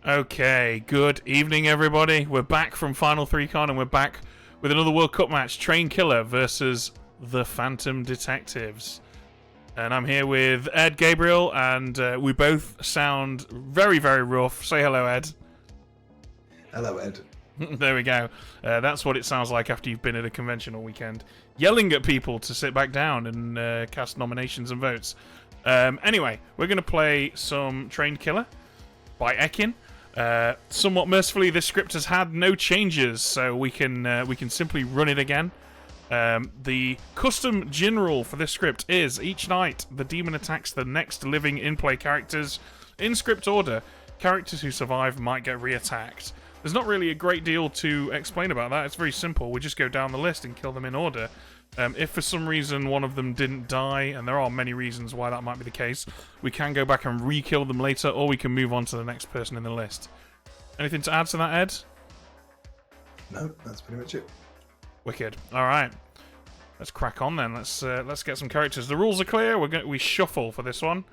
Okay, good evening, everybody. We're back from Final 3Con, and we're back with another World Cup match, Train Killer versus the Phantom Detectives. And I'm here with Edd Gabriel, and we both sound very, very rough. Say hello, Ed. Hello, Ed. There we go. That's what it sounds like after you've been at a convention all weekend, yelling at people to sit back down and cast nominations and votes. Anyway, we're going to play some Train Killer by Ekin. Somewhat mercifully, this script has had no changes, so we can simply run it again. The custom general for this script is each night the demon attacks the next living in-play characters in script order. Characters who survive might get re-attacked. There's not really a great deal to explain about that. It's very simple. We just go down the list and kill them in order. If for some reason one of them didn't die, and there are many reasons why that might be the case, we can go back and re-kill them later, or we can move on to the next person in the list. Anything to add to that, Ed? No, that's pretty much it. Wicked. All right, let's crack on then. Let's get some characters. The rules are clear. We shuffle for this one.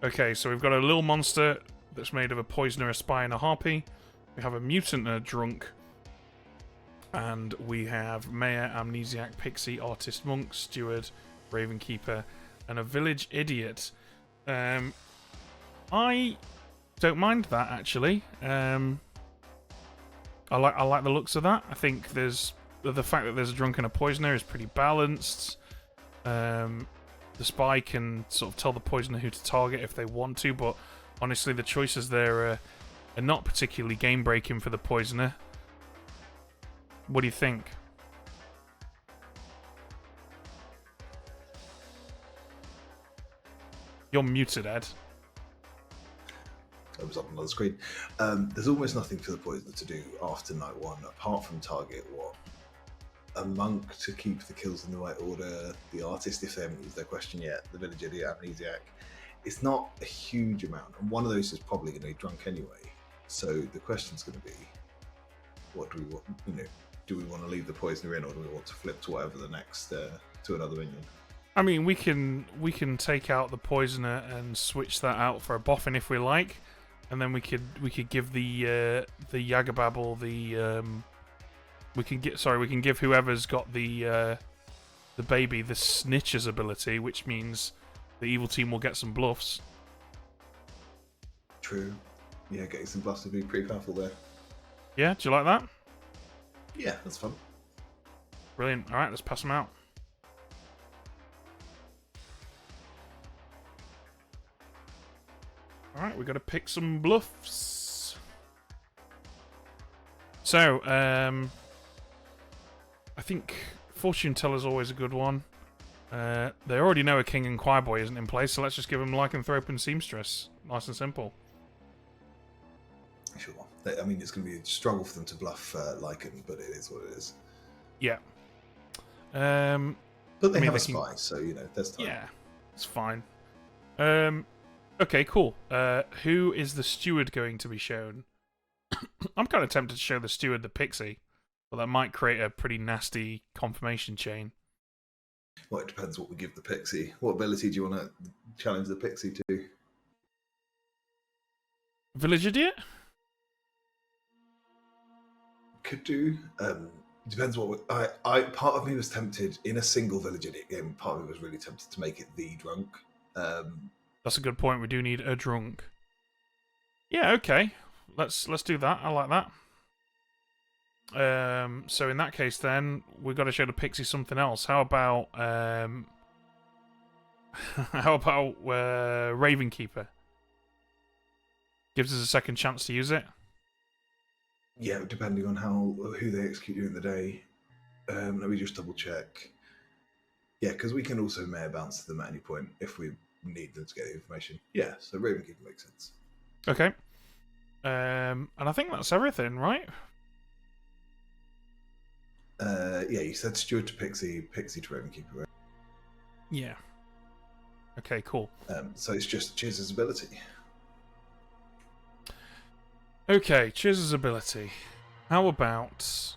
Okay, so we've got a little monster that's made of a poisoner, a spy, and a harpy. We have a mutant and a drunk. And we have Mayor, Amnesiac, Pixie, Artist, Monk, Steward, Ravenkeeper, and a Village Idiot. I don't mind that, actually. I like the looks of that. I think the fact that there's a drunk and a poisoner is pretty balanced. The spy can sort of tell the poisoner who to target if they want to, but honestly, the choices there are not particularly game-breaking for the poisoner. What do you think? You're muted, Ed. I was up on the screen. There's almost nothing for the poisoner to do after night one, apart from target what? A monk to keep the kills in the right order, the artist if they haven't used their question yet, the village idiot, amnesiac. It's not a huge amount, and one of those is probably going to be drunk anyway. So the question's going to be, what do we want? Do we want to leave the poisoner in, or do we want to flip to whatever the next to another minion? I mean, we can take out the poisoner and switch that out for a boffin if we like, and then we could give the Yagababble we can give whoever's got the baby the Snitcher's ability, which means the evil team will get some bluffs. True. Yeah, getting some bluffs would be pretty powerful there. Yeah, do you like that? Yeah, that's fun. Brilliant. All right, let's pass them out. All right, we've got to pick some bluffs. So, I think Fortune Teller's always a good one. They already know a King and Choir Boy isn't in place, so let's just give them Lycanthrope and Seamstress. Nice and simple. Sure. I mean, it's going to be a struggle for them to bluff Lycan, but it is what it is. Yeah. But they have a spy, so, there's time. Yeah, it's fine. Okay, cool. Who is the steward going to be shown? I'm kind of tempted to show the steward the Pixie, but that might create a pretty nasty confirmation chain. Well, it depends what we give the Pixie. What ability do you want to challenge the Pixie to? Village Idiot? Could do. Depends what I part of me was tempted in a single Village Idiot game. Part of me was really tempted to make it the drunk. That's a good point. We do need a drunk. Yeah, okay. Let's do that. I like that. So in that case, then we've got to show the Pixie something else. How about Ravenkeeper? Gives us a second chance to use it. Yeah, depending on who they execute during the day. Let me just double check. Yeah, because we can also mayor bounce to them at any point if we need them to get the information. Yeah, so Ravenkeeper makes sense. Okay. And I think that's everything, right? Yeah, you said Steward to Pixie, Pixie to Ravenkeeper, right? Yeah. Okay, cool. So it's just Cheers' ability. Okay, Cheers' ability. How about...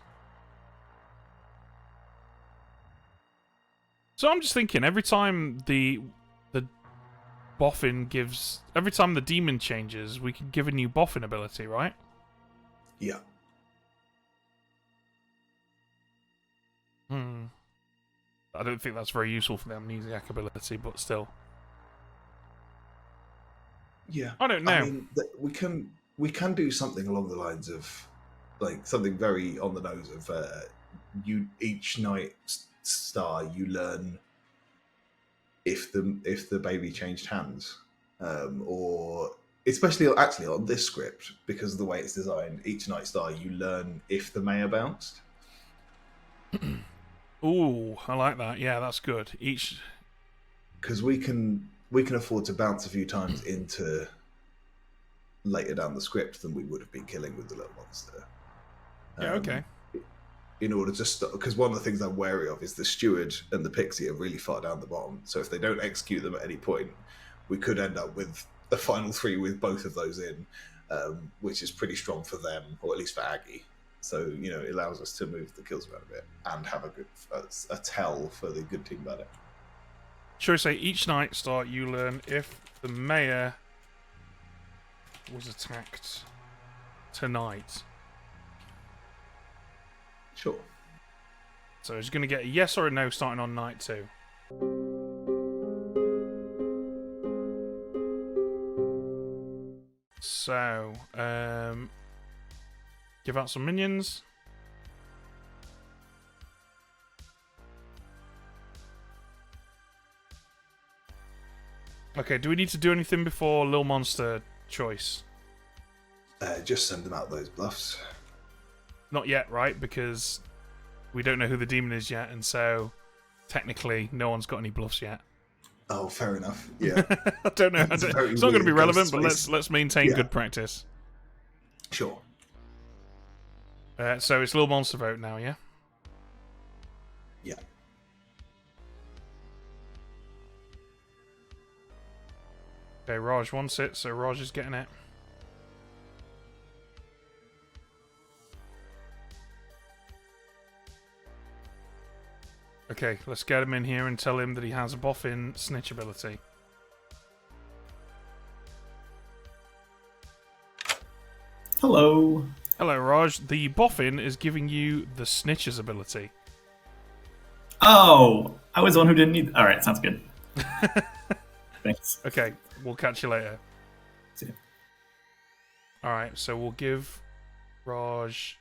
So I'm just thinking, every time the Boffin gives... Every time the demon changes, we can give a new Boffin ability, right? Yeah. I don't think that's very useful for the amnesiac ability, but still. Yeah. I don't know. I mean, we can do something along the lines of, like, something very on the nose of you each night star you learn if the baby changed hands, or especially actually on this script, because of the way it's designed, each night star you learn if the mayor bounced. Ooh, I like that. Yeah, that's good. Because we can afford to bounce a few times into later down the script than we would have been killing with the little monster. Yeah, okay. In order to stop, because one of the things I'm wary of is the steward and the pixie are really far down the bottom. So if they don't execute them at any point, we could end up with the final 3 with both of those in, which is pretty strong for them, or at least for Aggie. So, it allows us to move the kills around a bit and have a tell for the good team about it. Shall we say each night start you learn if the mayor was attacked tonight. Sure. So he's going to get a yes or a no starting on night 2. So, give out some minions. Okay, do we need to do anything before Lil Monster choice? Just send them out those bluffs. Not yet, right? Because we don't know who the demon is yet, and so technically no one's got any bluffs yet. Oh, fair enough. Yeah. I don't know. It's not going to be relevant, but let's maintain good practice. Sure. So it's Lil Monster vote now, yeah? Yeah. Okay, Raj wants it, so Raj is getting it. Okay, let's get him in here and tell him that he has a Boffin snitch ability. Hello. Hello, Raj. The Boffin is giving you the Snitches ability. Oh, I was the one who didn't need... All right, sounds good. Thanks. Okay, we'll catch you later. See ya. Alright, so we'll give Raj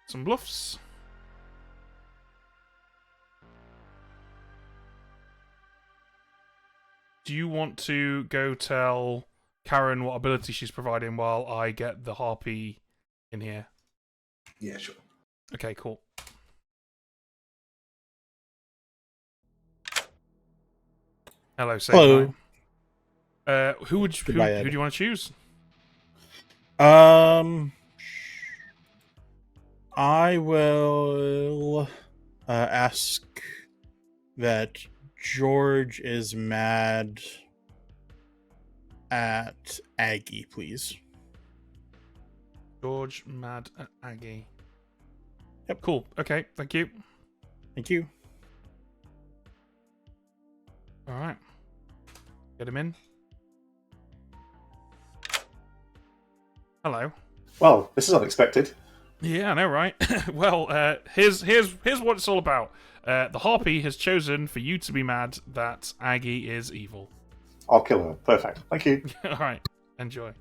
some bluffs. Do you want to go tell Karen what ability she's providing while I get the harpy in here? Yeah, sure. Okay, cool. Hello, say Hello. goodbye. Who do you want to choose? I will ask that George is mad at Aggie, please. George mad at Aggie. Yep. Cool. Okay, thank you. Thank you. Alright. Get him in. Hello. Well, this is unexpected. Yeah, I know, right? Well, here's what it's all about. The Harpy has chosen for you to be mad that Aggie is evil. I'll kill her. Perfect. Thank you. Alright, enjoy.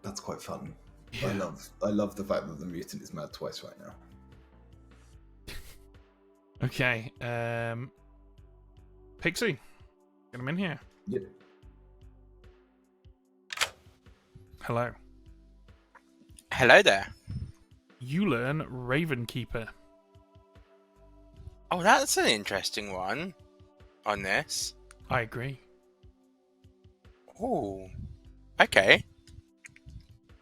That's quite fun. Yeah. I love the fact that the mutant is mad twice right now. Okay, Pixie, get him in here. Yep. Hello. Hello there. You learn Ravenkeeper. Oh, that's an interesting one on this. I agree. Oh, okay.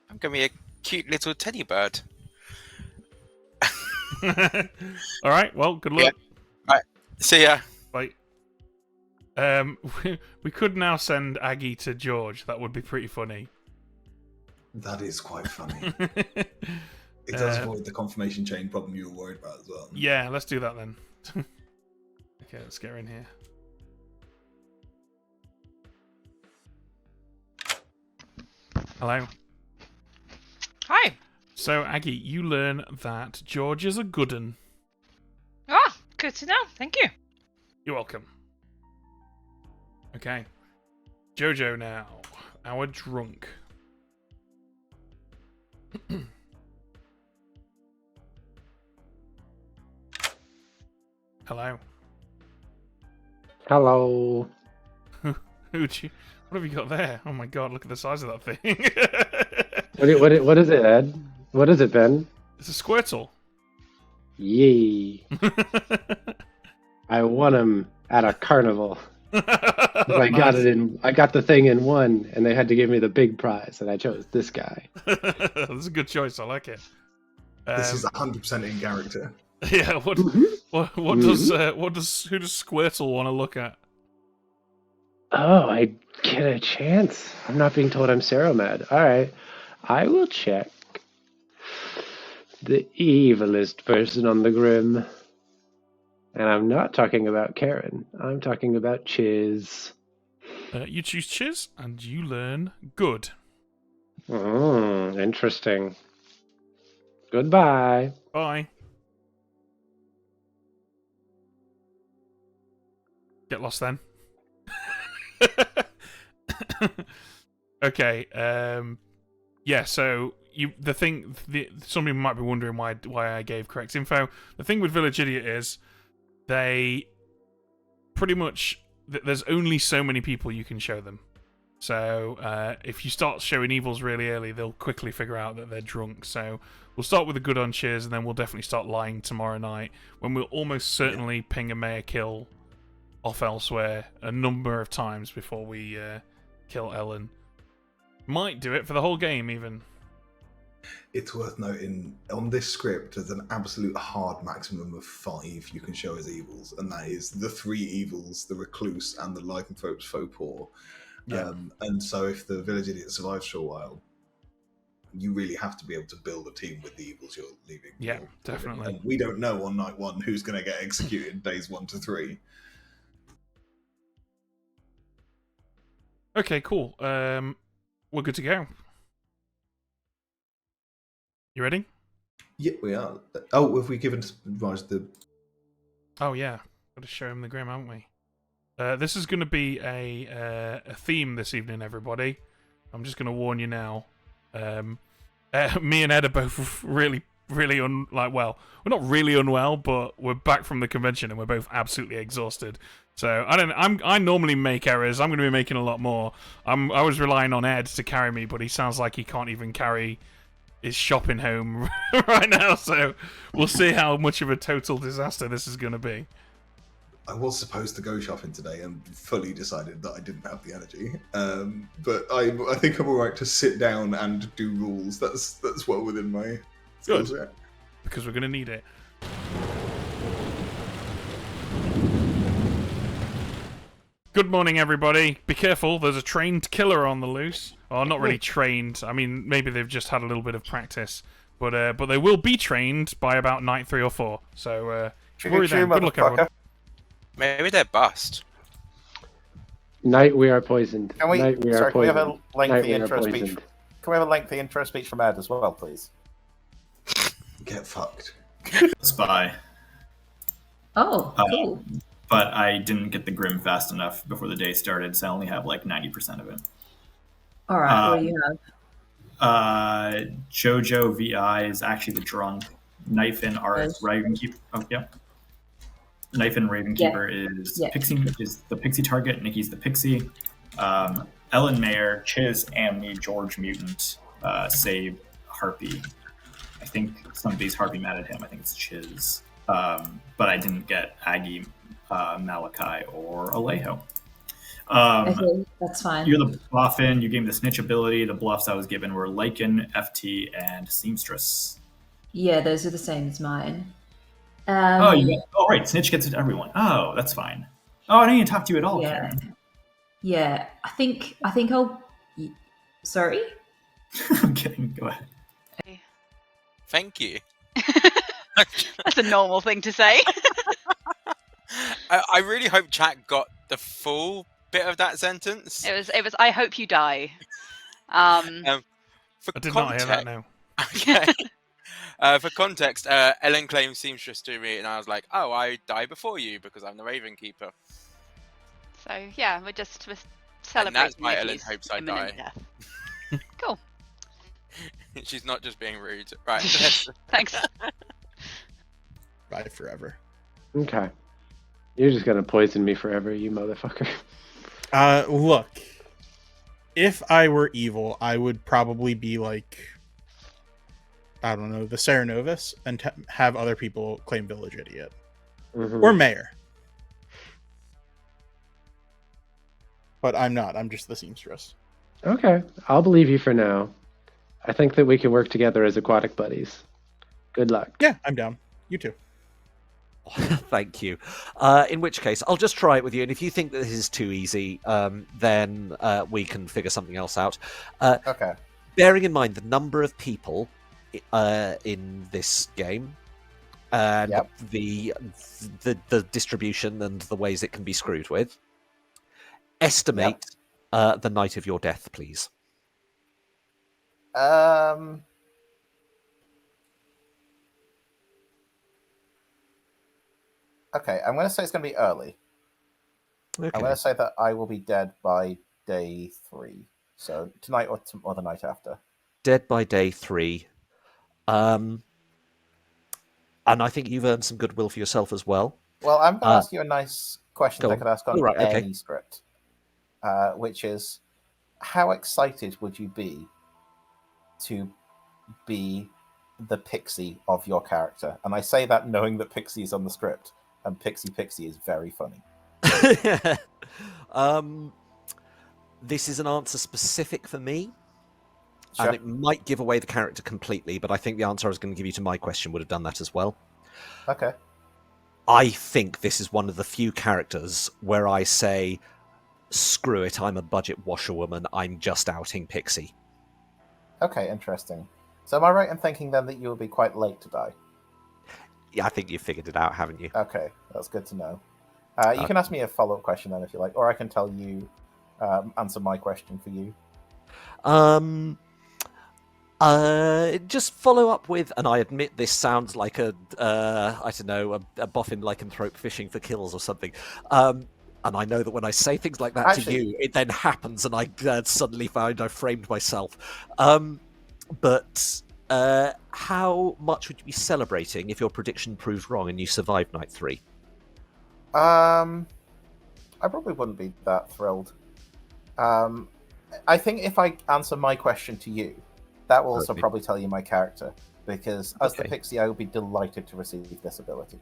I'm going to be a cute little teddy bird. All right. Well, good luck. Yeah. Right. See ya. Bye. We could now send Aggie to George. That would be pretty funny. That is quite funny. It does avoid the confirmation chain problem you were worried about as well. Yeah, let's do that then. Okay, let's get her in here. Hello. Hi. So, Aggie, you learn that George is a good un. Ah, good to know. Thank you. You're welcome. Okay. Jojo now. Our drunk. Hello. Hello. What have you got there? Oh my god, look at the size of that thing. What is it, Ed? What is it, Ben? It's a Squirtle. Yee. I won him at a carnival. I got it in. I got the thing in one, and they had to give me the big prize, and I chose this guy. That's a good choice. I like it. This is 100% in character. Yeah. What does who does Squirtle want to look at? Oh, I get a chance. I'm not being told I'm Saromad. All right, I will check. The evilest person on the Grim. And I'm not talking about Karen. I'm talking about Chiz. You choose Chiz, and you learn good. Interesting. Goodbye. Bye. Get lost then. Okay. Yeah. So somebody might be wondering why I gave correct info. The thing with Village Idiot is they pretty much there's only so many people you can show them. So if you start showing evils really early, they'll quickly figure out that they're drunk. So we'll start with the good on Cheers, and then we'll definitely start lying tomorrow night when we'll almost certainly ping a mayor kill off elsewhere a number of times before we kill Ellen. Might do it for the whole game even. It's worth noting, on this script, there's an absolute hard maximum of 5 you can show as evils, and that is the 3 evils, the Recluse and the Lycanthrope's Faux Paw. Yeah. And so if the Village Idiot survives for a while, you really have to be able to build a team with the evils you're leaving. Yeah, definitely. And we don't know on night 1 who's going to get executed days 1 to 3. Okay, cool. We're good to go. You ready? Yeah, we are. Oh, have we given Raj the... Oh yeah, got to show him the Grim, haven't we? This is going to be a theme this evening, everybody. I'm just going to warn you now. Me and Ed are both really well, we're not really unwell, but we're back from the convention and we're both absolutely exhausted. So I normally make errors. I'm going to be making a lot more. I was relying on Ed to carry me, but he sounds like he can't even carry his shopping home right now. So we'll see how much of a total disaster this is going to be. I was supposed to go shopping today and fully decided that I didn't have the energy. But I think I'm alright to sit down and do rules. That's well within my skill set. Because we're going to need it. Good morning, everybody. Be careful, there's a trained killer on the loose. Or not really trained. I mean, maybe they've just had a little bit of practice. But they will be trained by about night 3 or 4. So, worry then. Good luck, everyone. Maybe they're bust. Night we are poisoned. Can we? Night we are Sorry, can we have a poisoned. lengthy Night we are intro speech? poisoned. Can we have a lengthy intro speech from Ed as well, please? Get fucked. Spy. Oh, cool. But I didn't get the Grim fast enough before the day started, so I only have like 90% of it. All right, what do you have? Jojo VI is actually the drunk. Knife and Nice. Ravenkeeper. Oh, yeah. Knife and Ravenkeeper is Pixie is the Pixie target. Nikki's the Pixie. Ellen Mayer, Chiz, Amni, George Mutant, save Harpy. I think somebody's Harpy mad at him. I think it's Chiz. But I didn't get Aggie, Malachi, or Alejo. Okay, that's fine. You're the Boffin. You gave me the Snitch ability. The bluffs I was given were Lycan, FT, and Seamstress. Yeah, those are the same as mine. Right. Snitch gets it to everyone. Oh, that's fine. Oh, I didn't even talk to you at all, Yeah. Karen. Yeah, I think I'll. Sorry. I'm kidding. Go ahead. Thank you. That's a normal thing to say. I really hope chat got the full bit of that sentence. It was. I hope you die. For I did context, not hear that now. Okay. For context, Ellen claims seamstress to me, and I was like, "Oh, I die before you because I'm the Raven Keeper." So yeah, we're celebrating And that's why Ellen Nikki's hopes I imminent die. death. Cool. She's not just being rude, right? Thanks. Bye forever. Okay. You're just gonna poison me forever, you motherfucker. Look. If I were evil, I would probably be like, I don't know, the Serenovus, and have other people claim village idiot. Mhm. Or mayor. But I'm not. I'm just the seamstress. Okay, I'll believe you for now. I think that we can work together as aquatic buddies. Good luck. Yeah, I'm down. You too. Thank you. In which case, I'll just try it with you, and if you think that this is too easy, then we can figure something else out. Okay. Bearing in mind the number of people in this game, and Yep. the distribution and the ways it can be screwed with, estimate the night of your death, please. Okay, I'm going to say it's going to be early. Okay. I'm going to say that I will be dead by day 3. So tonight or the night after. Dead by day 3. And I think you've earned some goodwill for yourself as well. Well, I'm going to ask you a nice question that I could ask on right, okay. any script, which is, how excited would you be to be the pixie of your character? And I say that knowing that Pixie is on the script, and Pixie is very funny. This is an answer specific for me, Sure. and it might give away the character completely, but I think the answer I was going to give you to my question would have done that as well. Okay. I think this is one of the few characters where I say, screw it, I'm a budget washerwoman, I'm just outing Pixie. Okay, interesting. So am I right in thinking then that you will be quite late to die? Yeah, I think you've figured it out, haven't you? Okay, that's good to know. You can ask me a follow-up question then if you like, or I can tell you, answer my question for you. Just follow up with, and I admit this sounds like a boffin lycanthrope fishing for kills or something. And I know that when I say things like that to you, it then happens, and I suddenly find I've framed myself. But how much would you be celebrating if your prediction proved wrong and you survived night 3? I probably wouldn't be that thrilled. I think if I answer my question to you, that will also probably tell you my character, because as the Pixie, I would be delighted to receive this ability.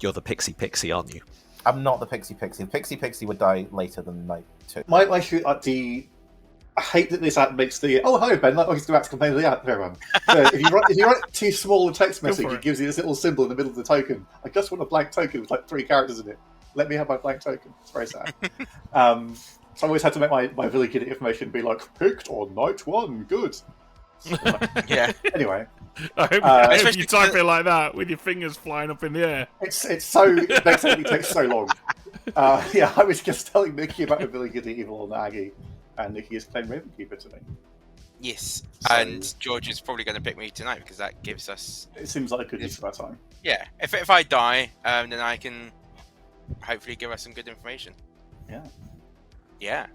You're the Pixie, aren't you? I'm not the Pixie. Pixie would die later than night 2. My shoot at the... I hate that this app makes the... Oh, hi, Ben. Like, I was about to complain to the app. Everyone. If you write too small a text message, it gives you this little symbol in the middle of the token. I just want a blank token with like 3 characters in it. Let me have my blank token. It's very sad. So I always had to make my village unit information be like, picked on night 1. Good. Yeah. Anyway. I hope you type it like that with your fingers flying up in the air. It makes it takes so long. Yeah, I was just telling Nikki about the village unit evil on Aggie, and Nikki is playing Ravenkeeper to me. Yes, So- and George is probably going to pick me tonight because that gives us... It seems like a good use of our time. Yeah, if I die, then I can hopefully give us some good information. Yeah. Yeah.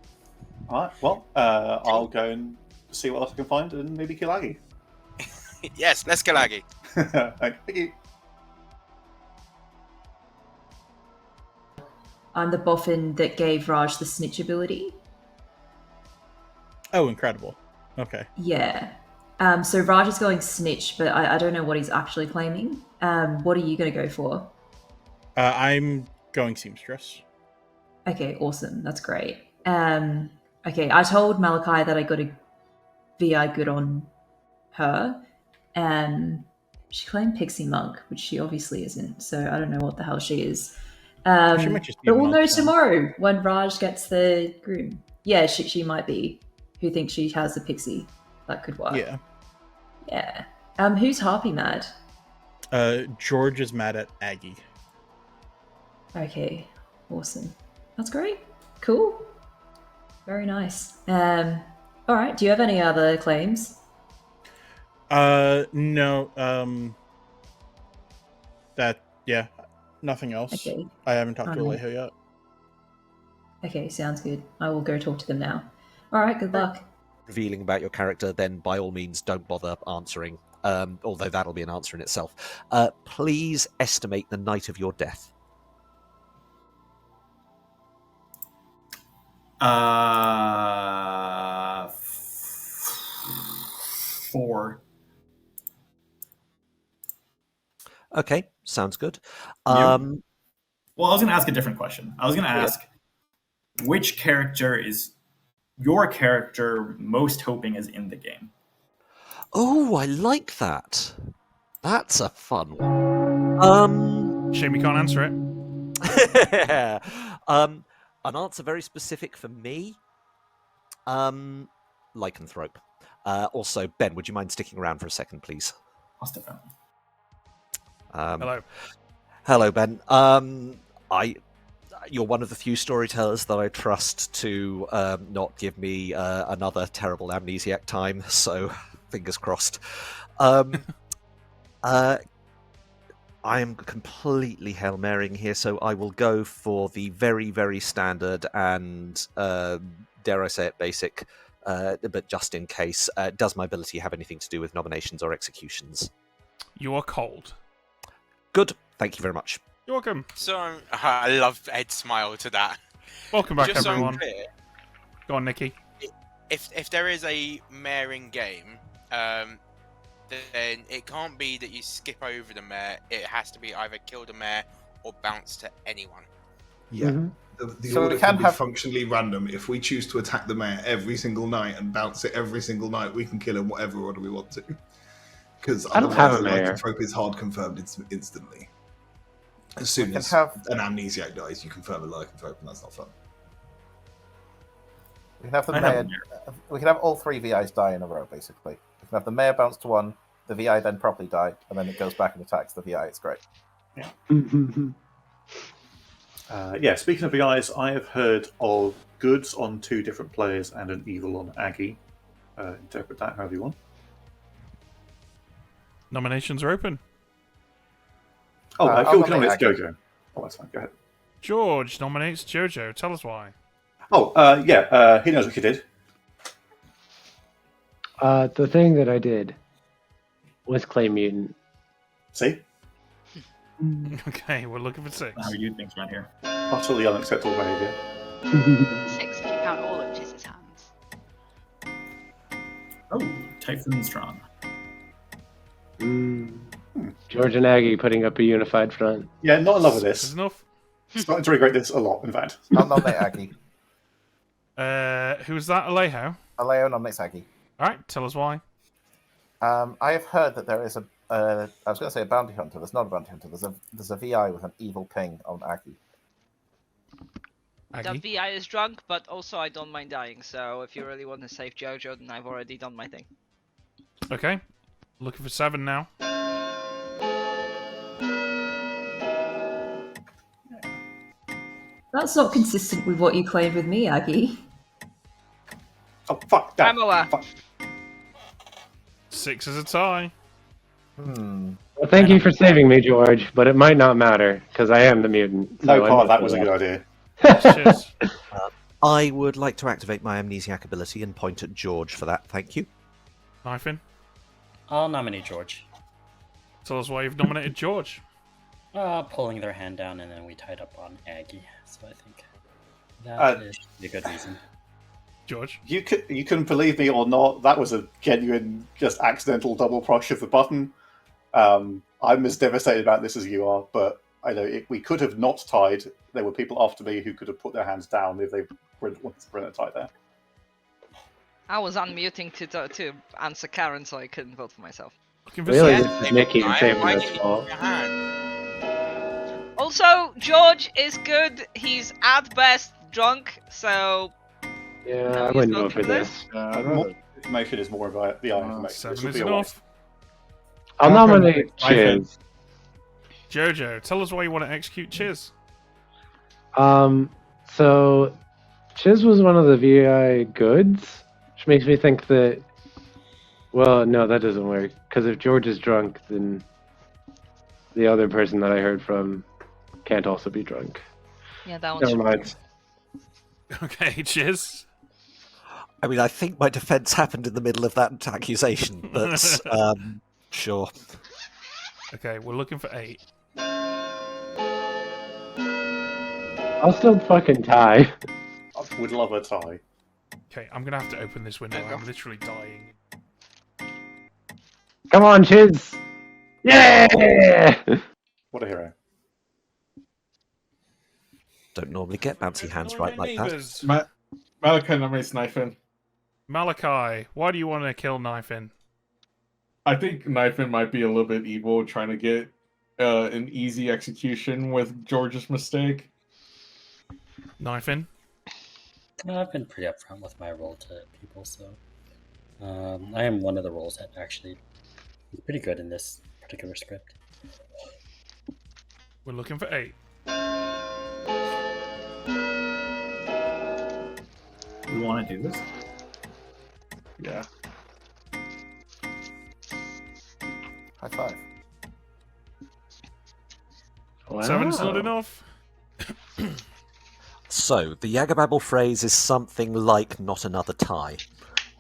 Alright, well, I'll go and see what else I can find and maybe kill Aggie. Yes, let's kill Aggie. Thank you. I'm the boffin that gave Raj the snitch ability. Oh, incredible. Okay. Yeah. So Raj is going snitch, but I don't know what he's actually claiming. What are you going to go for? I'm going seamstress. Okay, awesome. That's great. Okay, I told Malachi that I got a VI good on her. She claimed Pixie Monk, which she obviously isn't, so I don't know what the hell she is. She might just be but a we'll monk know then. tomorrow when Raj gets the groom. Yeah, she might be. Who thinks she has the pixie? That could work. Yeah. Yeah. Who's Harpy mad? George is mad at Aggie. Okay, awesome. That's great. Cool. Very nice. All right. Do you have any other claims? No. Nothing else. Okay. I haven't talked to Alejo yet. Okay, sounds good. I will go talk to them now. All right. Good luck. Revealing about your character, then by all means don't bother answering. Although that'll be an answer in itself. Please estimate the night of your death. 4. Okay, sounds good. Well, I was going to ask a different question. I was going to ask, which character is your character most hoping is in the game? Oh, I like that. That's a fun one. Shame you can't answer it. An answer very specific for me. Lycanthrope. Also, Ben, would you mind sticking around for a second, please? I'll stick around. Hello. Hello, Ben. You're one of the few storytellers that I trust to not give me another terrible amnesiac time, so fingers crossed. I am completely Hail Marying here, so I will go for the very, very standard and, dare I say it, basic, but just in case. Does my ability have anything to do with nominations or executions? You are cold. Good. Thank you very much. You're welcome. So I love Ed's smile to that. Welcome back, Just everyone. So I'm clear, Go on, Nikki. if there is a mayor in game, then it can't be that you skip over the mayor. It has to be either kill the mayor or bounce to anyone. Yeah. Mm-hmm. The So order we can can be have- functionally random. If we choose to attack the mayor every single night and bounce it every single night, we can kill him whatever order we want to. Because I don't have a otherwise, mayor. lycanthrope is hard confirmed instantly. As soon can as have- an amnesiac dies, you confirm a lycanthrope, and that's not fun. We can have the I have mayor. We can have all 3 VIs die in a row, basically. We can have the mayor bounce to 1, the VI then properly die, and then it goes back and attacks the VI. It's great. Speaking of VIs, I have heard of goods on 2 different players and an evil on Aggie. Interpret that however you want. Nominations are open. Oh, I'll Phil can nominate nominate Aggie. Jojo. Oh, that's fine. Go ahead. George nominates Jojo. Tell us why. He knows what you did. The thing that I did was claim mutant. See? Okay, we're looking for 6. How you do things around here? Utterly unacceptable behaviour. 6 if you count all of Chiz's hands. Oh, Typhoon Strong. George and Aggie putting up a unified front. Yeah, not in love with Is this. enough. Starting to regret this a lot, in fact. I'll nominate Aggie. Who's that? Alejo? Aleo nominates Aggie. All right, tell us why. I have heard that there is a. I was going to say a bounty hunter. There's not a bounty hunter. There's a VI with an evil ping on Aggie. The VI is drunk, but also I don't mind dying. So if you really want to save Jojo, then I've already done my thing. Okay, looking for 7 now. That's not consistent with what you claimed with me, Aggie. Oh, fuck that. I'm aware. Fuck. 6 is a tie. Well, thank you for saving me, George, but it might not matter, because I am the mutant. No so I part of must that was a go good up. idea. Cheers. I would like to activate my amnesiac ability and point at George for that. Thank you. Knifing. I'll nominate George. Tell us why you've nominated George. Pulling their hand down, and then we tied up on Aggie. So I think that is a good reason. George? You can believe me or not, that was a genuine, just accidental double push of the button. I'm as devastated about this as you are, but I know we could have not tied. There were people after me who could have put their hands down if they wanted to bring a tie there. I was unmuting to answer Karen, so I couldn't vote for myself. Really, this is Nikki and saving us all. Also, George is good. He's at best drunk, so Yeah, I wouldn't vote for this. More information is more about the eye information. 7 This would is be a enough. I'll nominate Chiz. Jojo, tell us why you want to execute Chiz. So Chiz was one of the VI goods, which makes me think that. Well, no, that doesn't work. Because if George is drunk, then the other person that I heard from can't also be drunk. Yeah, that one's Never mind. Okay, cheers. I mean, I think my defense happened in the middle of that accusation, but sure. Okay, we're looking for 8. I'll still fucking tie. I would love a tie. Okay, I'm gonna have to open this window. I'm literally dying. Come on, Chiz! Yeah! What a hero. Don't normally get bouncy hands right like that. Malachi nominates Knifin. Malachi, why do you want to kill Knifin? I think Knifin might be a little bit evil, trying to get an easy execution with George's mistake. Knifin? No, I've been pretty upfront with my role to people, so I am one of the roles that actually is pretty good in this particular script. We're looking for 8. You want to do this? Yeah. High five. Wow. 7's not enough. So, the Yagababble phrase is something like not another tie.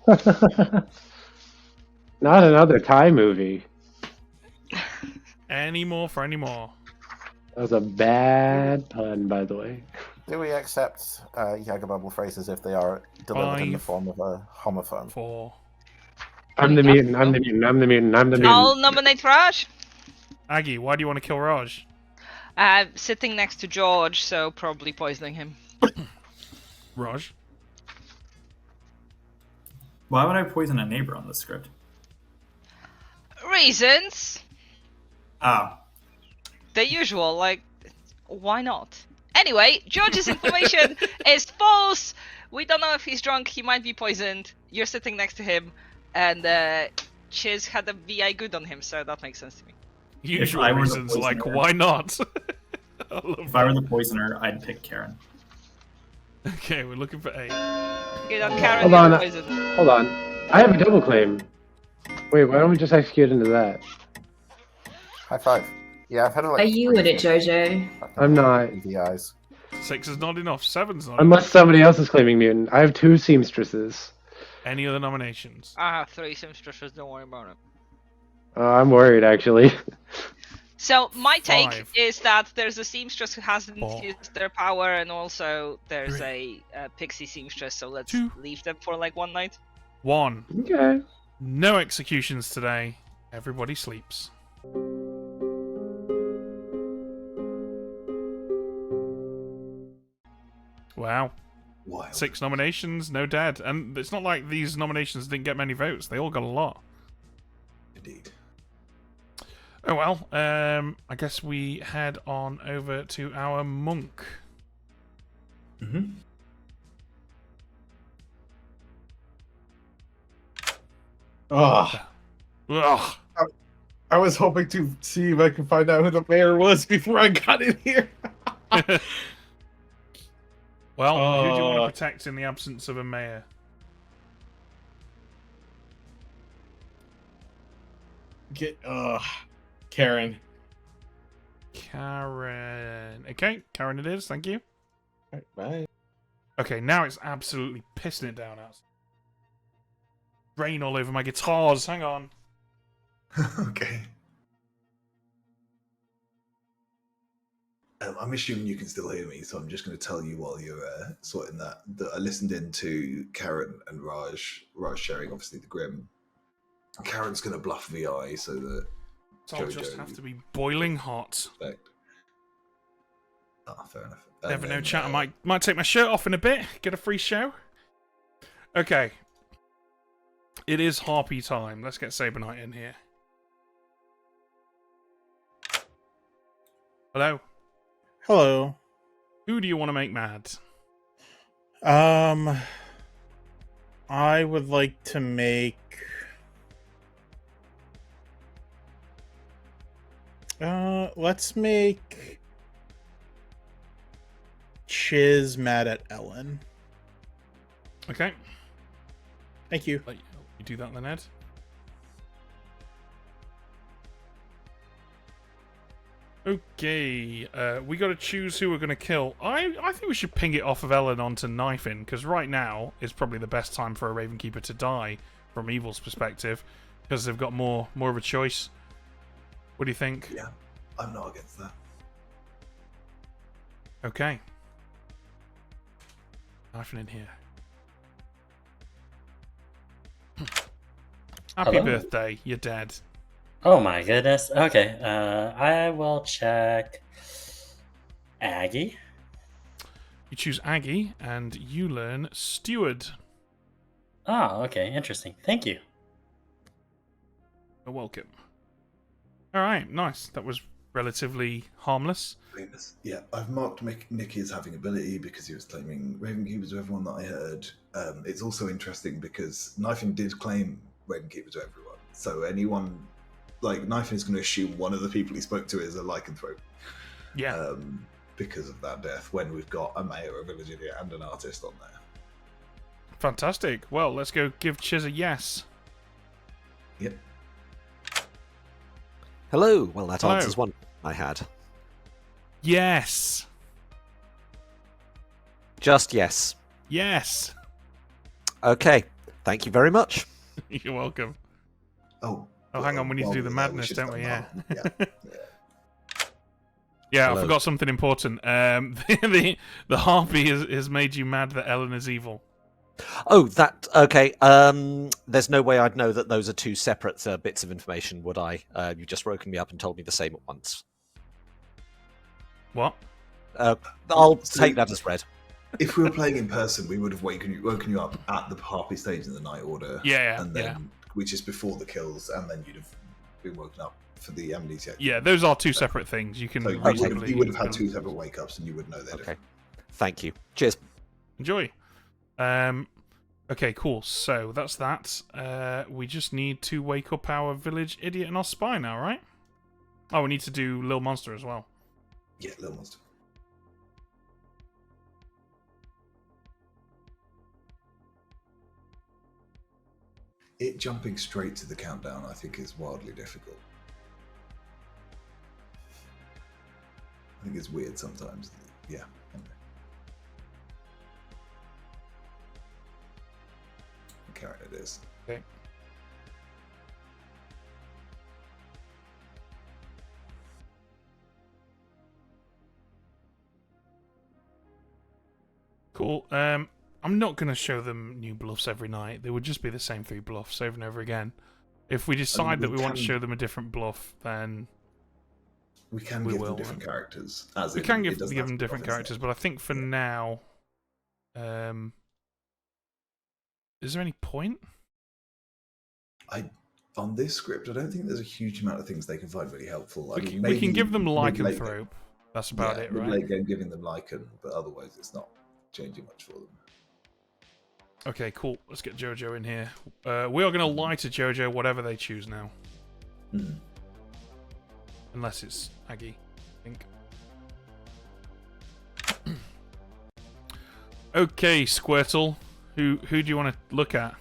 Not another Thai movie. Any more for any more. That was a bad pun, by the way. Do we accept Yagababble phrases if they are delivered in the 5, form of a homophone? 4. I'm the mutant, I'm the mutant, I'm the mutant, I'm the mutant. I'll nominate Raj. Aggie, why do you want to kill Raj? Sitting next to George, so probably poisoning him. Raj? Why would I poison a neighbor on this script? Reasons? Oh. The usual, like, why not? Anyway, George's information is false. We don't know if he's drunk. He might be poisoned. You're sitting next to him, and Chiz had a VI good on him, so that makes sense to me. Usual reasons, like, why not? If I were the poisoner, I'd pick Karen. Okay, we're looking for 8. Okay, then Karen, Hold you're on, poisoned. hold on. I have a double claim. Wait, why don't we just execute into that? High five. Yeah, I've had like. Are you in it, Jojo? I'm not. The eyes. 6 is not enough. 7's not Unless enough. somebody else is claiming mutant. I have 2 seamstresses. Any other nominations? I have 3 seamstresses, don't worry about it. I'm worried, actually. So, my take 5, is that there's a seamstress who hasn't 4, used their power, and also there's a pixie seamstress, so let's 2, leave them for like one night. 1. Okay. No executions today. Everybody sleeps. Wow. 6 nominations, no dead. And it's not like these nominations didn't get many votes. They all got a lot. Indeed. Oh well, I guess we head on over to our monk. Mm-hmm. Ugh. Ugh. I was hoping to see if I could find out who the mayor was before I got in here. Well, who do you want to protect in the absence of a mayor? Karen. Karen. Okay, Karen it is, thank you. Right, bye. Okay, now it's absolutely pissing it down outside. Rain all over my guitars, hang on. Okay. I'm assuming you can still hear me, so I'm just going to tell you while you're sorting that I listened in to Karen and Raj sharing, obviously, the Grim. Karen's going to bluff VI so that I'll just have to be boiling hot. Ah, fair enough. Never know, chat. I might take my shirt off in a bit, get a free show. Okay. It is Harpy time. Let's get Saber Knight in here. Hello. Hello. Who do you want to make mad? I would like to make... let's make... Chiz mad at Ellen. Okay. Thank you. You do that then, Ed. Okay, we got to choose who we're going to kill. I think we should ping it off of Ellen onto Knifin, because right now is probably the best time for a Ravenkeeper to die, from Evil's perspective, because they've got more of a choice. What do you think? Yeah, I'm not against that. Okay. Knifin in here. Happy Hello? birthday, you're dead. Oh my goodness. Okay, I will check Aggie. You choose Aggie, and you learn Steward. Oh, okay, interesting. Thank you. You're welcome. Alright, nice. That was relatively harmless. Yeah, I've marked Nicky as having ability because he was claiming Ravenkeepers to everyone that I heard. It's also interesting because Knifin did claim Ravenkeepers to everyone. So anyone, like, Knifin is going to assume one of the people he spoke to is a lycanthrope. Yeah. Because of that death, when we've got a mayor, a village idiot, and an artist on there. Fantastic. Well, let's go give Chiz a yes. Yep. Hello. Well, that Hello. answers one I had. Yes. Just yes. Yes. Okay. Thank you very much. You're welcome. Oh, hang on. We need to do the madness, don't we? Yeah. Yeah. Yeah, Hello. I forgot something important. The harpy has made you mad that Ellen is evil. Oh, that okay. There's no way I'd know that those are two separate bits of information, would I? You've just woken me up and told me the same at once. What? I'll take that as read. If we were playing in person, we would have woken you up at the harpy stage in the night order. Yeah, and then which is before the kills, and then you'd have been woken up for the amnesia. Yeah, those are two separate things. You can. So you would have had two separate wake ups, and you would know they're different. Thank you. Cheers. Enjoy. Okay, cool. So that's that. We just need to wake up our village idiot and our spy now, right? Oh, we need to do Lil Monster as well. Yeah, Lil Monster. It jumping straight to the countdown, I think, is wildly difficult. I think it's weird sometimes. Yeah. Anyway. Karen it is. Okay. Cool. I'm not going to show them new bluffs every night. They would just be the same 3 bluffs over and over again. If we decide that we want to show them a different bluff, then we can give them different characters. We can give them different characters, but I think for now, is there any point? On this script, I don't think there's a huge amount of things they can find really helpful. We can give them lycanthrope. That's about it, right? Late game giving them lycan, but otherwise it's not changing much for them. Okay, cool. Let's get Jojo in here. We are going to lie to Jojo whatever they choose now. Unless it's Aggie, I think. Okay, Squirtle. Who do you want to look at?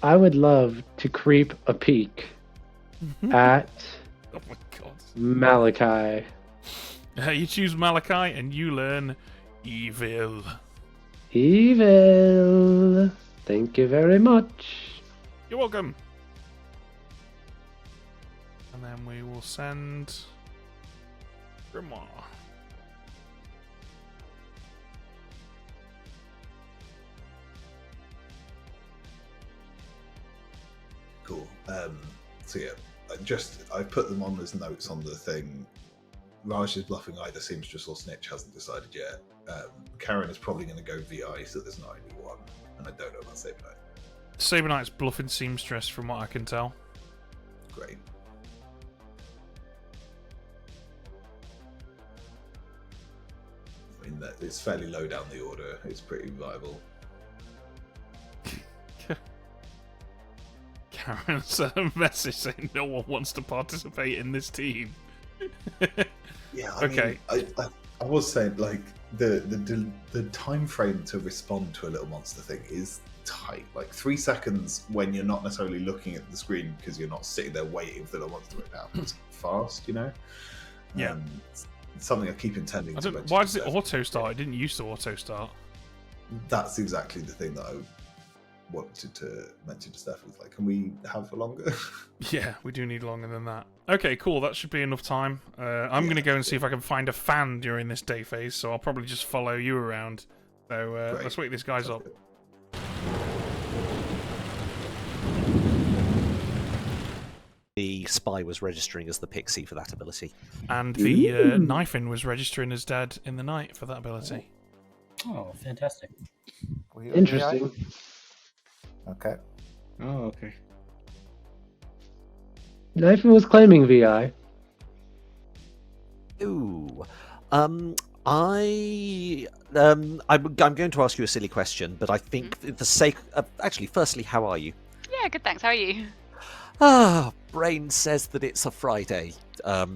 I would love to creep a peek at Oh my god. Malachi. You choose Malachi and you learn evil. Evil. Thank you very much. You're welcome. And then we will send Grimoire. Cool. So yeah, I put them on as notes on the thing. Raj is bluffing either seamstress or snitch, hasn't decided yet. Karen is probably going to go VI, so there's not only one, and I don't know about Saber Knight. Saber Knight's bluffing seamstress, from what I can tell. Great. I mean, it's fairly low down the order. It's pretty viable. Karen sent a message saying no one wants to participate in this team. Yeah. Okay. I I was saying, like, the time frame to respond to a little monster thing is tight. Like 3 seconds when you're not necessarily looking at the screen because you're not sitting there waiting for the little monster to rip out. It's fast, you know. Yeah. It's something I keep intending to mention. Why does it auto start? It didn't used to auto start. That's exactly the thing that I wanted to mention to Steph. Was like, can we have for longer? Yeah, we do need longer than that. Okay, cool. That should be enough time. I'm going to go and see if I can find a fan during this day phase, so I'll probably just follow you around. So let's wake these guys up. The spy was registering as the pixie for that ability. And the knifing was registering as dead in the night for that ability. Oh, fantastic. Interesting. Okay. Oh, okay. Knifin was claiming VI. Ooh. I'm going to ask you a silly question, but I think for the sake of... Actually, firstly, how are you? Yeah, good, thanks. How are you? Brain says that it's a Friday. I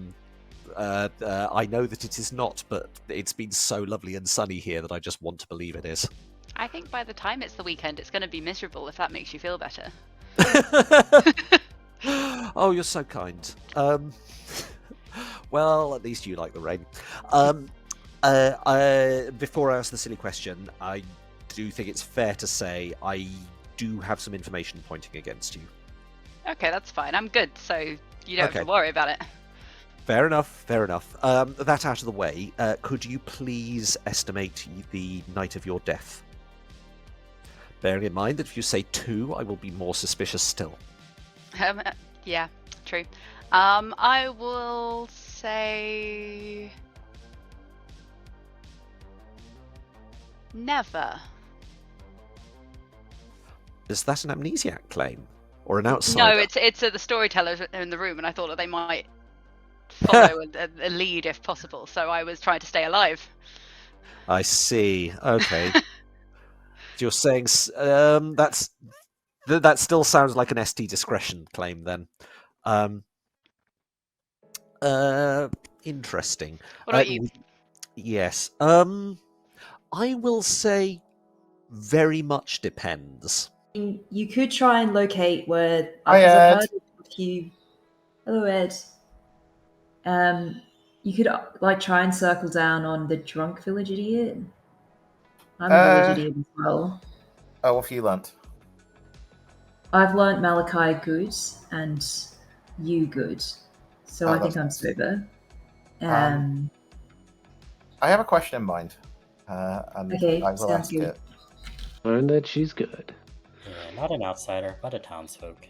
know that it is not, but it's been so lovely and sunny here that I just want to believe it is. I think by the time it's the weekend, it's going to be miserable, if that makes you feel better. Oh, you're so kind. Well, at least you like the rain. Before I ask the silly question, I do think it's fair to say I do have some information pointing against you. Okay, that's fine. I'm good, so you don't have to worry about it. Fair enough, fair enough. That out of the way, could you please estimate the night of your death? Bearing in mind that if you say 2, I will be more suspicious still. Yeah, true. I will say... never. Is that an amnesiac claim? Or an outsider? No, it's the storytellers in the room, and I thought that they might follow a lead if possible, so I was trying to stay alive. I see. Okay. You're saying that still sounds like an ST discretion claim then. Interesting. What about you? Yes. I will say very much depends. You could try and locate where Hi, I've Ed. heard a few. Hello, Ed. You could like try and circle down on the drunk village idiot. I'm a village idiot as well. Oh, what have you learnt? I've learnt Malachi good and you good, so I think I'm that's sober. I have a question in mind, and Okay, I will sounds ask good. it. Learn that she's good. Yeah, not an outsider, but a townsfolk.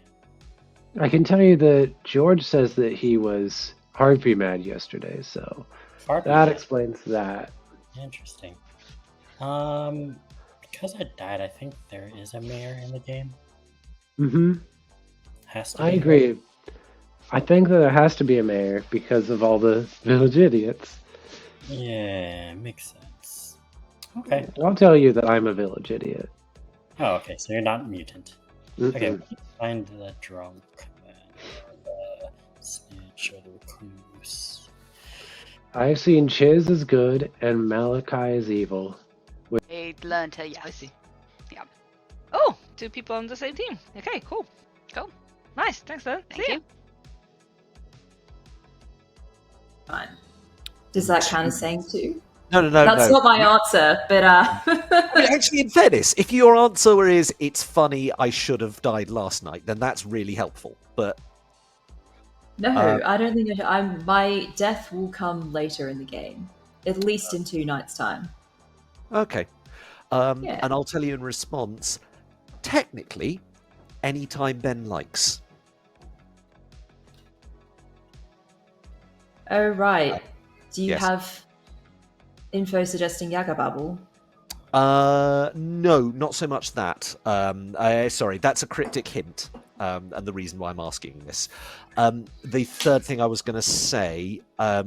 I can tell you that George says that he was Harvey mad yesterday, so Harvey that mad? explains that. Interesting. Because I died, I think there is a mayor in the game. Mm-hmm. Has to I be. agree. I think that there has to be a mayor because of all the village idiots. Yeah, makes sense. Okay. I'll tell you that I'm a village idiot. Oh, okay, so you're not mutant. Mm-mm. Okay, find the drunk, or the snitch, or the recluse. I've seen Chiz is good and Malachi is evil. I learned her, yeah. I see. Yeah. Oh, 2 people on the same team. Okay, cool. Cool. Nice. Thanks, then. Thank you. Fine. Does that count as saying 2? No. That's not my answer, but Actually, in fairness, if your answer is "it's funny, I should have died last night," then that's really helpful. But no, I don't think my death will come later in the game, at least in 2 nights' time. okay, Yeah. and I'll tell you in response. Technically, anytime Ben likes. Oh right. Do you yes. have info suggesting Yagababble? No, not so much that. Sorry, that's a cryptic hint, and the reason why I'm asking this. The third thing I was going to say, I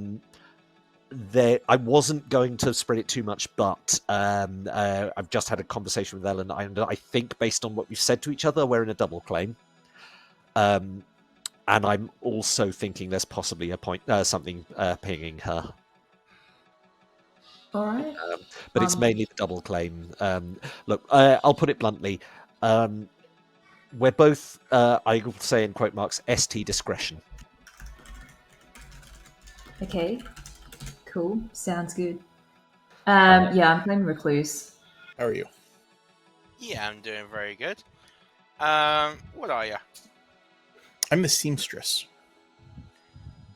wasn't going to spread it too much, but I've just had a conversation with Ellen, and I think based on what we've said to each other, we're in a double claim. And I'm also thinking there's possibly a point, something pinging her. All right. But it's mainly the double claim. Look, I'll put it bluntly. We're both, I will say in quote marks, ST discretion. Okay. Cool. Sounds good. Yeah, I'm playing Recluse. How are you? Yeah, I'm doing very good. What are you? I'm the seamstress.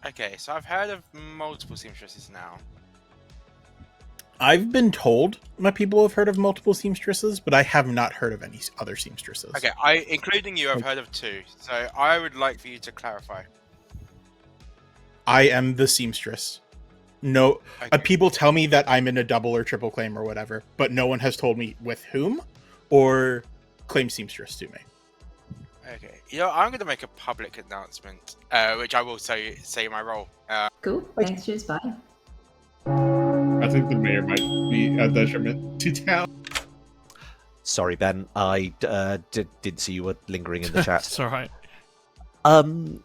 Okay, so I've heard of multiple seamstresses now. I've been told my people have heard of multiple seamstresses, but I have not heard of any other seamstresses. Okay, including you, I've heard of 2. So I would like for you to clarify. I am the seamstress. No, people tell me that I'm in a double or triple claim or whatever, but no one has told me with whom or claim seamstress to me. Okay, I'm going to make a public announcement, which I will say my role. Cool. Thanks. Cheers. Bye. I think the mayor might be a detriment to town. Sorry, Ben. I did see you were lingering in the chat. It's all right. I'm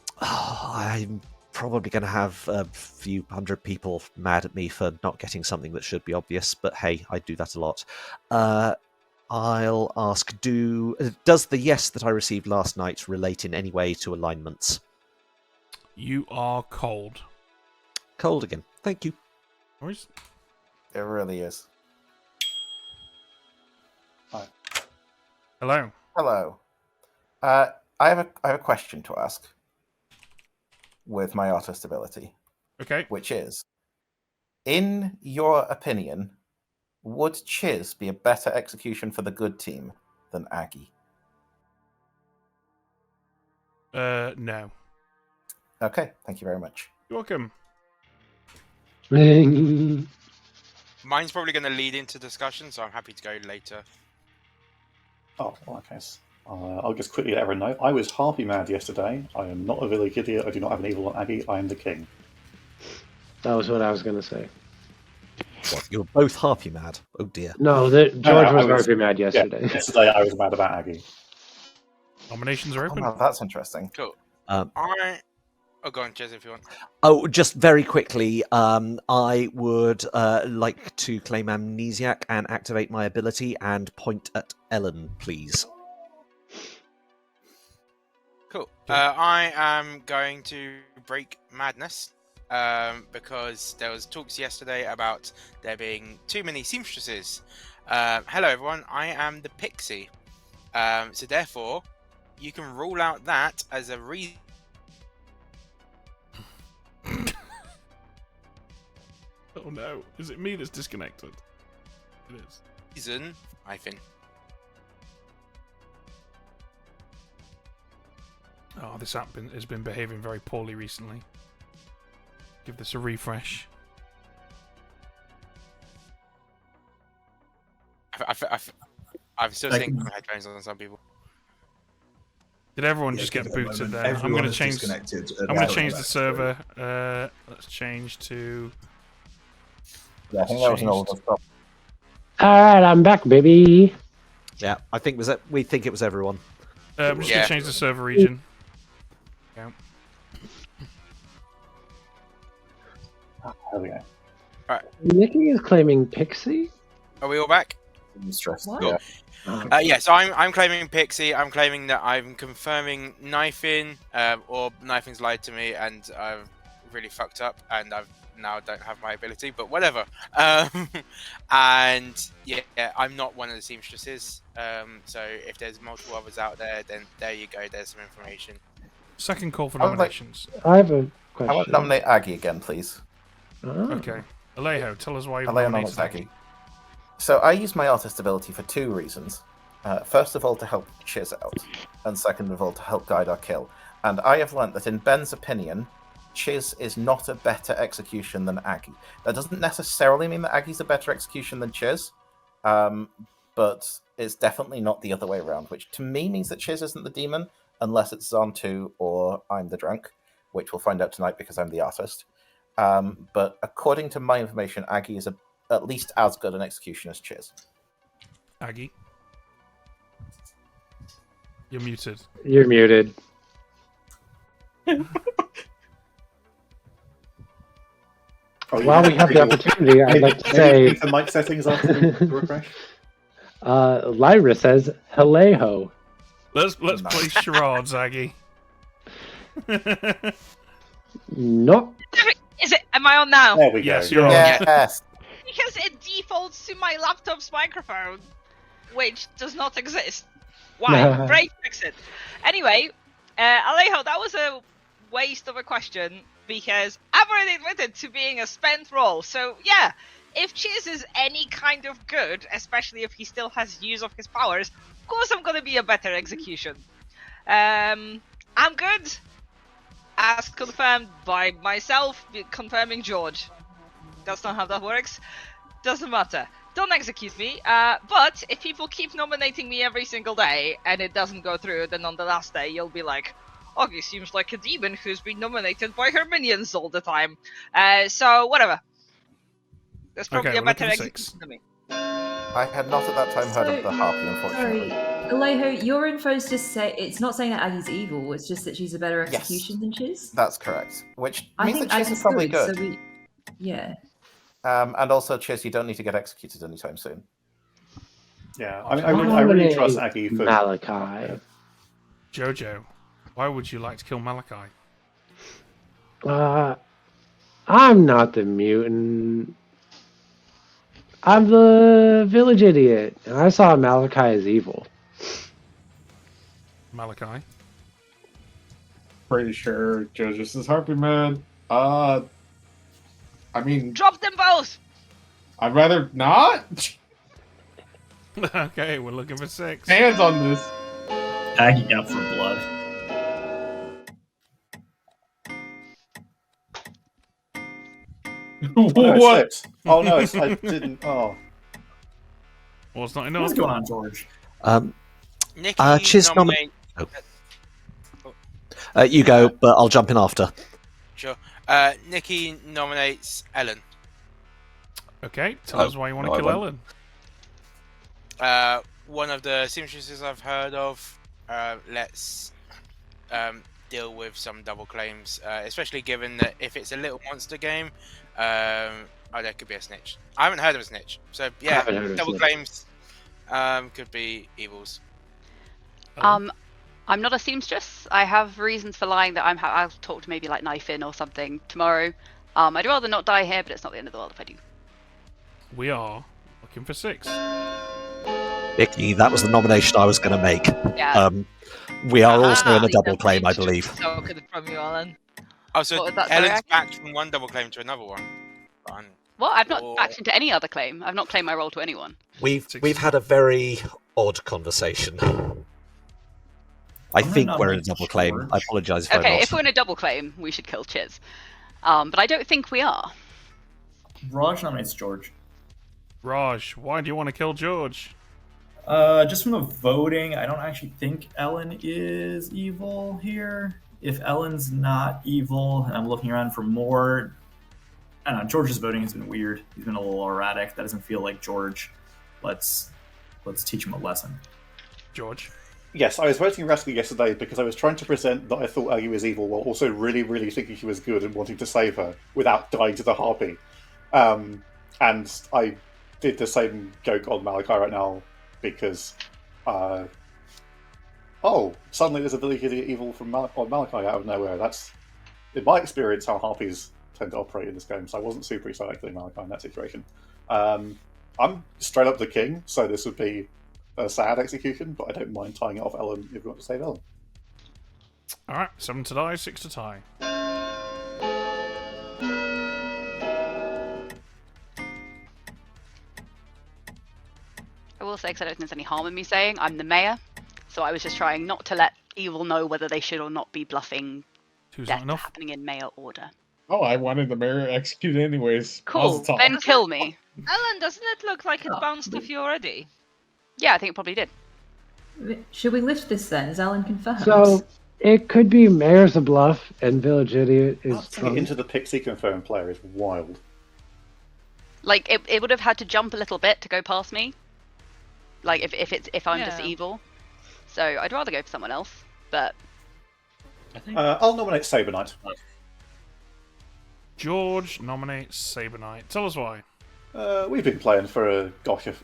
probably going to have a few hundred people mad at me for not getting something that should be obvious, but hey, I do that a lot. I'll ask, does the yes that I received last night relate in any way to alignments? You are cold. Cold again. Thank you. Where's... It really is. Hi. Hello. Hello. I have a question to ask with my artist ability. Okay. Which is, in your opinion, would Chiz be a better execution for the good team than Aggie? No. Okay, thank you very much. You're welcome. Mine's probably going to lead into discussion, so I'm happy to go later. Oh, well, okay. I'll just quickly let everyone know. I was harpy mad yesterday. I am not a village idiot. I do not have an evil on Aggie. I am the king. That was what I was going to say. What, you were both harpy mad? Oh dear. No, George was harpy mad yesterday. Yeah, yesterday I was mad about Aggie. Nominations are open. Oh, that's interesting. Cool. Um, go on, Jez, if you want. Oh, just very quickly, I would like to claim Amnesiac and activate my ability and point at Ellen, please. Cool. I am going to break madness because there was talks yesterday about there being too many seamstresses. Hello, everyone. I am the Pixie. So therefore, you can rule out that as a reason. Oh no, is it me that's disconnected? It is. Reason, hyphen. Oh, this app has been behaving very poorly recently. Give this a refresh. I'm still seeing headphones on some people. Did everyone just get booted there? I'm going to change. I'm going to change the server. Let's change to. Yeah, I think that was an old stop. All right, I'm back, baby. Yeah, I think we think it was everyone. I'm just going to change the server region. Yeah. There we go. Right. Nikki is claiming Pixie. Are we all back? What? Cool. Yeah, so I'm claiming Pixie. I'm claiming that I'm confirming Knifing, or Knifing's lied to me, and I've really fucked up, and I've now don't have my ability, but whatever. And yeah, I'm not one of the seamstresses. So if there's multiple others out there, then there you go. There's some information. Second call for nominations. I have a question. I want to nominate Aggie again, please. Oh. Okay. Alejo, tell us why you've Alejo nominated nominates Aggie. So I use my artist ability for 2 reasons. First of all, to help Chiz out, and second of all, to help guide our kill. And I have learnt that in Ben's opinion, Chiz is not a better execution than Aggie. That doesn't necessarily mean that Aggie's a better execution than Chiz, but it's definitely not the other way around, which to me means that Chiz isn't the demon, unless it's Zon2 or I'm the drunk, which we'll find out tonight because I'm the artist. But according to my information, Aggie is at least as good an execution as Chiz. Aggie? You're muted. You're muted. While we have the opportunity, I'd like to say the mic settings after the refresh. Lyra says "Hello." Let's play charades, Aggie. No. Is it? Am I on now? There we Yes, go. you're on. Yes. Because it defaults to my laptop's microphone, which does not exist. Why? Break fix it. Anyway, Alejo, that was a waste of a question because I've already admitted to being a spent roll. So yeah, if Chiz is any kind of good, especially if he still has use of his powers, of course I'm gonna be a better execution. I'm good, as confirmed by myself confirming George. That's not how that works. Doesn't matter. Don't execute me. But if people keep nominating me every single day and it doesn't go through, then on the last day you'll be like, Augie seems like a demon who's been nominated by her minions all the time. So whatever. There's probably a better execution than me. I had not at that time heard of the Harpy, unfortunately. Sorry, Alejo, your info's just it's not saying that Aggie's evil. It's just that she's a better execution than Chiz. That's correct. Which I means think that Chiz Aggie's is probably good. good. So yeah. And also, Chiz, you don't need to get executed anytime soon. Yeah, I really trust Aggie for Malachi. Jojo, why would you like to kill Malachi? I'm not the mutant. I'm the village idiot, and I saw Malachi as evil. Malachi? Pretty sure Jojo's is Harpy Man. I mean, drop them both. I'd rather not. Okay, we're looking for 6. Hands on this. Aggie out for blood. What? Oh no, I didn't. Oh. Well, it's not enough. What's going on, George? Nikki Chiz nominate... You go, but I'll jump in after. Sure. Nikki nominates Ellen. Okay, tell us why you want to kill Ellen. One of the seamstresses I've heard of. Let's deal with some double claims, especially given that if it's a little monster game, there could be a snitch. I haven't heard of a snitch, so yeah, double claims could be evils. I'm not a seamstress. I have reasons for lying that I'll talk to maybe like Knife In or something tomorrow. I'd rather not die here, but it's not the end of the world if I do. We are looking for 6. Nikki, that was the nomination I was going to make. Yeah. We are also in a double claim, I believe. So good from you, Alan. Oh, so What was that, Ellen's sorry? backed from one double claim to another one. Fun. Well, I've not backed into any other claim. I've not claimed my role to anyone. We've had a very odd conversation. I think we're in a double claim. I apologise if I'm Okay, not. if we're in a double claim, we should kill Chiz. But I don't think we are. Raj nominates George. Raj, why do you want to kill George? Just from the voting, I don't actually think Ellen is evil here. If Ellen's not evil, and I'm looking around for more, I don't know. George's voting has been weird. He's been a little erratic. That doesn't feel like George. Let's teach him a lesson. George. Yes, I was voting erratically yesterday because I was trying to present that I thought Aggie was evil while also really, really thinking she was good and wanting to save her without dying to the Harpy. And I did the same joke on Malachi right now because, suddenly there's a village idiot evil from Malachi out of nowhere. That's, in my experience, how Harpies tend to operate in this game, so I wasn't super excited killing Malachi in that situation. I'm straight up the king, so this would be a sad execution, but I don't mind tying it off Ellen if you want to save Ellen. Alright, 7 to die, 6 to tie. I will say, because I don't think there's any harm in me saying, I'm the mayor, so I was just trying not to let evil know whether they should or not be bluffing death happening in mayor order. Oh, I wanted the mayor executed anyways. Cool, then kill me. Ellen, doesn't it look like it bounced off you already? Yeah, I think it probably did. Should we lift this then? Is Alan confirmed? So it could be Mayor's a bluff and Village Idiot is drunk. Into the Pixie confirmed player is wild. Like it would have had to jump a little bit to go past me. Like if I'm just evil. So I'd rather go for someone else. But I'll nominate Saber Knight. George nominates Saber Knight. Tell us why. We've been playing for a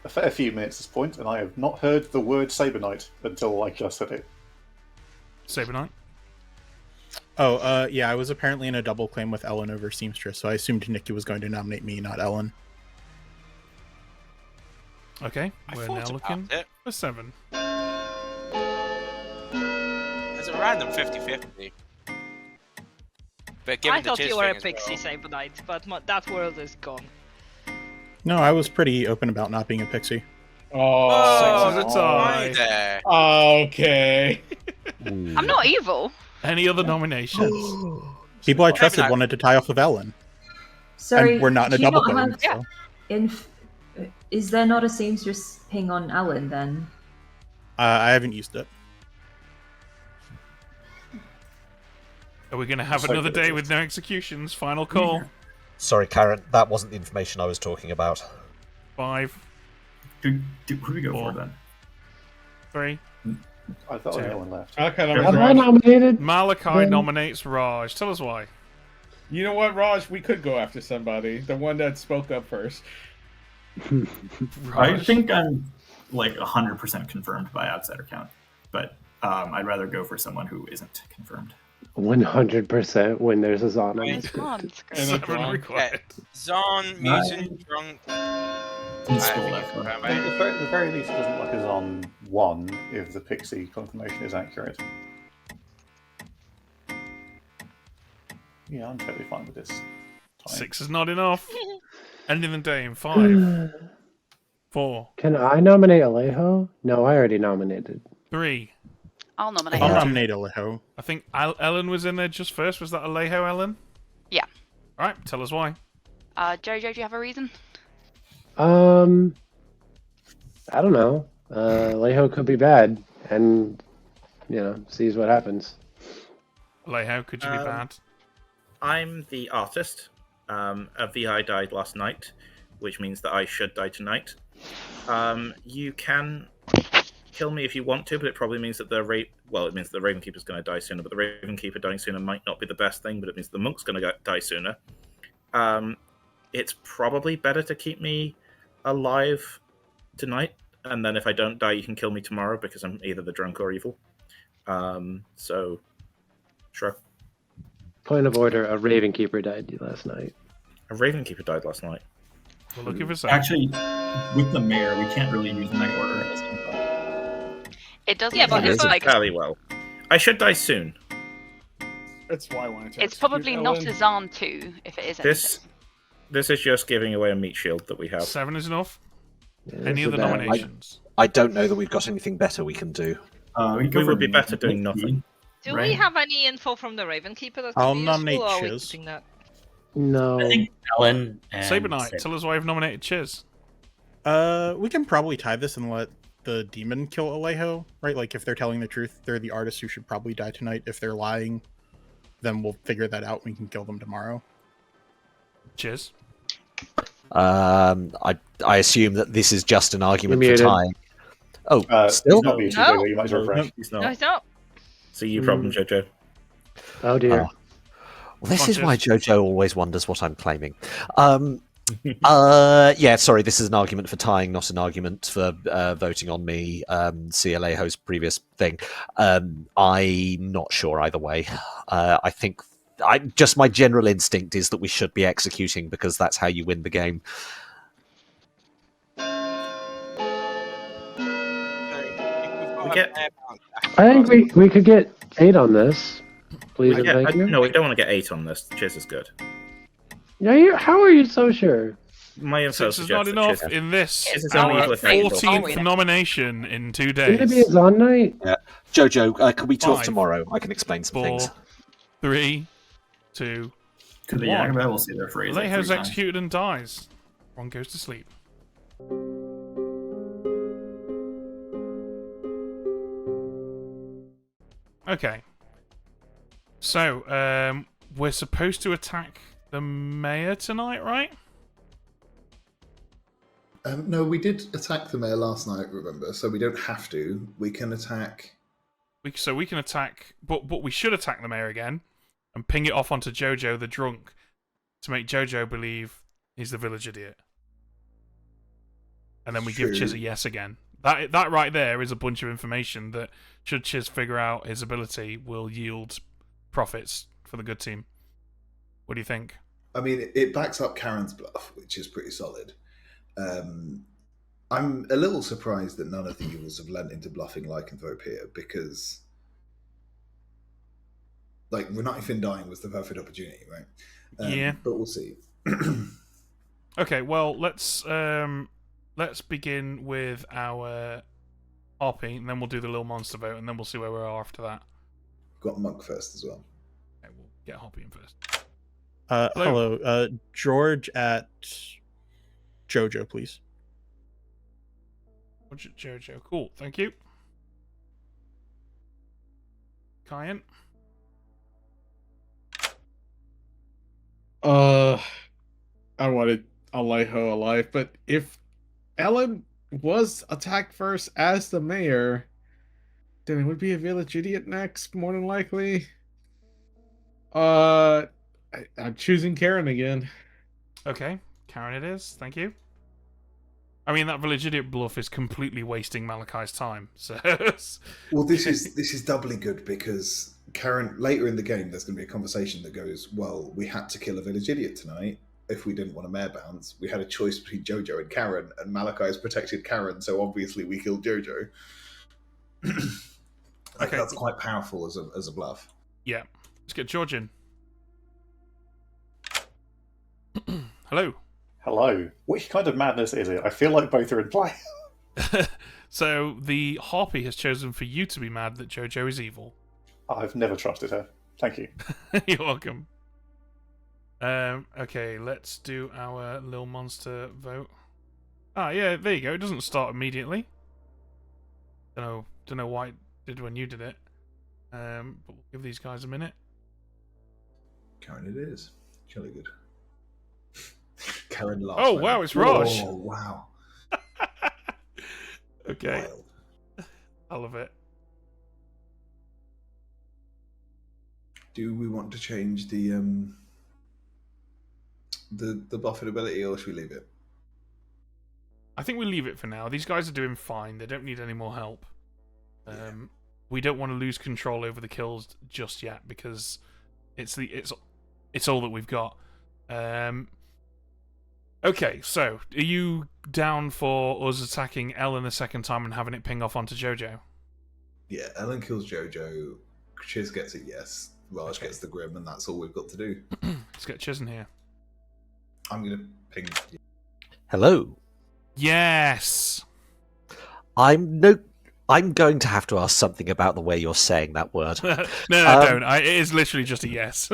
fair few minutes at this point, and I have not heard the word Saber Knight until I just said it. Saber Knight? Oh, yeah, I was apparently in a double claim with Ellen over Seamstress, so I assumed Nikki was going to nominate me, not Ellen. Okay, we're now looking for 7. There's a random 50-50. But given I thought the you were a Chiz pixie Saber Knight, but that world is gone. No, I was pretty open about not being a pixie. Oh, 6 is a tie. There. Okay. I'm not evil. Any other nominations? People I trusted wanted to tie off with Ellen. Sorry, and we're not in a do you double not claim. have- So. Is there not a seamstress ping on Alan then? I haven't used it. Are we going to have another day with no executions? Final call. Sorry, Karen, that wasn't the information I was talking about. Who 5. do we go for then? 3. I thought 2. no one left. Okay, Am I nominated? Malachi nominates Raj. Tell us why. You know what, Raj? We could go after somebody. The one that spoke up first. I think I'm like 100% confirmed by outsider count, but I'd rather go for someone who isn't confirmed. 100% when there's a Zon on the Zon. script. 7 required. Zon, Mutant, Drunk. At the very least, it doesn't look as on 1 if the Pixie confirmation is accurate. Yeah, I'm totally fine with this. 6 is not enough. Ending the day in 5. 4. Can I nominate Alejo? No, I already nominated. 3. I'll nominate. I'll nominate Alejo. I think Ellen was in there just first. Was that Alejo, Ellen? Yeah. All right, tell us why. Jojo, do you have a reason? I don't know. Alejo could be bad, and sees what happens. Alejo, could you be bad? I'm the artist. A VI died last night, which means that I should die tonight. You can kill me if you want to, but it probably means that it means the Ravenkeeper's going to die sooner. But the Ravenkeeper dying sooner might not be the best thing, but it means the Monk's going to die sooner. It's probably better to keep me alive tonight, and then if I don't die, you can kill me tomorrow because I'm either the drunk or evil. So, sure. Point of order: a Ravenkeeper died last night. A Ravenkeeper died last night. We're looking for some. Actually, with the mayor, we can't really use night order as info. It doesn't. Yeah, but it's like fairly well. I should die soon. That's why I wanted to. it's probably not a Zan 2 if it is. This is just giving away a meat shield that we have. 7 is enough. Yeah, Any other nominations? I don't know that we've got anything better we can do. We would be better doing nothing. Do we have any info from the Ravenkeeper that I'll could be nominate useful, or are we Chiz. keeping that? No. I think Ellen and Saber Knight, tell us why you've nominated Chiz. We can probably tie this and let the demon kill Alejo, right? Like, if they're telling the truth, they're the artist who should probably die tonight. If they're lying, then we'll figure that out. We can kill them tomorrow. Chiz. I assume that this is just an argument for muted. tying. Oh, still? He's not muted, No. Jojo, you might as well refresh. He's No, not. it's not. See you problem, Jojo. Oh dear. Well, this is Conscious. why Jojo always wonders what I'm claiming. Yeah, sorry, this is an argument for tying, not an argument for voting on me. See Alejo's previous thing. I'm not sure either way. I think just my general instinct is that we should be executing because that's how you win the game. I think we could get 8 on this. Please and thank you. No, we don't want to get 8 on this. Chiz is good. How are you so sure? My info 6 is not suggests that enough Chiz- in this, Chiz is only our equal if eight. 14th nomination in 2 Can it be a days. Zon night? Yeah. Jojo, can we talk 5, tomorrow? I can explain some 4, things. 3, 2, Because the 1. Yagba will say their phrase. like Alejo's 3 times. executed and dies. One goes to sleep. Okay. So, we're supposed to attack the mayor tonight, right? No, we did attack the mayor last night, remember? So we don't have to. We can attack. We can attack, but we should attack the mayor again and ping it off onto Jojo the drunk. to make Jojo believe he's the village idiot. And then we True. give Chiz a yes again. That right there is a bunch of information that, should Chiz figure out his ability, will yield profits for the good team. What do you think? I mean, it backs up Karen's bluff, which is pretty solid. I'm a little surprised that none of the evils have lent into bluffing Lycanthrope here, because Renifin dying was the perfect opportunity, right? Yeah. But we'll see. Okay, well, let's begin with our Harpy, and then we'll do the little monster vote, and then we'll see where we are after that. Got Monk first as well. Okay, we'll get Harpy in first. Hello. George at Jojo, please. George at Jojo. Cool, thank you. Kyan? I wanted Alejo alive, but if Ellen was attacked first as the mayor, then it would be a village idiot next, more than likely. I'm choosing Karen again. Okay, Karen it is. Thank you. I mean, that village idiot bluff is completely wasting Malachi's time. So, well, this is doubly good because Karen, later in the game, there's going to be a conversation that goes, "Well, we had to kill a village idiot tonight if we didn't want a mayor bounce. We had a choice between Jojo and Karen, and Malachi has protected Karen, so obviously we killed Jojo." Okay. That's quite powerful as a bluff. Yeah, let's get George in. Hello. Hello. Which kind of madness is it? I feel like both are in play. So the Harpy has chosen for you to be mad that Jojo is evil. I've never trusted her. Thank you. You're welcome. Okay, let's do our little monster vote. Ah, yeah, there you go. It doesn't start immediately. Don't know why it did when you did it. But we'll give these guys a minute. Karen, it is. Jolly good. Karen laughs. Oh, wow, it's Raj. Oh, wow. Okay. Wild. I love it. Do we want to change the buffet ability, or should we leave it? I think we leave it for now. These guys are doing fine. They don't need any more help. We don't want to lose control over the kills just yet because it's all that we've got. Okay, so are you down for us attacking Ellen a second time and having it ping off onto Jojo? Yeah, Ellen kills Jojo. Chiz gets it, yes. Raj gets the Grim, and that's all we've got to do. Let's get Chiz in here. I'm going to ping. Hello. Yes. I'm going to have to ask something about the way you're saying that word. No, don't. It is literally just a yes.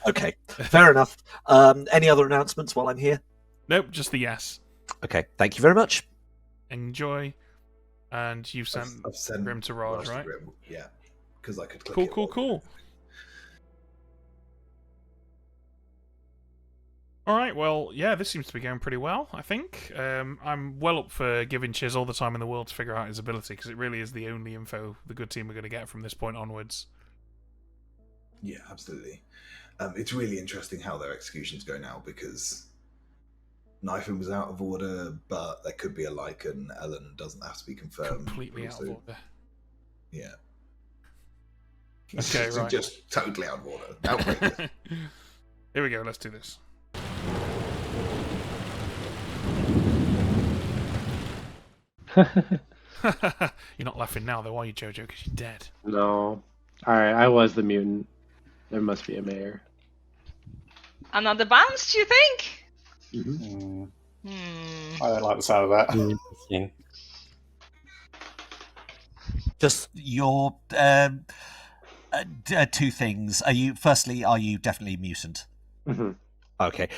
Okay, fair enough. Any other announcements while I'm here? Nope, just the yes. Okay, thank you very much. Enjoy. And you've sent Grim to Raj, right? Grim. Yeah, because I could click Cool. Alright, well, yeah, this seems to be going pretty well, I think. I'm well up for giving Chiz all the time in the world to figure out his ability, because it really is the only info the good team are going to get from this point onwards. Yeah, absolutely. It's really interesting how their executions go now, because Knifing was out of order, but there could be a Lycan. Ellen doesn't have to be confirmed. Completely out of order. Yeah. Okay, right. Just totally out of order. Outrageous. Here we go, let's do this. You're not laughing now, though, are you, Jojo? Because you're dead. No. Alright, I was the mutant. There must be a mayor. Another bounce, do you think? Mm-hmm. I don't like the sound of that. Just your two things. Are you definitely mutant? Mm-hmm. Okay.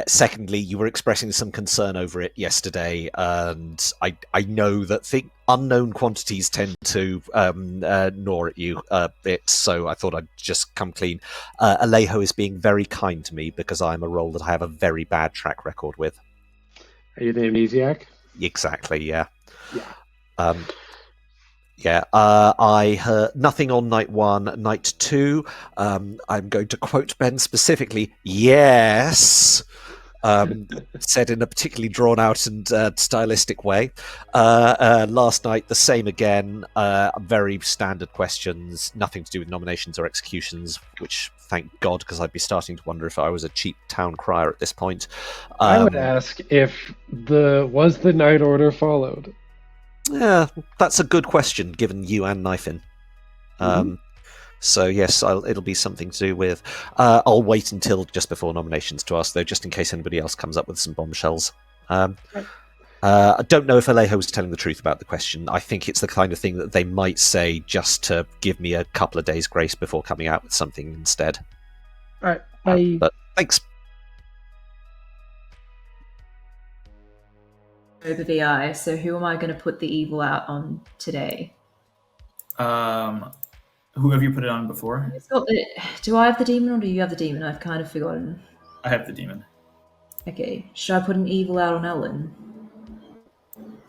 Secondly, you were expressing some concern over it yesterday, and I know that unknown quantities tend to gnaw at you a bit, so I thought I'd just come clean. Alejo is being very kind to me because I'm a role that I have a very bad track record with. Are you the amnesiac? Exactly, yeah. Yeah. Yeah, I heard nothing on night 1. Night 2, I'm going to quote Ben specifically, yes, said in a particularly drawn out and stylistic way. Last night, the same again, very standard questions, nothing to do with nominations or executions, which, thank God, because I'd be starting to wonder if I was a cheap town crier at this point. I would ask if was the Night Order followed? Yeah, that's a good question, given you and Knifin. So yes, it'll be something to do with. I'll wait until just before nominations to ask, though, just in case anybody else comes up with some bombshells. I don't know if Alejo was telling the truth about the question. I think it's the kind of thing that they might say just to give me a couple of days' grace before coming out with something instead. All right, bye. But thanks. Over VI. So who am I going to put the evil out on today? Who have you put it on before? Do I have the demon or do you have the demon? I've kind of forgotten. I have the demon. Okay. Should I put an evil out on Ellen?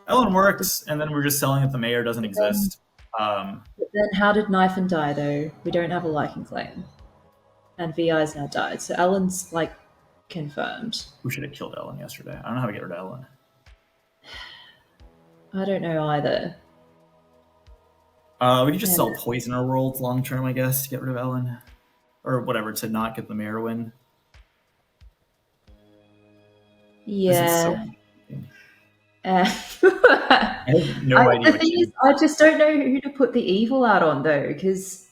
Ellen works, and then we're just selling that the mayor doesn't exist. But then how did Knifin die, though? We don't have a liking claim. And VI's now died. So Ellen's, like, confirmed. Who should have killed Ellen yesterday? I don't know how to get rid of Ellen. I don't know either. We could just sell poisoner rolls long term, I guess, to get rid of Ellen. Or whatever, to not get the mayor win. Yeah. I have no idea. The thing is, I just don't know who to put the evil out on, though, because...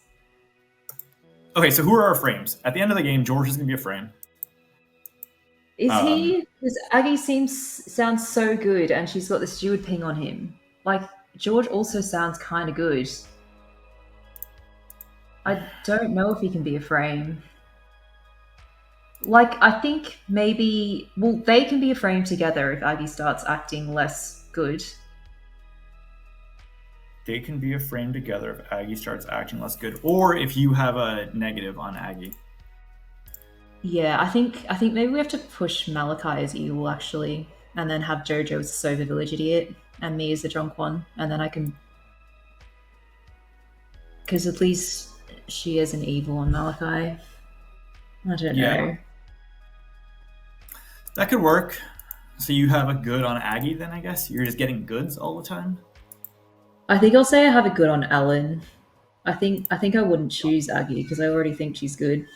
Okay, so who are our frames? At the end of the game, George is going to be a frame. Is he? Because Aggie sounds so good, and she's got the steward ping on him. Like, George also sounds kind of good. I don't know if he can be a frame. Like, I think maybe... Well, they can be a frame together if Aggie starts acting less good. They can be a frame together if Aggie starts acting less good, or if you have a negative on Aggie. Yeah, I think maybe we have to push Malachi as evil, actually, and then have Jojo as a sober village idiot, and me as the drunk one, and then I can... Because at least she is an evil on Malachi. I don't know. That could work. So you have a good on Aggie then, I guess? You're just getting goods all the time? I think I'll say I have a good on Ellen. I think I wouldn't choose Aggie, because I already think she's good.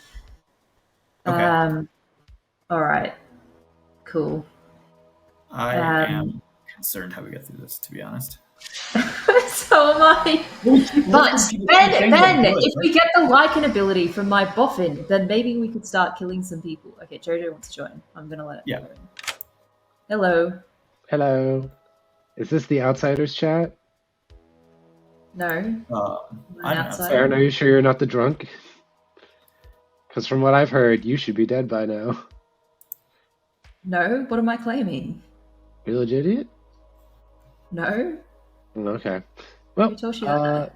Okay. Alright. Cool. I am concerned how we get through this, to be honest. So am I. But Ben, if we get the Lycan ability from my boffin, then maybe we could start killing some people. Okay, Jojo wants to join. I'm gonna let it. Yeah. Hello. Hello. Is this the Outsiders chat? No. I'm outside. Aaron, are you sure you're not the drunk? Because from what I've heard, you should be dead by now. No? What am I claiming? Village idiot? No? Okay. Well, Who told you that?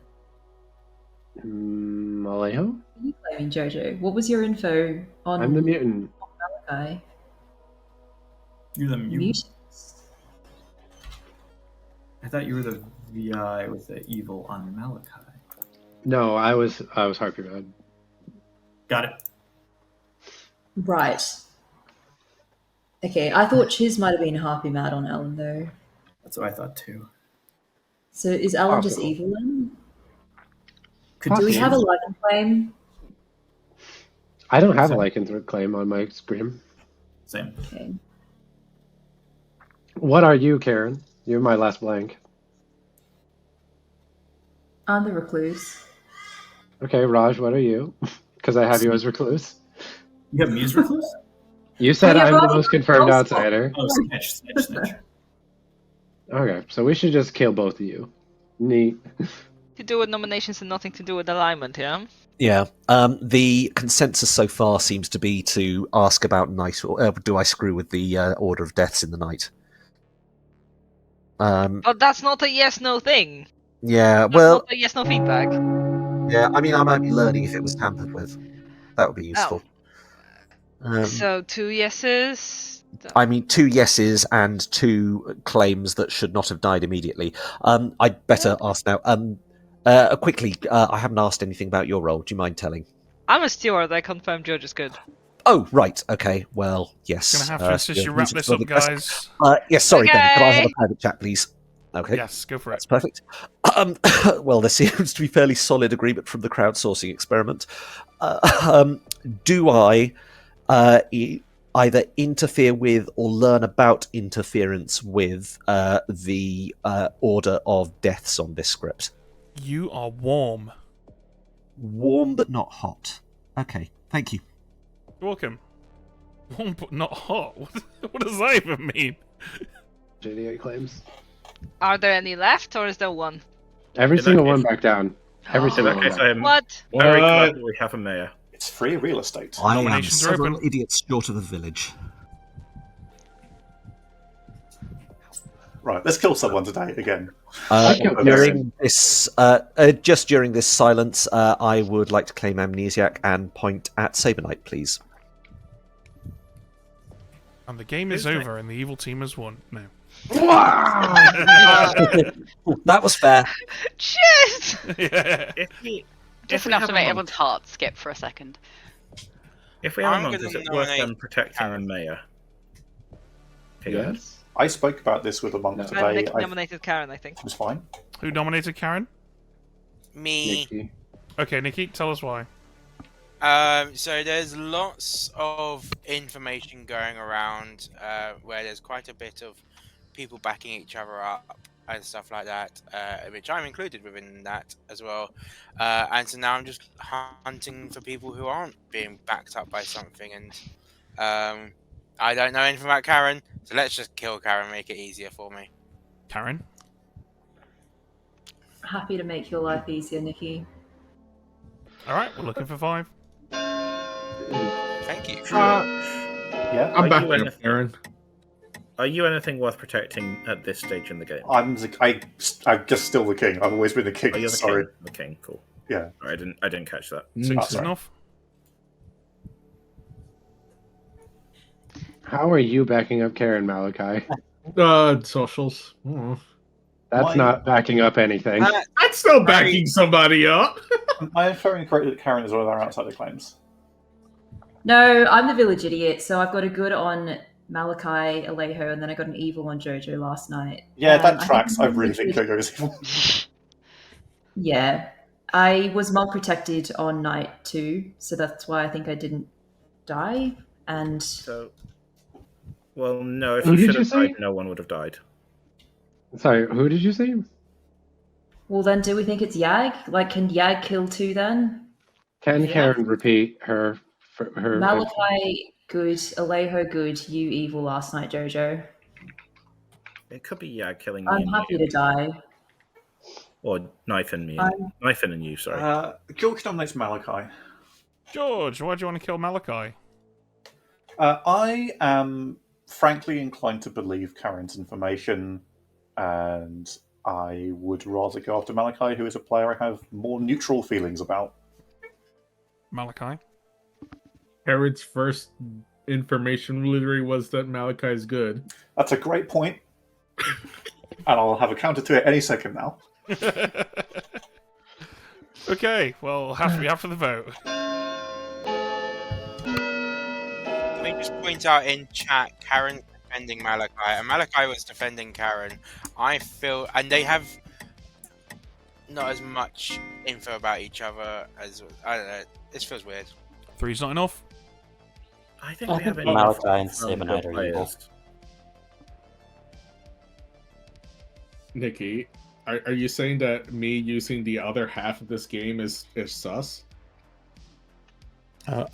Alejo? What are you claiming, Jojo? What was your info on... I'm the mutant. On Malachi? You're the mutant? Mutants? I thought you were the VI with the evil on Malachi. No, I was Harpy Rod. Got it. Right. Okay, I thought Chiz might have been Harpy Mad on Ellen, though. That's what I thought, too. So is Ellen just evil then? Do we have a Lycan claim? I don't have a Lycanthrope claim on my screen. Same. Okay. What are you, Karen? You're my last blank. I'm the recluse. Okay, Raj, what are you? Because I have you as recluse. You have me as recluse? You said yeah, I'm Raj, the most confirmed outsider. Oh, snitch. Okay, so we should just kill both of you. Neat. To do with nominations and nothing to do with alignment, yeah? Yeah. The consensus so far seems to be to ask about night, or do I screw with the order of deaths in the night? But that's not a yes/no thing. Yeah, That's well... not a yes/no feedback. Yeah, I mean, I might be learning if it was tampered with. That would be useful. So 2 yeses... I mean, 2 yeses and 2 claims that should not have died immediately. I'd better ask now. Quickly, I haven't asked anything about your role. Do you mind telling? I'm a steward. I confirmed George is good. Oh, right. Okay. Well, yes. Gonna have to insist you wrap this up, guys. Yes, sorry, Okay. Ben. Could I have a private chat, please? Okay. Yes, go for That's it. perfect. Well, there seems to be fairly solid agreement from the crowdsourcing experiment. Do I either interfere with or learn about interference with the order of deaths on this script? You are warm. Warm but not hot. Okay, thank you. You're welcome. Warm but not hot. What does that even mean? JD claims. Are there any left, or is there one? Every single one back down. Every single one. I'm What? very glad that we have a mayor. It's free real estate. I am Nominations are several open. idiots short of the village. Right, let's kill someone today again. During this, just during this silence, I would like to claim amnesiac and point at Saber Knight, please. And the game is over, and the evil team has won. No. That was fair. Cheers! Yeah. Just enough to make everyone's heart skip for a second. If we have a I'm monk, gonna is it worth nominate them protecting the mayor? Okay, go ahead. Yes. I spoke about this with a monk And today. Nick nominated Karen, I think. It was fine. Who nominated Karen? Me. Nikki. Okay, Nikki, tell us why. So there's lots of information going around where there's quite a bit of people backing each other up and stuff like that, which I'm included within that as well. And so now I'm just hunting for people who aren't being backed up by something. And I don't know anything about Karen, so let's just kill Karen and make it easier for me. Karen? Happy to make your life easier, Nikki. Alright, we're looking for 5. Thank you. Yeah, I'm Are back you with anything- Aaron. Are you anything worth protecting at this stage in the game? I'm just still the king. I've always been the king. Oh, you're the Sorry. king. The king, cool. Yeah. I didn't catch that. 6 is sorry. enough. How are you backing up Karen, Malachi? Socials. That's Why? not backing up anything. That's still backing somebody up. Am I inferring correctly that Karen is one of our outsider claims? No, I'm the village idiot, so I've got a good on Malachi, Alejo, and then I got an evil on Jojo last night. Yeah, that I tracks. I think- really think Jojo is evil. Yeah. I was monk protected on night 2, so that's why I think I didn't die. And So, well, no. If Who you did should you have say? died, no one would have died. Sorry, who did you say? well, then do we think it's Yag? Like, can Yag kill 2 then? Can Yeah. Karen repeat her? Malachi good, Alejo good, you evil last night, Jojo. It could be killing me. I'm and happy you. to die. Or knifing me. I'm- Knifing and you, sorry. George nominates Malachi. George, why do you want to kill Malachi? I am frankly inclined to believe Karen's information, and I would rather go after Malachi, who is a player I have more neutral feelings about. Malachi? Herod's first information literally was that Malachi is good. That's a great point, and I'll have a counter to it any second now. Okay, well, have to be after the vote. Let me just point out in chat, Karen defending Malachi, and Malachi was defending Karen. I feel, and they have not as much info about each other as I don't know. This feels weird. 3's not enough. I think I we have think enough Malachi and from Saber Knight good are evil. players. Nikki, are you saying that me using the other half of this game is sus?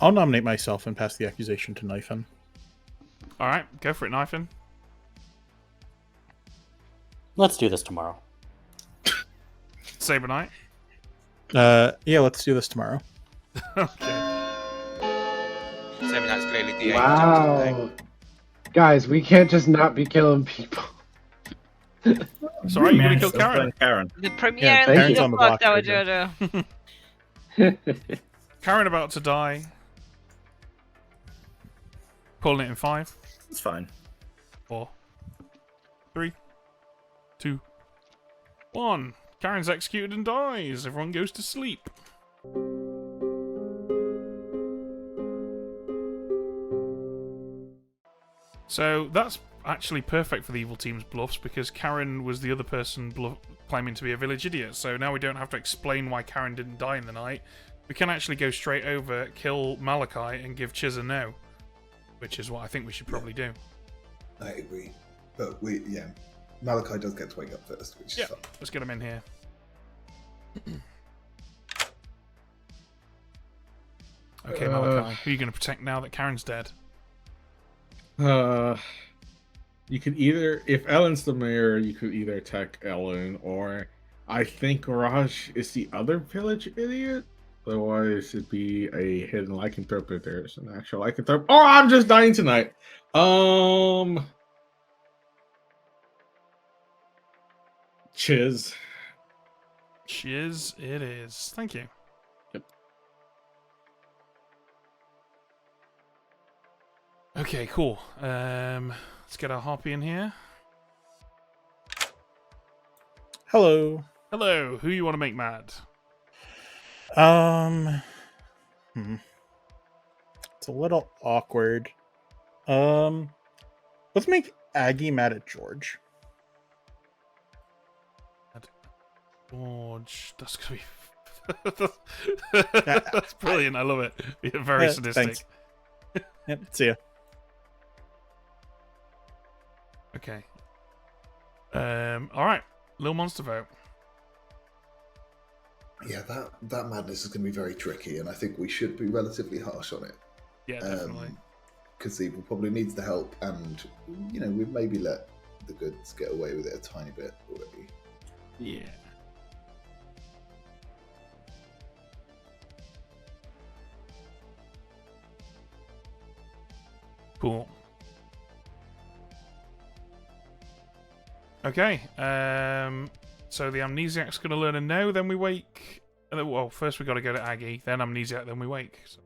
I'll nominate myself and pass the accusation to Knifin. Alright, go for it, Knifin. Let's do this tomorrow. Saber Knight. Yeah, let's do this tomorrow. Okay. 7 Knight's clearly the Wow. Guys, we can't just not be killing people. Sorry, you're gonna kill Still Karen. playing Karen. The premiere Yeah, league Karen's of on the block Clocktower, right Jojo. Karen about to die. Calling it in 5, It's fine. 4, 3, 2, 1. Karen's executed and dies. Everyone goes to sleep. So that's actually perfect for the evil team's bluffs because Karen was the other person claiming to be a village idiot. So now we don't have to explain why Karen didn't die in the night. We can actually go straight over, kill Malachi, and give Chiz a no, which is what I think we should probably do. I agree, but Malachi does get to wake up first, which is fun. Let's get him in here. Okay, Malachi, who are you going to protect now that Karen's dead? You could either, if Ellen's the mayor, you could either attack Ellen, or I think Raj is the other village idiot. Otherwise, it'd be a hidden lycanthrope if there's an actual lycanthrope. Oh, I'm just dying tonight. Chiz. Chiz it is. Thank you. Yep. Okay, cool. Let's get our harpy in here. Hello. Hello. Who you want to make mad? It's a little awkward. Let's make Aggie mad at George. George, that's gonna be that's brilliant. I love it. You're very sadistic. Thanks. Yep. See ya. Okay. All right. Little monster vote. Yeah, that madness is going to be very tricky, and I think we should be relatively harsh on it. Yeah, definitely. Because Evil probably needs the help, and we've maybe let the goods get away with it a tiny bit already. Yeah. Cool. Okay. So the Amnesiac's going to learn a no, then we wake. Well, first we got to go to Aggie, then Amnesiac, then we wake. So.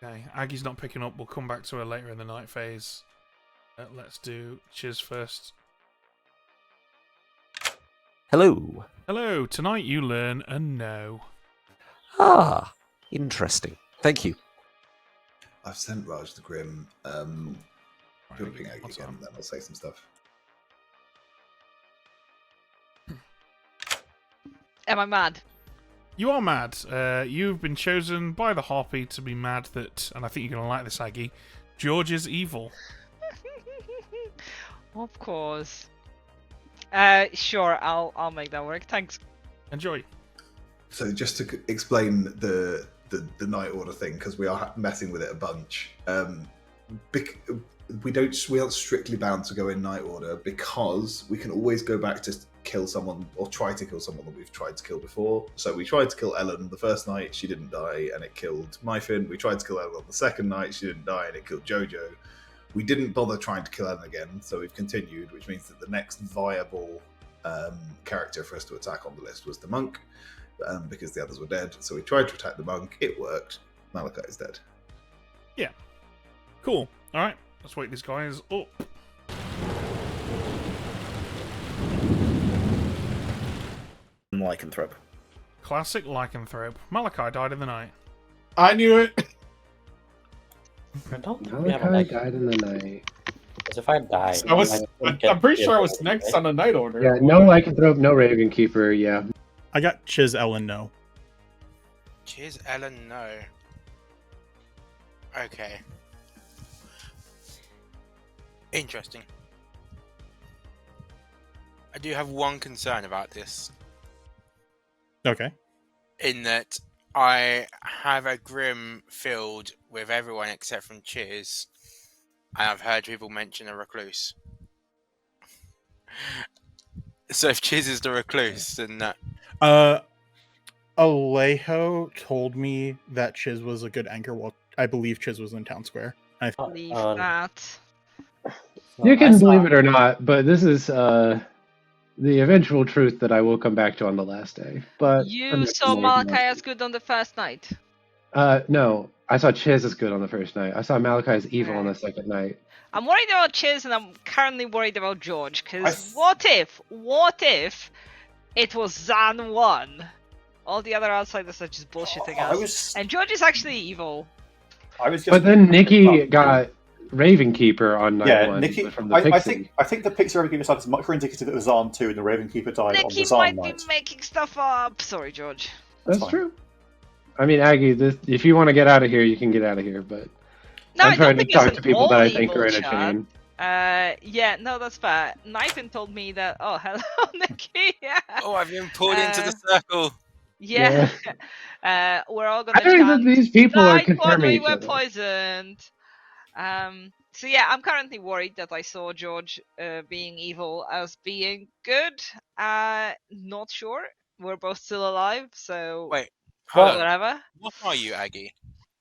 Okay, Aggie's not picking up. We'll come back to her later in the night phase. Let's do Chiz first. Hello. Hello. Tonight you learn a no. Ah, interesting. Thank you. I've sent Raj the Grim. Jumping Aggie again, then I'll say some stuff. Am I mad? You are mad. You've been chosen by the Harpy to be mad that, and I think you're going to like this, Aggie, George is evil. Of course. Sure, I'll make that work. Thanks. Enjoy. So just to explain the night order thing, because we are messing with it a bunch. We aren't strictly bound to go in night order because we can always go back to kill someone or try to kill someone that we've tried to kill before. So we tried to kill Ellen the first night, she didn't die, and it killed Myfin. We tried to kill Ellen on the second night, she didn't die, and it killed Jojo. We didn't bother trying to kill Ellen again, so we've continued, which means that the next viable character for us to attack on the list was the monk, because the others were dead. So we tried to attack the monk, it worked. Malachi is dead. Yeah. Cool. Alright, let's wake these guys up. Lycanthrope. Classic lycanthrope. Malachi died in the night. I knew it! Malachi died in the night. Because if I die, I'm pretty sure I was next on the night order. Yeah, no Lycanthrope, no Raven Keeper, yeah. I got Chiz Ellen no. Chiz Ellen no. Okay. Interesting. I do have one concern about this. Okay. In that I have a Grim filled with everyone except from Chiz, and I've heard people mention a recluse. So if Chiz is the recluse, then that... Alejo told me that Chiz was a good anchor while I believe Chiz was in Town Square. Believe that. You can believe it or not, but this is the eventual truth that I will come back to on the last day. But You saw Malachi as good on the first night. No, I saw Chiz as good on the first night. I saw Malachi as evil on the second night. I'm worried about Chiz, and I'm currently worried about George. Because what if it was Zan 1? All the other outsiders are just bullshitting us. And George is actually evil. But then Nikki got Ravenkeeper on night 1 Nikki, from the Pixie. I think the Pixie Ravenkeeper side is much more indicative that it was Zan 2 and the Ravenkeeper died on the Nikki Zan might night. be making stuff up. Sorry, George. That's true. I mean, Aggie, if you want to get out of here, you can get out of here, but No, I'm I trying don't to think talk it's to an people that I think all are in a evil chain. Yeah, no, that's fair. Knifin told me that. Oh, hello, Nikki. Oh, I've been pulled into the circle. Yeah. We're all gonna I think that chant, these people are "Night one, confirming we each were other. poisoned." So yeah, I'm currently worried that I saw George being evil as being good. Not sure. We're both still alive, so Wait, hold on. whatever. What are you, Aggie?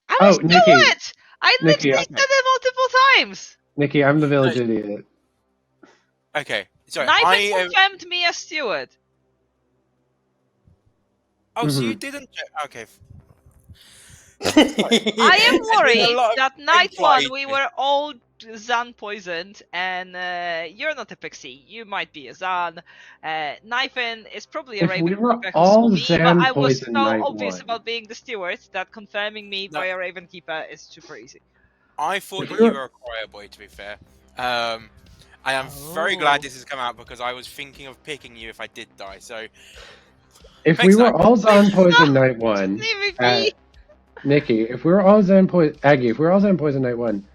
I was Nikki. Stuart! I Nikki, literally said it multiple times! Nikki, I'm the village idiot. Okay, sorry. Knifin confirmed me as Stuart. Oh, so you didn't. Okay. I am worried that night one implied- we were all Zan poisoned, and you're not a pixie. You might be a Zan. Knifin is probably a If we Raven were Keeper all who's me, but Zan I was so poisoned night obvious one. about being the steward that confirming me by a Raven Keeper is super easy. I thought that you were a choir boy, to be fair. I am very glad this has come out because I was thinking of picking you if I did die. So, If we were all Zan poisoned night 1, Nikki, if we were all Zan poisoned, Aggie, if we were all Zan poisoned night 1,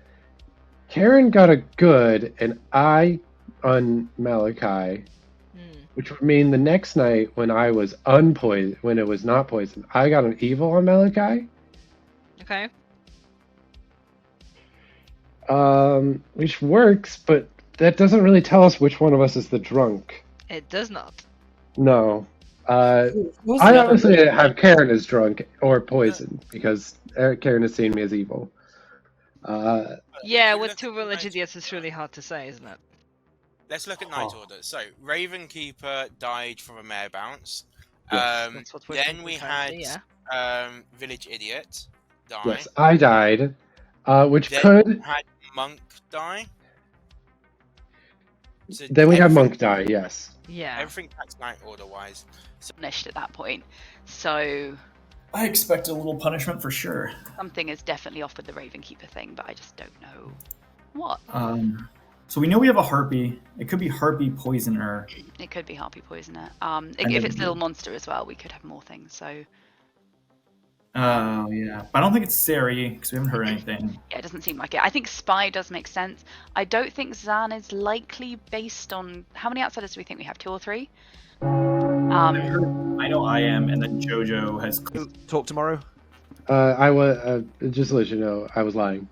Karen got a good and I on Malachi, which would mean the next night when I was unpoisoned, when it was not poisoned, I got an evil on Malachi. Okay. Which works, but that doesn't really tell us which one of us is the drunk. It does not. No. I Who's the other obviously drunk? have Karen as drunk or poisoned because Karen has seen me as evil. Yeah, with two village idiots, it's really hard to say, isn't it? let's look at Night Order. So, Ravenkeeper died from a mare bounce. Yes. That's what we're Then thinking we currently, had Village Idiot die. Yes, I died. Which Then could. we had Monk die. So Then we have everything- Monk die, yes. Yeah. Everything that's Night Order wise. Punished at that point. So I expect a little punishment for sure. something is definitely off with the Ravenkeeper thing, but I just don't know what. So we know we have a harpy. It could be harpy poisoner. It could be Harpy Poisoner. And If then- it's Little Monster as well, we could have more things. So Oh yeah, but I don't think it's Sari because we haven't heard anything. yeah, it doesn't seem like it. I think Spy does make sense. I don't think Zan is likely based on how many outsiders do we think we have? 2 or 3? I know I am, and then JoJo has. Talk tomorrow. I was just to let you know, I was lying.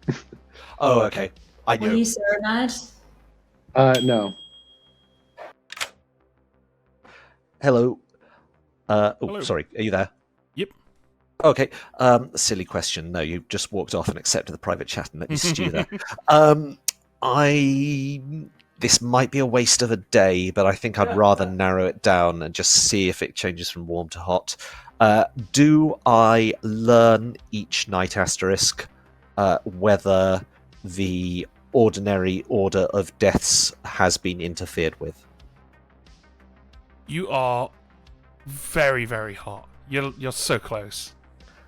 Oh, okay. I Were knew. you Serenade? No. Hello. Hello. Sorry. Are you there? Yep. Okay. Silly question. No, you just walked off and accepted the private chat and let me stew there. This might be a waste of a day, but I think I'd rather narrow it down and just see if it changes from warm to hot. Do I learn each night asterisk whether the ordinary order of deaths has been interfered with? You are very, very hot. You're so close.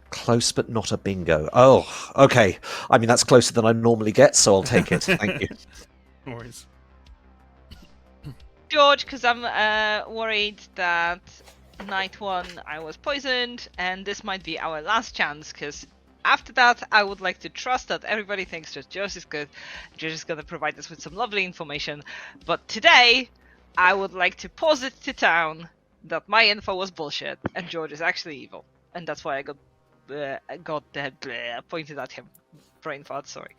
Close, but not a bingo. Oh, okay. I mean, that's closer than I normally get, so I'll take it. Thank you. No worries. George, because I'm worried that night 1 I was poisoned, and this might be our last chance, because after that I would like to trust that everybody thinks that George is good. George is going to provide us with some lovely information, but today I would like to posit to town that my info was bullshit, and George is actually evil, and that's why I got pointed at him. Brain fart, sorry.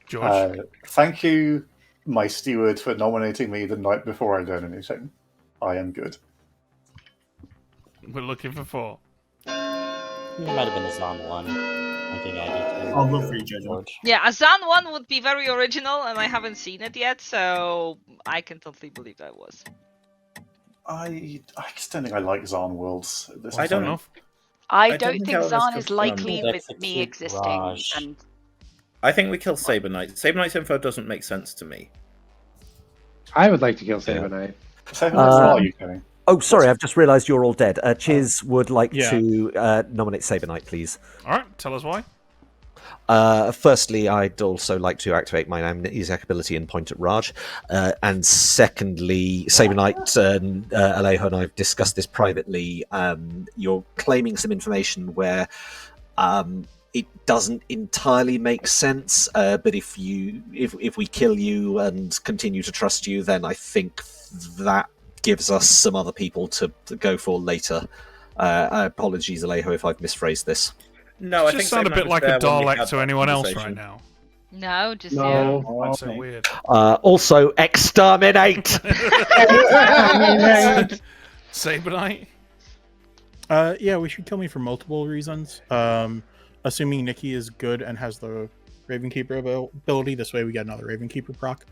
George? Thank you, my steward, for nominating me the night before I learn anything. I am good. We're looking for 4. It might have been the Zan one. I'll vote for you, Jojo. Yeah, Azan one would be very original, and I haven't seen it yet, so I can totally believe that was. I just don't think I like Zarn worlds. I don't know. I don't think Zarn is likely with me existing. And I think we kill Saber Knight. Saber Knight's info doesn't make sense to me. I would like to kill Saber Knight. Oh, sorry, I've just realised you're all dead. Chiz would like to nominate Saber Knight, please. All right, tell us why. Firstly, I'd also like to activate my amnesiac ability and point at Raj. And secondly, Saber Knight and Alejo and I have discussed this privately. You're claiming some information where it doesn't entirely make sense, but if we kill you and continue to trust you, then I think that gives us some other people to go for later. Apologies, Alejo, if I've misphrased this. No, I just think sound a Saber bit Knight like was a there when we Dalek had to that anyone else conversation. right now. No, just No. you. That's so weird. Also, exterminate! Saber Knight? Yeah, we should kill me for multiple reasons. Assuming Nikki is good and has the Ravenkeeper ability, this way we get another Ravenkeeper proc.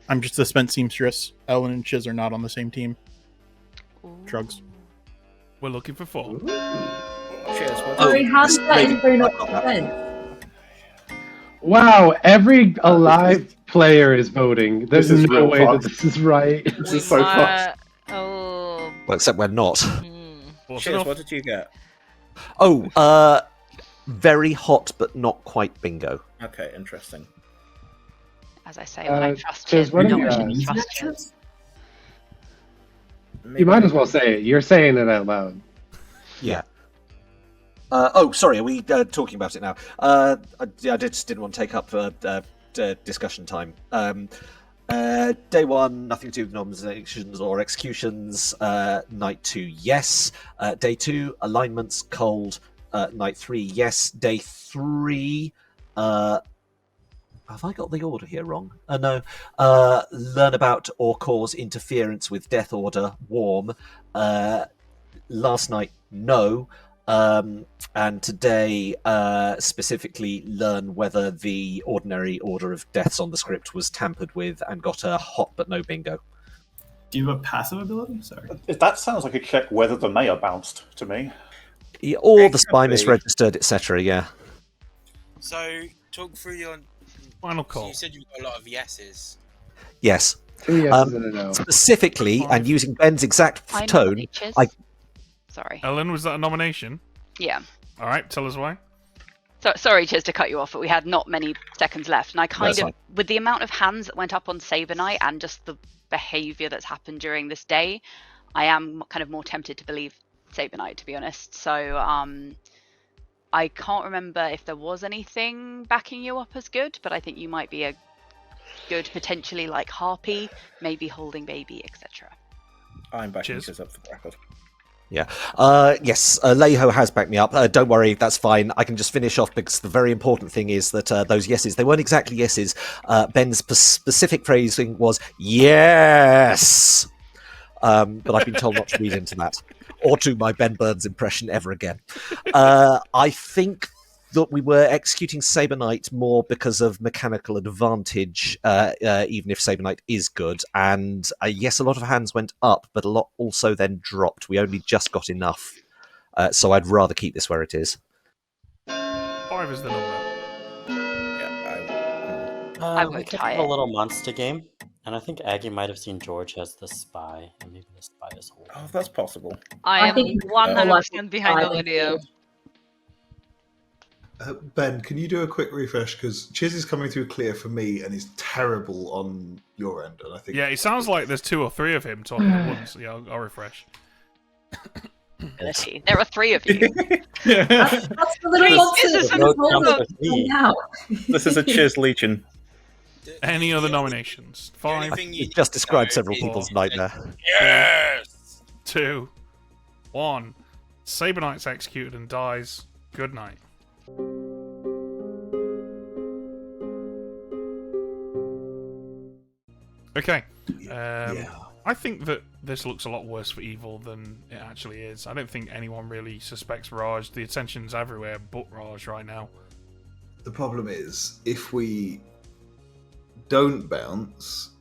I'm just a spent seamstress. Ellen and Chiz are not on the same team. Shrugs. We're looking for 4. Cheers. Sorry, how does that info not make sense? Wow, every alive player is voting. There's no way that this is right. This is so fast. Oh. Well, except we're not. Cheers, what did you get? Oh, very hot, but not quite bingo. Okay, interesting. as I say, when I trust Chiz, him, what I are don't you, really trust Chiz. You might as well say it. You're saying it out loud. Yeah. Sorry, are we talking about it now? I just didn't want to take up discussion time. Day 1, nothing to do with nominations or executions. Night 2, yes. Day 2, alignments, cold. Night 3, yes. Day 3, have I got the order here wrong? No. Learn about or cause interference with Death Order, warm. Last night, no. And today, specifically, learn whether the ordinary order of deaths on the script was tampered with and got a hot but no bingo. Do you have a passive ability? Sorry. That sounds like a check whether the mayor bounced to me. Yeah, or the spy misregistered, etc. Yeah. So, talk through your final call. You said you've got a lot of yeses. Yes. 2 yeses and a no. Specifically, and using Ben's exact tone, Sorry. Ellen, was that a nomination? Yeah. All right, tell us why. So, sorry, Chiz, to cut you off, but we had not many seconds left, and I kind of, with the amount of hands that went up on Saber Knight and just the behaviour that's happened during this day, I am kind of more tempted to believe Saber Knight, to be honest. So, I can't remember if there was anything backing you up as good, but I think you might be a good, potentially like Harpy, maybe holding baby, etc. I'm backing Chiz up for the record. Yeah. Yes, Leho has backed me up. Don't worry, that's fine. I can just finish off because the very important thing is that those yeses, they weren't exactly yeses. Ben's specific phrasing was yes. But I've been told not to read into that or do my Ben Burns impression ever again. I think that we were executing Saber Knight more because of mechanical advantage, even if Saber Knight is good. And yes, a lot of hands went up, but a lot also then dropped. We only just got enough. So I'd rather keep this where it is. 5 is the number. I would we could tie have a it. little monster game, and I think Aggie might have seen George as the spy, and maybe the spy is whole. Oh, that's possible. I am think 100% behind Olivia. Ben, can you do a quick refresh? Because Chiz is coming through clear for me and is terrible on your end. And I think it sounds like there's 2 or 3 of him talking at once. Yeah, I'll refresh. There are 3 of you. That's the little This is a Chiz Legion. Any other nominations? 5. You just described several people's nightmare. Yes! 2, 1. Saber Knight's executed and dies. Good night. Okay. I think that this looks a lot worse for evil than it actually is. I don't think anyone really suspects Raj. The attention's everywhere but Raj right now. The problem is, if we don't bounce,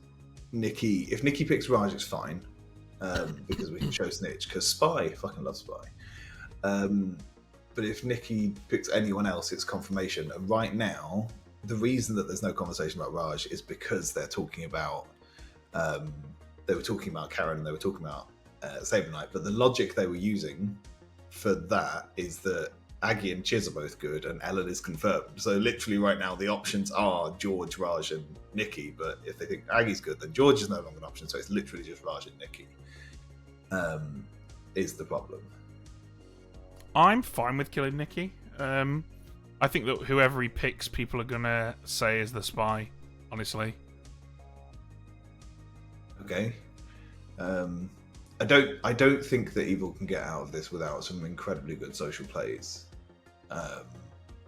if Nikki picks Raj, it's fine, because we can show Snitch, because Spy, fucking love Spy. But if Nikki picks anyone else, it's confirmation. And right now, the reason that there's no conversation about Raj is because they're talking about, they were talking about Karen and they were talking about Saber Knight, but the logic they were using for that is that Aggie and Chiz are both good and Ellen is confirmed. So literally right now the options are George, Raj and Nikki, but if they think Aggie's good, then George is no longer an option, so it's literally just Raj and Nikki is the problem. I'm fine with killing Nikki. I think that whoever he picks, people are gonna say is the spy, honestly. Okay. I don't think that Evil can get out of this without some incredibly good social plays.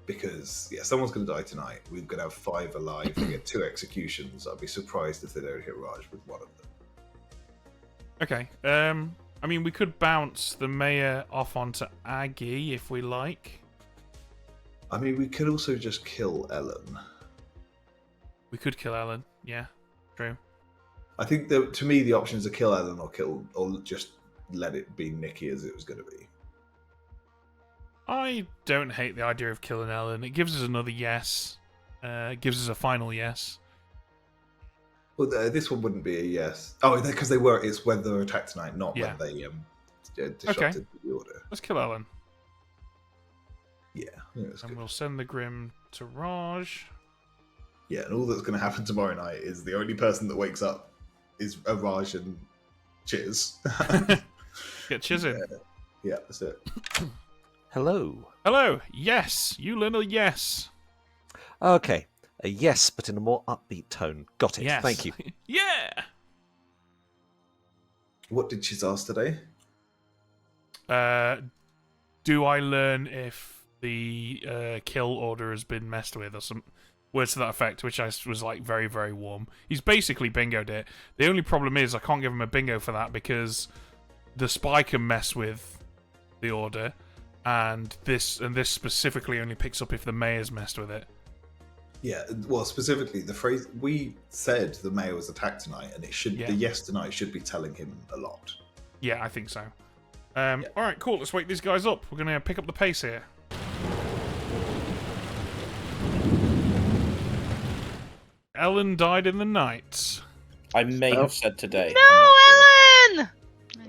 Because someone's going to die tonight. We're going to have 5 alive. We get 2 executions. I'd be surprised if they don't hit Raj with one of them. Okay. I mean, we could bounce the mayor off onto Aggie if we like. I mean, we could also just kill Ellen. We could kill Ellen. Yeah, true. I think that to me the options are kill Ellen or just let it be Nikki as it was going to be. I don't hate the idea of killing Ellen. It gives us another yes. It gives us a final yes. Well, this one wouldn't be a yes. Oh, because it's when they were attacked tonight, not when they disrupted the order. Let's kill Ellen. Yeah. And we'll send the Grim to Raj. Yeah, and all that's going to happen tomorrow night is the only person that wakes up is Raj and Chiz. Get Chiz in. Yeah, that's it. Hello. Hello. Yes. Yulin, a yes. Okay. A yes, but in a more upbeat tone. Got it. Yes. Thank you. Yeah. What did Chiz ask today? Do I learn if the kill order has been messed with or some words to that effect, which I was like very, very warm. He's basically bingoed it. The only problem is I can't give him a bingo for that because the spy can mess with the order, and this specifically only picks up if the mayor's messed with it. Yeah, well, specifically the phrase we said the mayor was attacked tonight, and it should the yes tonight should be telling him a lot. Yeah, I think so. All right, cool. Let's wake these guys up. We're gonna pick up the pace here. Ellen died in the night. I may have said today. No, Ellen!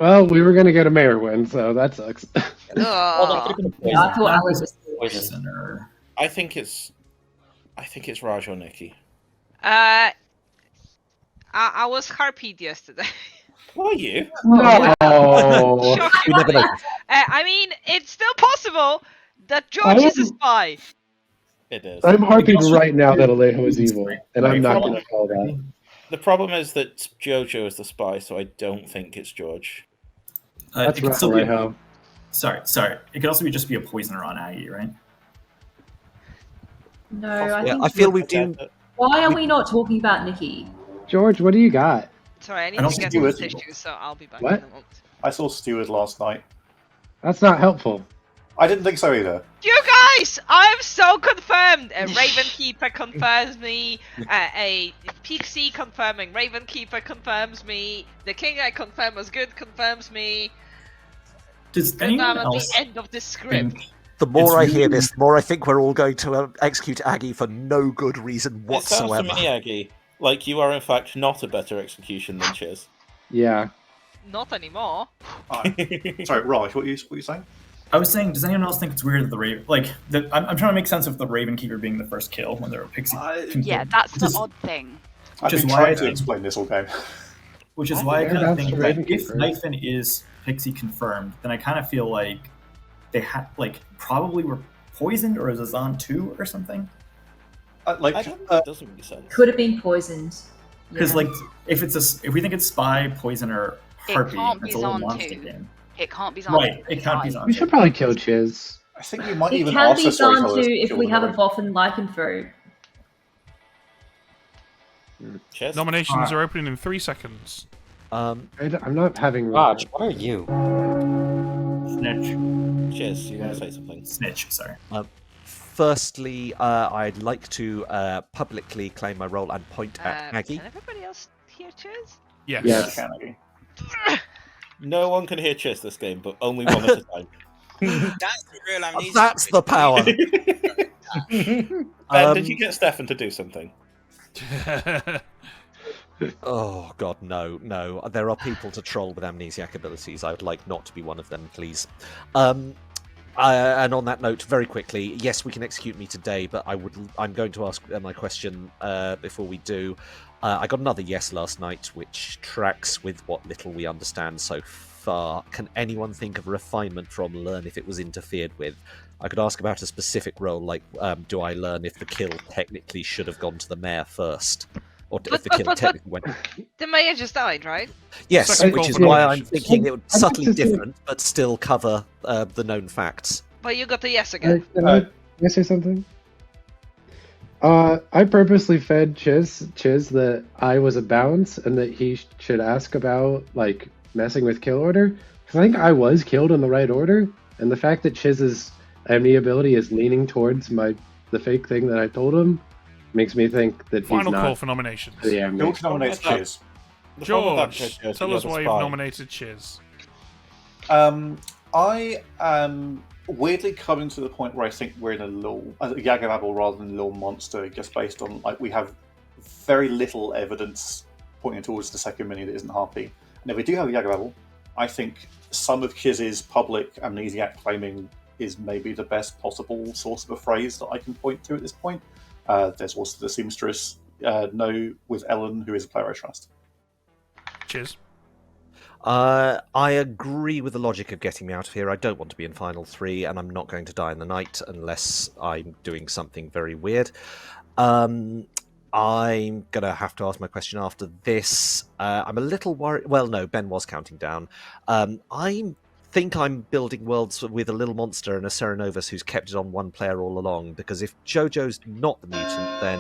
Well, we were going to get a mayor win, so that sucks. I thought I was poisoner. I think it's Raj or Nikki. I was harpied yesterday. Were you? No. Shockingly. I mean, it's still possible that George is a spy. It is. I'm harping right now that Alejo is evil, and I'm not going to call that. The problem is that Jojo is the spy, so I don't think it's George. That's right, Alejo. Sorry. It could also just be a poisoner on Aggie, right? No, I think. I feel we've done. Why are we not talking about Nikki? George, what do you got? Sorry, I need don't to get see this it. issue, so I'll be back What? in a moment. I saw Steward last night. That's not helpful. I didn't think so either. You guys, I'm so confirmed. A Ravenkeeper confirms me. A Pixie confirming Ravenkeeper confirms me. The king I confirm was good confirms me. Does And I'm anyone at else the end of the script. think The more It's I hear really- this, the more I think we're all going to execute Aggie for no good reason It sounds to whatsoever. me, Aggie, like you are in fact not a better execution than Chiz. Yeah. Not anymore. Sorry, Raj, what are you saying? I was saying, does anyone else think it's weird that the Raven, I'm trying to make sense of the Ravenkeeper being the first kill when they were Pixie. Yeah, that's the odd thing. I've been trying to explain this all game. Which is why I kind of that's think the that if Ravenkeeper. Nathan is Pixie confirmed, then I kind of feel like they probably were poisoned or is a Zon 2 or something. It doesn't make sense. Could have been poisoned. Because Yeah. if we think it's spy, poisoner, harpy, can't be it's a little Zon monster 2. game. It can't be Zon. Right, it can't be Zon We should probably kill Chiz. I think we might It even can ask be the done storytellers too to if kill we them have a away. boff and lycanthrope. Chiz? Nominations are opening in 3 seconds. I'm not having. Raj, what are you? Snitch. Chiz, you want to say something? Snitch, sorry. firstly, I'd like to publicly claim my role and point at Aggie. Can everybody else hear Chiz? Yes. Yes. No one can hear Chiz this game, but only one at a time. That's the real amnesia. That's the power. Ben, did you get Stefan to do something? Oh God, no. There are people to troll with amnesiac abilities. I would like not to be one of them, please. And on that note, very quickly, yes, we can execute me today, but I'm going to ask my question before we do. I got another yes last night, which tracks with what little we understand so far. Can anyone think of refinement from learn if it was interfered with? I could ask about a specific role, like do I learn if the kill technically should have gone to the mayor first? Or if the kill technically went... The mayor just died, right? Yes, which is why I'm thinking it would subtly different, but still cover the known facts. But you got the yes again. Can I say something? I purposely fed Chiz that I was a bounce and that he should ask about like messing with kill order, because I think I was killed in the right order, and the fact that Chiz's Amni ability is leaning towards the fake thing that I told him makes me think that Final he's not. call for nominations. Yeah, Who nominates Chiz? George, tell us why you've nominated Chiz. I am weirdly coming to the point where I think we're in a Yagavabel rather than a little monster, just based on like we have very little evidence pointing towards the second mini that isn't Harpy. And if we do have a Yagavabel, I think some of Chiz's public amnesiac claiming is maybe the best possible source of a phrase that I can point to at this point. There's also the seamstress No with Ellen, who is a player I trust. Cheers. I agree with the logic of getting me out of here. I don't want to be in Final 3, and I'm not going to die in the night unless I'm doing something very weird. I'm going to have to ask my question after this. I'm a little worried. Well, no, Ben was counting down. I think I'm building worlds with a little monster and a Serenovus who's kept it on one player all along, because if Jojo's not the mutant, then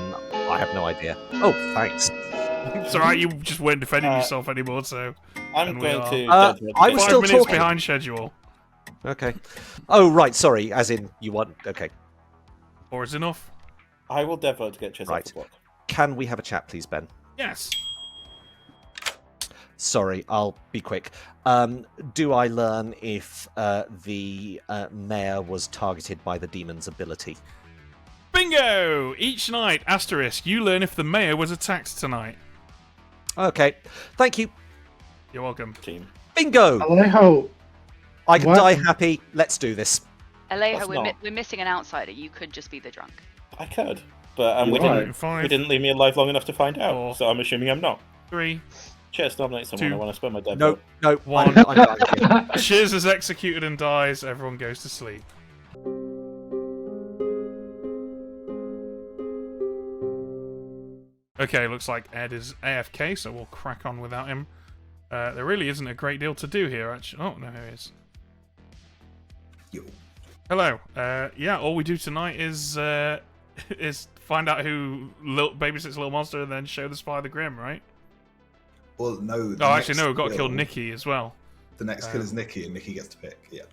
I have no idea. Oh, thanks. It's alright, you just weren't defending yourself anymore, so... I'm going to... I was still 5 minutes talking. behind schedule. Okay. Oh, right, sorry, as in, you want... Okay. Or is enough? I will devote to get Chiz Right. off the block. Can we have a chat, please, Ben? Yes. Sorry, I'll be quick. Do I learn if the mayor was targeted by the demon's ability? Bingo! Each night, asterisk, you learn if the mayor was attacked tonight. Okay, thank you. You're welcome. Team. Bingo! Alejo, I can what? die happy. Let's do this. Alejo, not. we're missing an outsider. You could just be the drunk. I could, but we Right. didn't. 5, We didn't leave me alive long enough to find out, 4, so I'm assuming I'm not. 3, Cheers, nominate someone. 2, I want to spend my dead No, vote. no, 1. I'm dying here. Shiz is executed and dies. Everyone goes to sleep. Okay, looks like Ed is AFK, so we'll crack on without him. There really isn't a great deal to do here, actually. Oh, no, here he is. Yo. Hello. Yeah, all we do tonight is find out who babysits Little Monster and then show the Spy the Grim, right? Well, no. Oh, actually, no, we've got to kill Nikki as well. The next kill is Nikki, and Nikki gets to pick, yeah.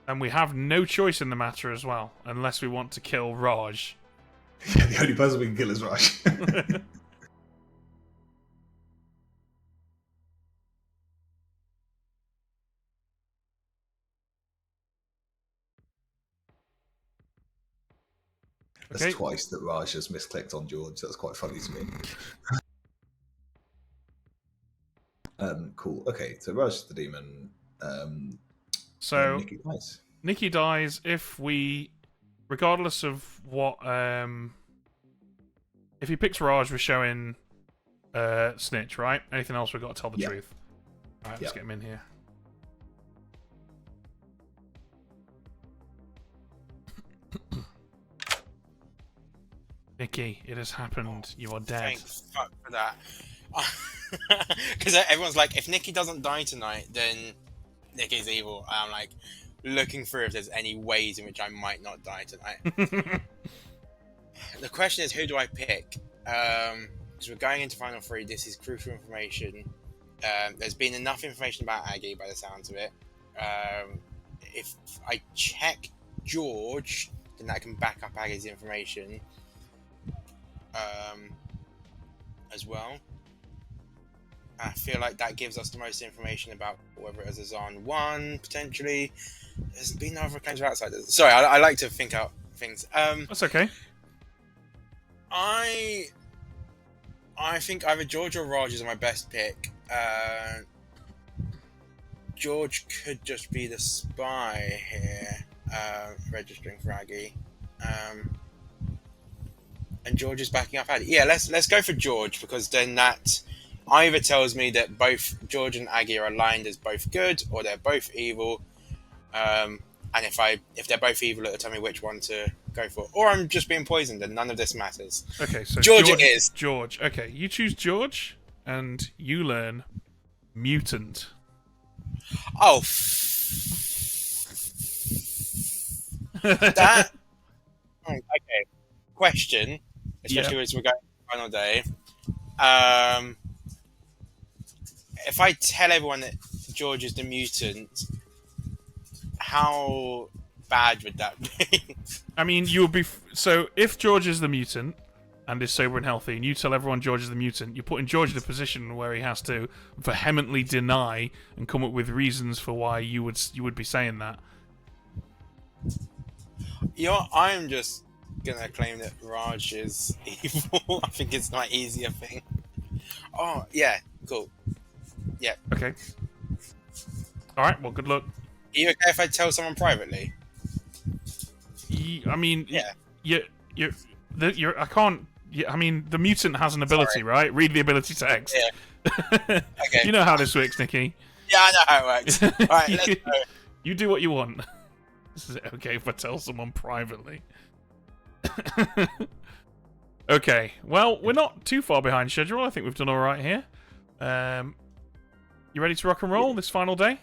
And we have no choice in the matter as well, unless we want to kill Raj. Yeah, the only person we can kill is Raj. That's Okay. twice that Raj has misclicked on George. That's quite funny to me. Cool. Okay, so Raj is the demon. So Nikki dies. Nikki dies if we, regardless of what, if he picks Raj, we're showing Snitch, right? Anything else, we've got to tell the Yeah. truth. All right, let's get him in here. Nikki, it has happened. You are dead. Thank fuck for that. Because everyone's like, if Nikki doesn't die tonight, then Nikki's evil. And I'm like, looking through if there's any ways in which I might not die tonight. The question is, who do I pick? Because we're going into Final 3, this is crucial information. There's been enough information about Aggie by the sounds of it. If I check George, something that can back up Aggie's information as well. I feel like that gives us the most information about whether it was a Zahn 1, potentially. There's been no other claims of outsiders. Sorry, I like to think out things. That's okay. I think either George or Raj is my best pick. George could just be the spy here, registering for Aggie. And George is backing up Aggie. Yeah, let's go for George, because then that either tells me that both George and Aggie are aligned as both good, or they're both evil. And if they're both evil, it'll tell me which one to go for. Or I'm just being poisoned, and none of this matters. Okay, so George it is. George. Okay, you choose George, and you learn mutant. Oh, that. Okay. Question, especially as we're going to the final day. If I tell everyone that George is the mutant, how bad would that be? I mean, you would be. So, if George is the mutant and is sober and healthy, and you tell everyone George is the mutant, you're putting George in a position where he has to vehemently deny and come up with reasons for why you would be saying that. I'm just gonna claim that Raj is evil. I think it's my easier thing. Oh yeah, cool. Yeah. Okay. All right. Well, good luck. Are you okay if I tell someone privately? I mean, yeah. I can't. I mean, the mutant has an ability, right? Read the ability text. Yeah. Okay. You know how this works, Nikki. Yeah, I know how it works. All right, let's go. You do what you want. Is it okay if I tell someone privately? Okay. Well, we're not too far behind schedule. I think we've done all right here. You ready to rock and roll this final day?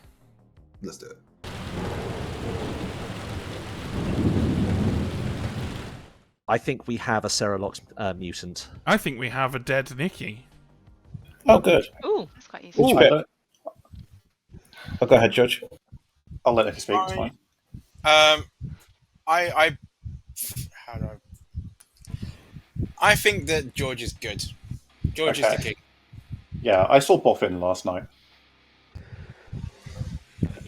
Let's do it. I think we have a Ceralox mutant. I think we have a dead Nikki. Oh, good. Ooh, that's quite easy. Ooh, go ahead, Judge. I'll let Nikki speak. It's fine. I think that George is good. George is the king. Yeah, I saw Boffin last night.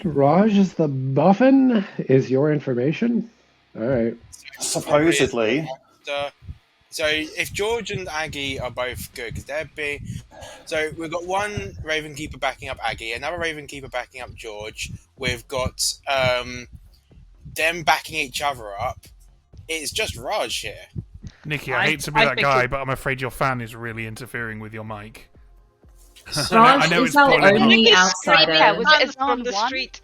Raj is the Boffin? Is your information? All right. Supposedly. So if George and Aggie are both good, because they're big. So we've got one Ravenkeeper backing up Aggie, another Ravenkeeper backing up George. We've got them backing each other up. It's just Raj here. Nikki, I hate to be that guy, but I'm afraid your fan is really interfering with your mic. Raj I know is it's our probably only not. outsider. Yeah, was it From Azan the 1? street.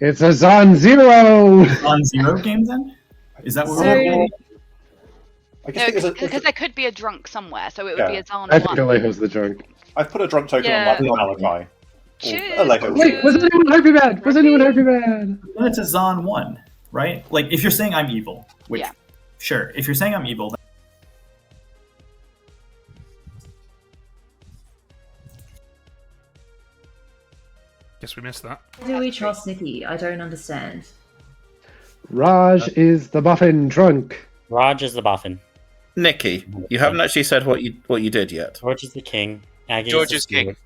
It's a Zahn 0! On 0 game then? Is that what So- we're Because there could be a drunk somewhere, so it would be a Zahn I 1. think Alejo's the drunk. I've put a drunk token Yeah. on Malachi. Cheers. Wait, was anyone Harpy Bad? Was anyone Harpy Bad? Then it's a Zahn 1, right? Like, if you're saying I'm evil, which, sure, if you're saying I'm evil, then Guess we missed that. How do we trust Nikki? I don't understand. Raj is the Boffin drunk. Raj is the Boffin. Nikki, you haven't actually said what you did yet. George is the king. Aggie George is is king.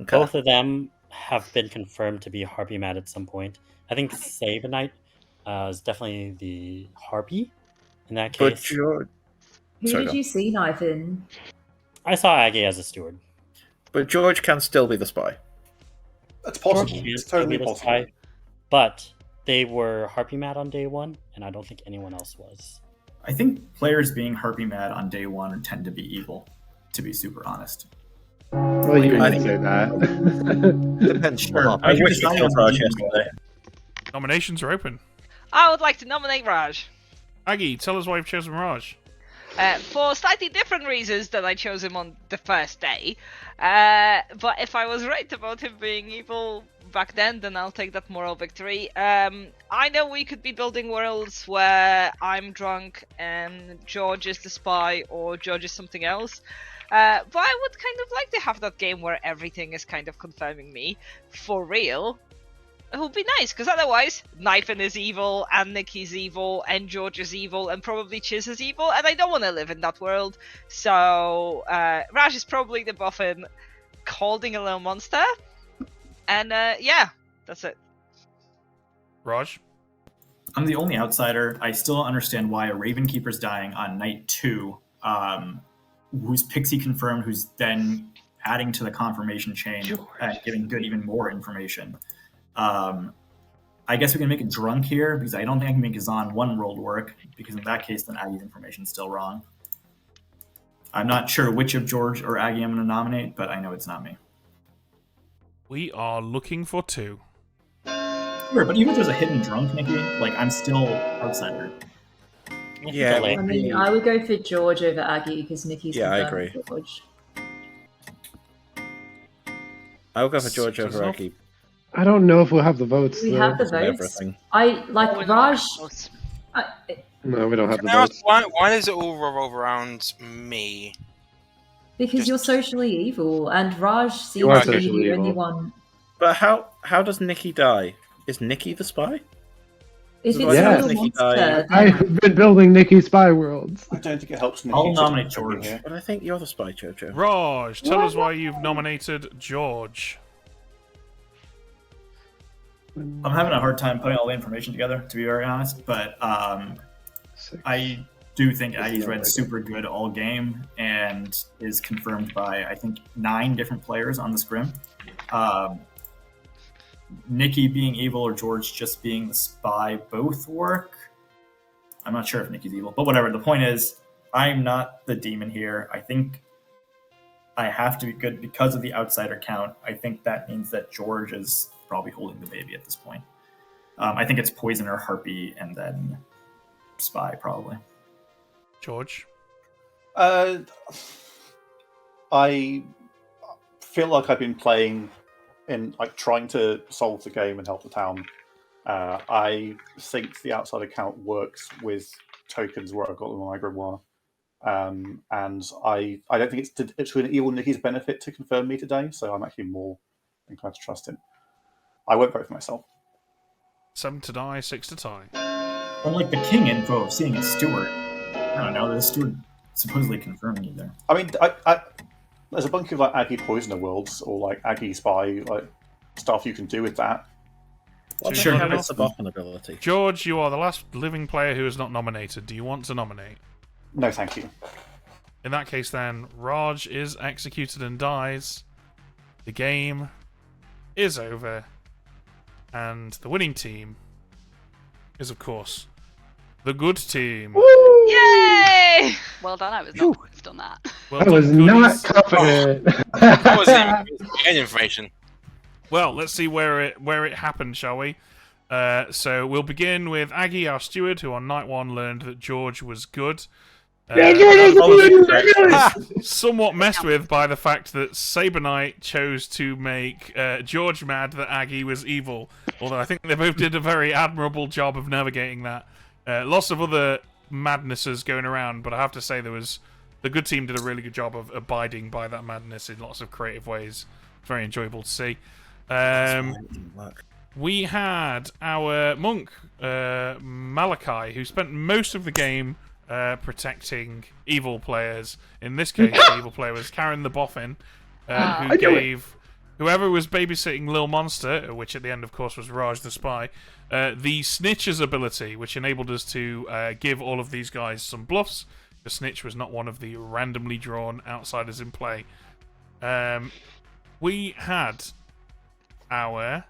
Okay. Both of them have been confirmed to be Harpy Mad at some point. I think Sabanite is definitely the Harpy in that case. But George, Who Sorry, did go. you see, Knifen? I saw Aggie as a steward. but George can still be the spy. That's possible. George It's can totally be the possible. spy, but they were Harpy Mad on day one, and I don't think anyone else was. I think players being Harpy Mad on day 1 tend to be evil, to be super honest. Well, you I can think- say that. Depends. Sure. I wish you killed Raj yesterday. Nominations are open. I would like to nominate Raj. Aggie, tell us why you've chosen Raj. For slightly different reasons than I chose him on the first day. But if I was right about him being evil back then I'll take that moral victory. I know we could be building worlds where I'm drunk and George is the spy or George is something else. But I would kind of like to have that game where everything is kind of confirming me for real. It would be nice, because otherwise, Knifen is evil, and Nikki's evil, and George is evil, and probably Chiz is evil, and I don't want to live in that world. So, Raj is probably the boffin holding a little monster. And, yeah, that's it. Raj? I'm the only outsider. I still don't understand why a Ravenkeeper's dying on night 2, who's Pixie confirmed, who's then adding to the confirmation chain and giving Good even more information. I guess we can make it drunk here, because I don't think I can make Azan one world work, because in that case, then Aggie's information is still wrong. I'm not sure which of George or Aggie I'm going to nominate, but I know it's not me. We are looking for 2. Sure, but even if there's a hidden drunk, Nikki, like, I'm still outsider. Yeah, I mean, I would go for George over Aggie because Nikki's Yeah, I confirmed agree. George. I'll go for George over Aggie. I don't know if we'll have the votes. We though. have the votes. Everything. I like Raj. No, we don't have the Can I ask votes. why does it all revolve around me? Because you're socially evil, and Raj You are seems to be socially the only evil. one. But how does Nikki die? Is Nikki the spy? If So it's why Yeah. does a Nikki monster, die? I've been building Nikki Spy Worlds. I don't think it helps. Nikki I'll to nominate be George. here. But I think you're the spy, Jojo. Raj, tell us why you've nominated George. I'm having a hard time putting all the information together, to be very honest, but I do think Aggie's read super good all game and is confirmed by, I think, 9 different players on the scrim. Nikki being evil or George just being the spy both work. I'm not sure if Nikki's evil, but whatever. The point is, I'm not the demon here. I think I have to be good because of the outsider count. I think that means that George is probably holding the baby at this point. I think it's Poison or Harpy and then Spy, probably. George? I feel like I've been playing in, like, trying to solve the game and help the town. I think the outside account works with tokens where I've got them on my grimoire. And I don't think it's to an evil Nikki's benefit to confirm me today, so I'm actually more inclined to trust him. I won't vote for myself. 7 to die, 6 to tie. Unlike the king info of seeing a steward, I don't know, the steward supposedly confirming you there. I mean, I there's a bunch of like Aggie Poisoner worlds or like Aggie Spy like stuff you can do with that. What the Sure. hell is the Boffin ability? George, you are the last living player who is not nominated. Do you want to nominate? No, thank you. In that case, then, Raj is executed and dies. The game is over. And the winning team is, of course, the good team. Yay! Well done, I was not focused on that. Well I done, was not goodies. confident. That was any information. Well, let's see where it happened, shall we? So we'll begin with Aggie, our steward, who on night 1 learned that George was good. Somewhat messed with by the fact that Saber Knight chose to make George mad that Aggie was evil. Although I think they both did a very admirable job of navigating that. Lots of other madnesses going around, but I have to say the good team did a really good job of abiding by that madness in lots of creative ways. Very enjoyable to see. We had our monk, Malachi, who spent most of the game protecting evil players. In this case, the evil player was Karen the Boffin, who gave whoever was babysitting Lil Monster, which at the end, of course, was Raj the Spy, the Snitch's ability, which enabled us to give all of these guys some bluffs. The Snitch was not one of the randomly drawn outsiders in play. We had our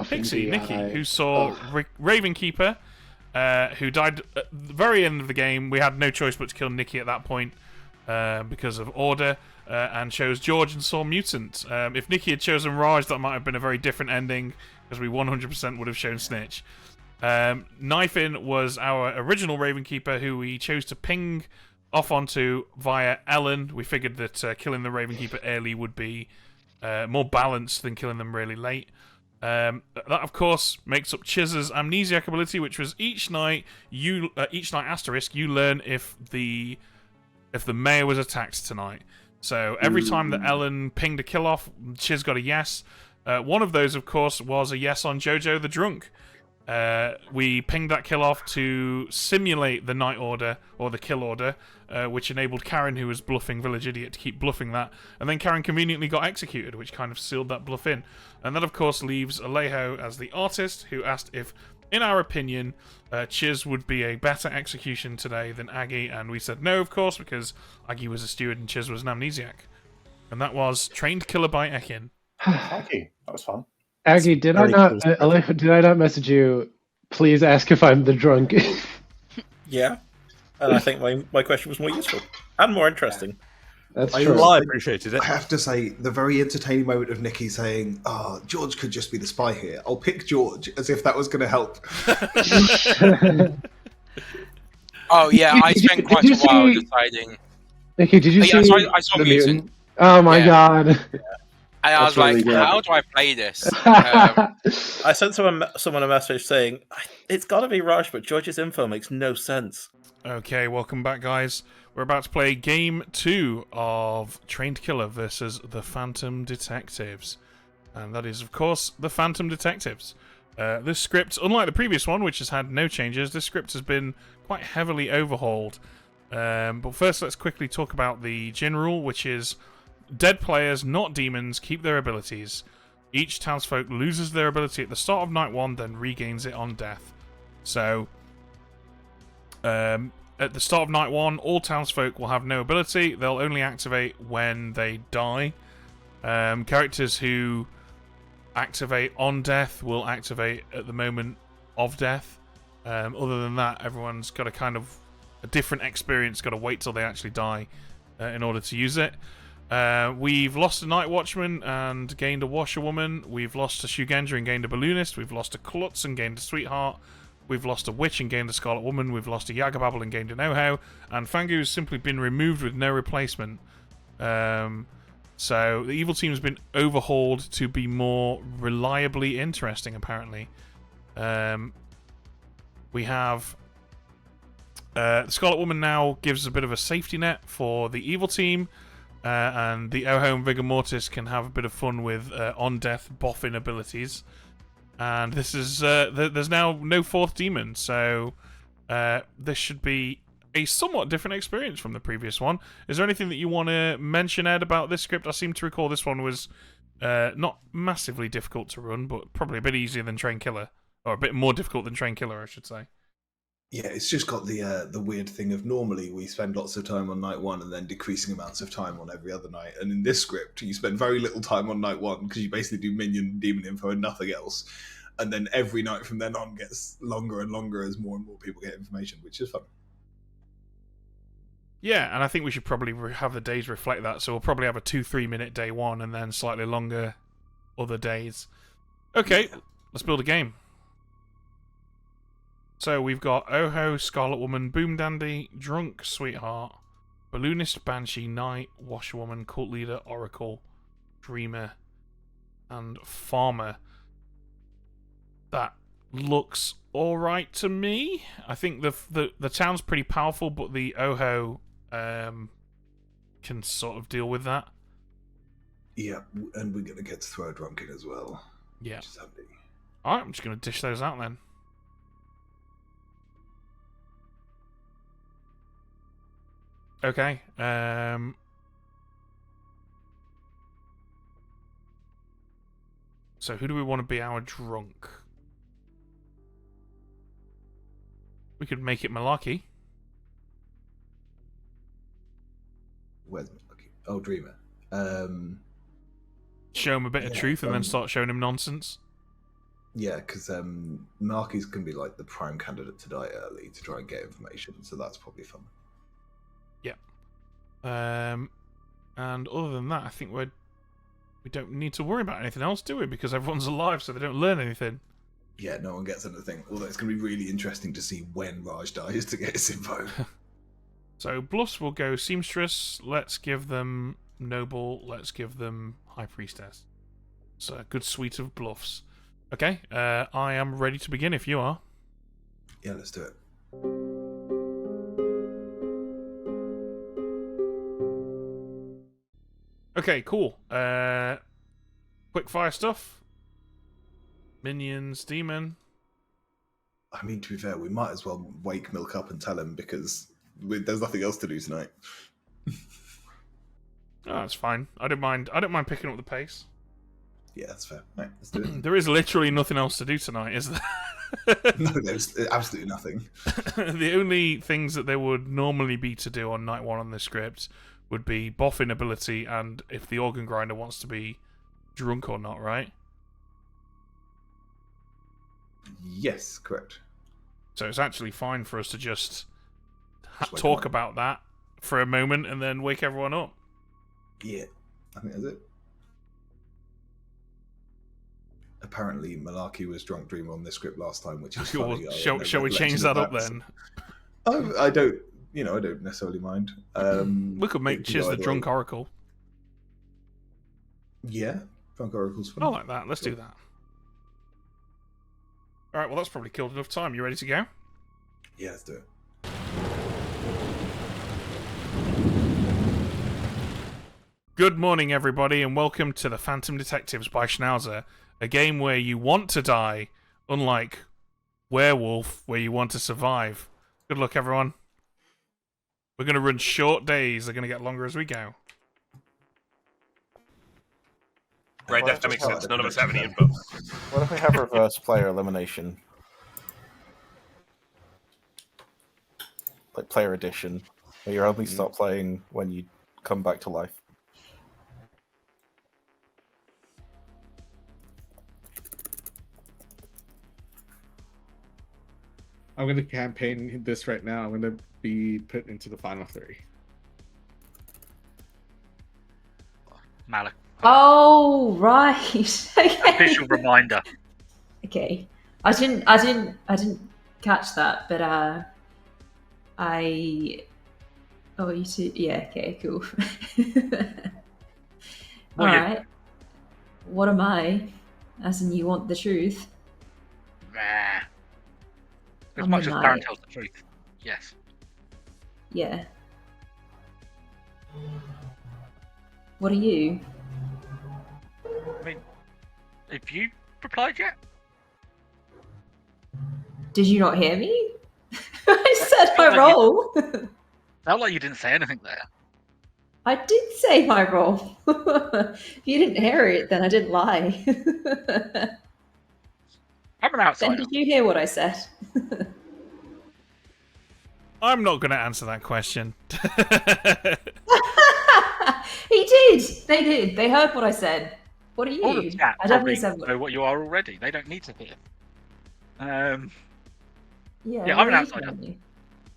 Pixie, Nikki, who saw Ravenkeeper, who died at the very end of the game. We had no choice but to kill Nikki at that point because of order, and chose George and saw Mutant. If Nikki had chosen Raj, that might have been a very different ending, because we 100% would have shown Snitch. Knifin was our original Ravenkeeper, who we chose to ping off onto via Ellen. We figured that killing the Ravenkeeper early would be more balanced than killing them really late. That, of course, makes up Chiz's amnesiac ability, which was each night asterisk you learn if the mayor was attacked tonight. So every time that Ellen pinged a kill off, Chiz got a yes. One of those, of course, was a yes on Jojo the Drunk. We pinged that kill off to simulate the Night Order, or the kill order, which enabled Karen, who was bluffing Village Idiot, to keep bluffing that. And then Karen conveniently got executed, which kind of sealed that bluff in. And that, of course, leaves Alejo as the artist, who asked if, in our opinion, Chiz would be a better execution today than Aggie. And we said no, of course, because Aggie was a steward and Chiz was an amnesiac. And that was Trained Killer by Ekin. Thank you. That was fun. Aggie, did I not message you? Please ask if I'm the drunk. Yeah, and I think my question was more useful and more interesting. That's I true. also I think- appreciated it. I have to say, the very entertaining moment of Nikki saying, George could just be the spy here. I'll pick George, as if that was going to help. Oh yeah, I spent quite a while deciding. Nikki, did you Oh, yeah, see I saw the Mutant. Oh my god. And I was That's really like, good. how do I play this? I sent someone a message saying, it's got to be Raj, but George's info makes no sense. Okay, welcome back, guys. We're about to play Game 2 of Trained Killer versus the Phantom Detectives. And that is, of course, the Phantom Detectives. This script, unlike the previous one, which has had no changes, this script has been quite heavily overhauled. But first, let's quickly talk about the gin rule, which is dead players, not demons, keep their abilities. Each townsfolk loses their ability at the start of night 1, then regains it on death. So, at the start of night 1, all townsfolk will have no ability. They'll only activate when they die. Characters who activate on death will activate at the moment of death. Other than that, everyone's got a different experience, got to wait till they actually die in order to use it. We've lost a Night Watchman and gained a Washerwoman. We've lost a Shugendra and gained a Balloonist. We've lost a Klutz and gained a Sweetheart. We've lost a Witch and gained a Scarlet Woman. We've lost a Yagababble and gained an Oho. And Fangu's simply been removed with no replacement. So the evil team has been overhauled to be more reliably interesting, apparently. We have... the Scarlet Woman now gives a bit of a safety net for the evil team. And the Oho and Vigor Mortis can have a bit of fun with on-death boffin abilities. And this is there's now no fourth demon, so this should be a somewhat different experience from the previous one. Is there anything that you want to mention, Ed, about this script? I seem to recall this one was not massively difficult to run, but probably a bit easier than Train Killer. Or a bit more difficult than Train Killer, I should say. Yeah, it's just got the weird thing of normally we spend lots of time on night 1 and then decreasing amounts of time on every other night. And in this script, you spend very little time on night 1 because you basically do minion and demon info and nothing else. And then every night from then on gets longer and longer as more and more people get information, which is fun. Yeah, and I think we should probably have the days reflect that. So we'll probably have a 2-3 minute day 1 and then slightly longer other days. Okay, let's build a game. So we've got Oho, Scarlet Woman, Boom Dandy, Drunk, Sweetheart, Balloonist, Banshee, Knight, Washerwoman, Cult Leader, Oracle, Dreamer, and Farmer. That looks alright to me. I think the town's pretty powerful, but the Oho can sort of deal with that. Yeah, and we're going to get to throw a drunk in as well. Yeah. Which is handy. Alright, I'm just going to dish those out then. Okay. So who do we want to be our drunk? We could make it Malarkey. Where's Malarkey? Oh, Dreamer. Show him a bit of truth and then start showing him nonsense. Yeah, because Malarkey's going to be like the prime candidate to die early to try and get information, so that's probably fun. And other than that, I think we don't need to worry about anything else, do we? Because everyone's alive, so they don't learn anything. Yeah, no one gets anything. Although it's going to be really interesting to see when Raj dies to get his info. So bluffs will go Seamstress. Let's give them Noble. Let's give them High Priestess. It's a good suite of bluffs. Okay, I am ready to begin if you are. Yeah, let's do it. Okay, cool. Quickfire stuff. Minions, demon. I mean, to be fair, we might as well wake Milk up and tell him because there's nothing else to do tonight. Oh, that's fine. I don't mind. I don't mind picking up the pace. Yeah, that's fair. Right, let's do it. There is literally nothing else to do tonight, is there? No, there's absolutely nothing. The only things that there would normally be to do on night 1 on this script would be boffin ability and if the organ grinder wants to be drunk or not, right? Yes, correct. So it's actually fine for us to just talk about that for a moment and then wake everyone up. Yeah, I think that's it. Apparently, Malarkey was drunk dreamer on this script last time, which is funny. Shall we change that up then? I don't. I don't necessarily mind. We could make Chiz the drunk oracle. Yeah, drunk oracle's fun. I like that. Let's do that. All right. Well, that's probably killed enough time. You ready to go? Yeah, let's do it. Good morning, everybody, and welcome to the Phantom Detectives by Schnauzer, a game where you want to die, unlike Werewolf, where you want to survive. Good luck, everyone. We're going to run short days. They're going to get longer as we go. Right, that makes sense. None of us have any info. What if we have reverse player elimination? Like player edition, where you only stop playing when you come back to life. I'm going to campaign this right now. I'm going to be put into the final 3. Malik. Oh, right. Okay. Official reminder. Okay. I didn't catch that, but oh, you see, yeah, okay, cool. All right. What am I? As in, you want the truth? Nah. As I'm much a as knight. Baron tells the truth. Yes. Yeah. What are you? I mean, have you replied yet? Did you not hear me? I said my role. Felt like you didn't say anything there. I did say my role. If you didn't hear it, then I didn't lie. I'm an outsider. Then did you hear what I said? I'm not going to answer that question. He did. They did. They heard what I said. What are you? All the chat I definitely probably said. know what you are already. They don't need to hear. Yeah, Yeah, what I'm an are you outsider. telling me?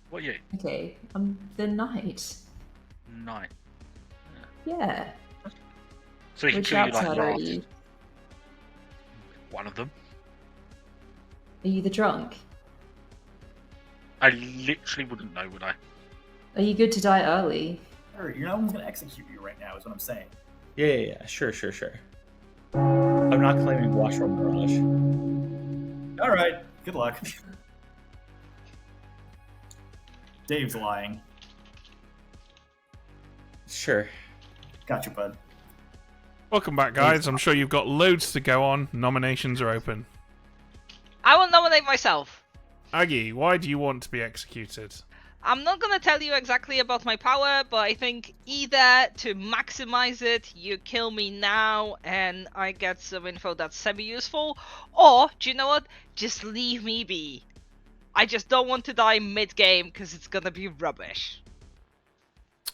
What are you? Okay, I'm the knight. Knight. Yeah. So he can Which kill you like outsider are last. you? One of them. Are you the drunk? I literally wouldn't know, would I? Are you good to die early? No one's going to execute you right now, is what I'm saying. Yeah. Sure. I'm not claiming Wash or Mirage. All right, good luck. Dave's lying. Sure. Gotcha, bud. Welcome back, guys. I'm sure you've got loads to go on. Nominations are open. I will nominate myself. Aggie, why do you want to be executed? I'm not gonna tell you exactly about my power, but I think either to maximize it, you kill me now and I get some info that's semi-useful, or, do you know what? Just leave me be. I just don't want to die mid-game because it's gonna be rubbish.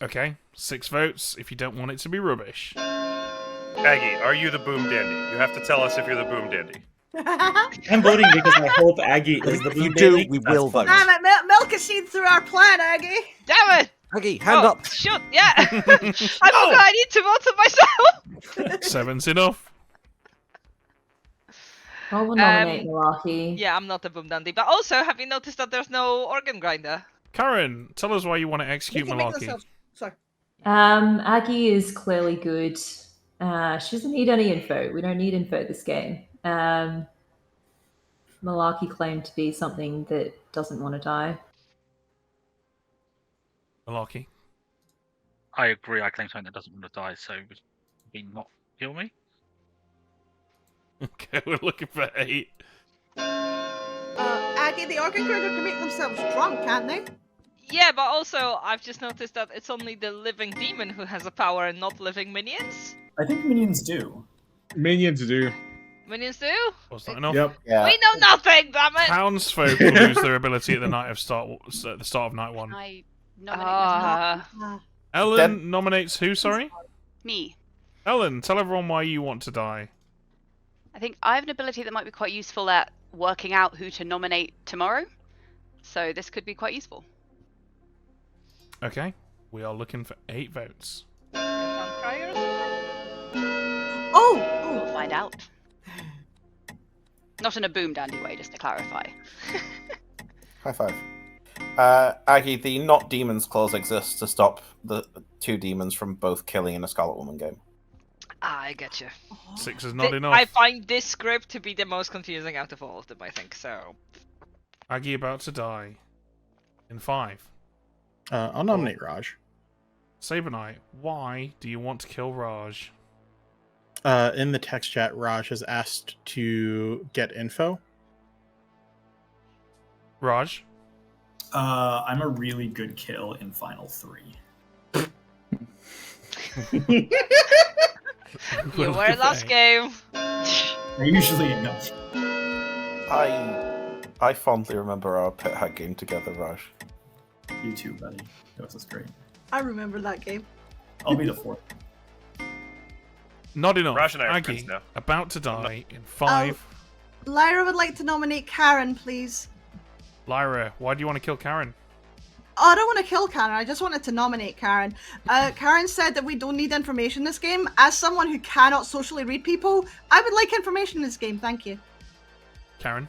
Okay, 6 votes if you don't want it to be rubbish. Aggie, are you the boom dandy? You have to tell us if you're the boom dandy. I'm voting because I hope Aggie is the If you boom do, dandy. we That's will vote. fine. Damn it, Milk has seen through our plan, Aggie. Damn it! Aggie, hand up. Shoot, yeah! I forgot I need to vote for myself! 7's enough. I will nominate Malarkey. Yeah, I'm not a boom dandy. But also, have you noticed that there's no organ grinder? Karen, tell us why you want to execute Malarkey. Sorry. Aggie is clearly good. She doesn't need any info. We don't need info this game. Malarkey claimed to be something that doesn't want to die. Malarkey. I agree. I claim something that doesn't want to die, so would he not kill me? Okay, we're looking for 8. Aggie, the organ critter can make themselves drunk, can't they? Yeah, but also I've just noticed that it's only the living demon who has a power and not living minions. I think minions do. Minions do. Minions do? Was that enough? Yep. Yeah. We know nothing, damn it! Townsfolk will lose their ability at the start of night 1. I nominate Ellen nominates who, sorry? me. Ellen, tell everyone why you want to die. I think I have an ability that might be quite useful at working out who to nominate tomorrow. So this could be quite useful. Okay, we are looking for 8 votes. We'll find out. Not in a boom dandy way, just to clarify. High five. Aggie, the not demons clause exists to stop the 2 demons from both killing in a Scarlet Woman game. I get you. 6 is not enough. I find this script to be the most confusing out of all of them, I think, so... Aggie about to die. In 5. I'll nominate Raj. Saberknight, why do you want to kill Raj? In the text chat, Raj has asked to get info. Raj? I'm a really good kill in Final 3. You were last game. I usually am. I fondly remember our pit hack game together, Raj. You too, buddy. That was great. I remember that game. I'll be the 4th. Not enough. Raj and I are Aggie, friends now. about to die in 5. Lyra would like to nominate Karen, please. Lyra, why do you want to kill Karen? Oh, I don't want to kill Karen. I just wanted to nominate Karen. Karen said that we don't need information in this game. As someone who cannot socially read people, I would like information in this game. Thank you. Karen?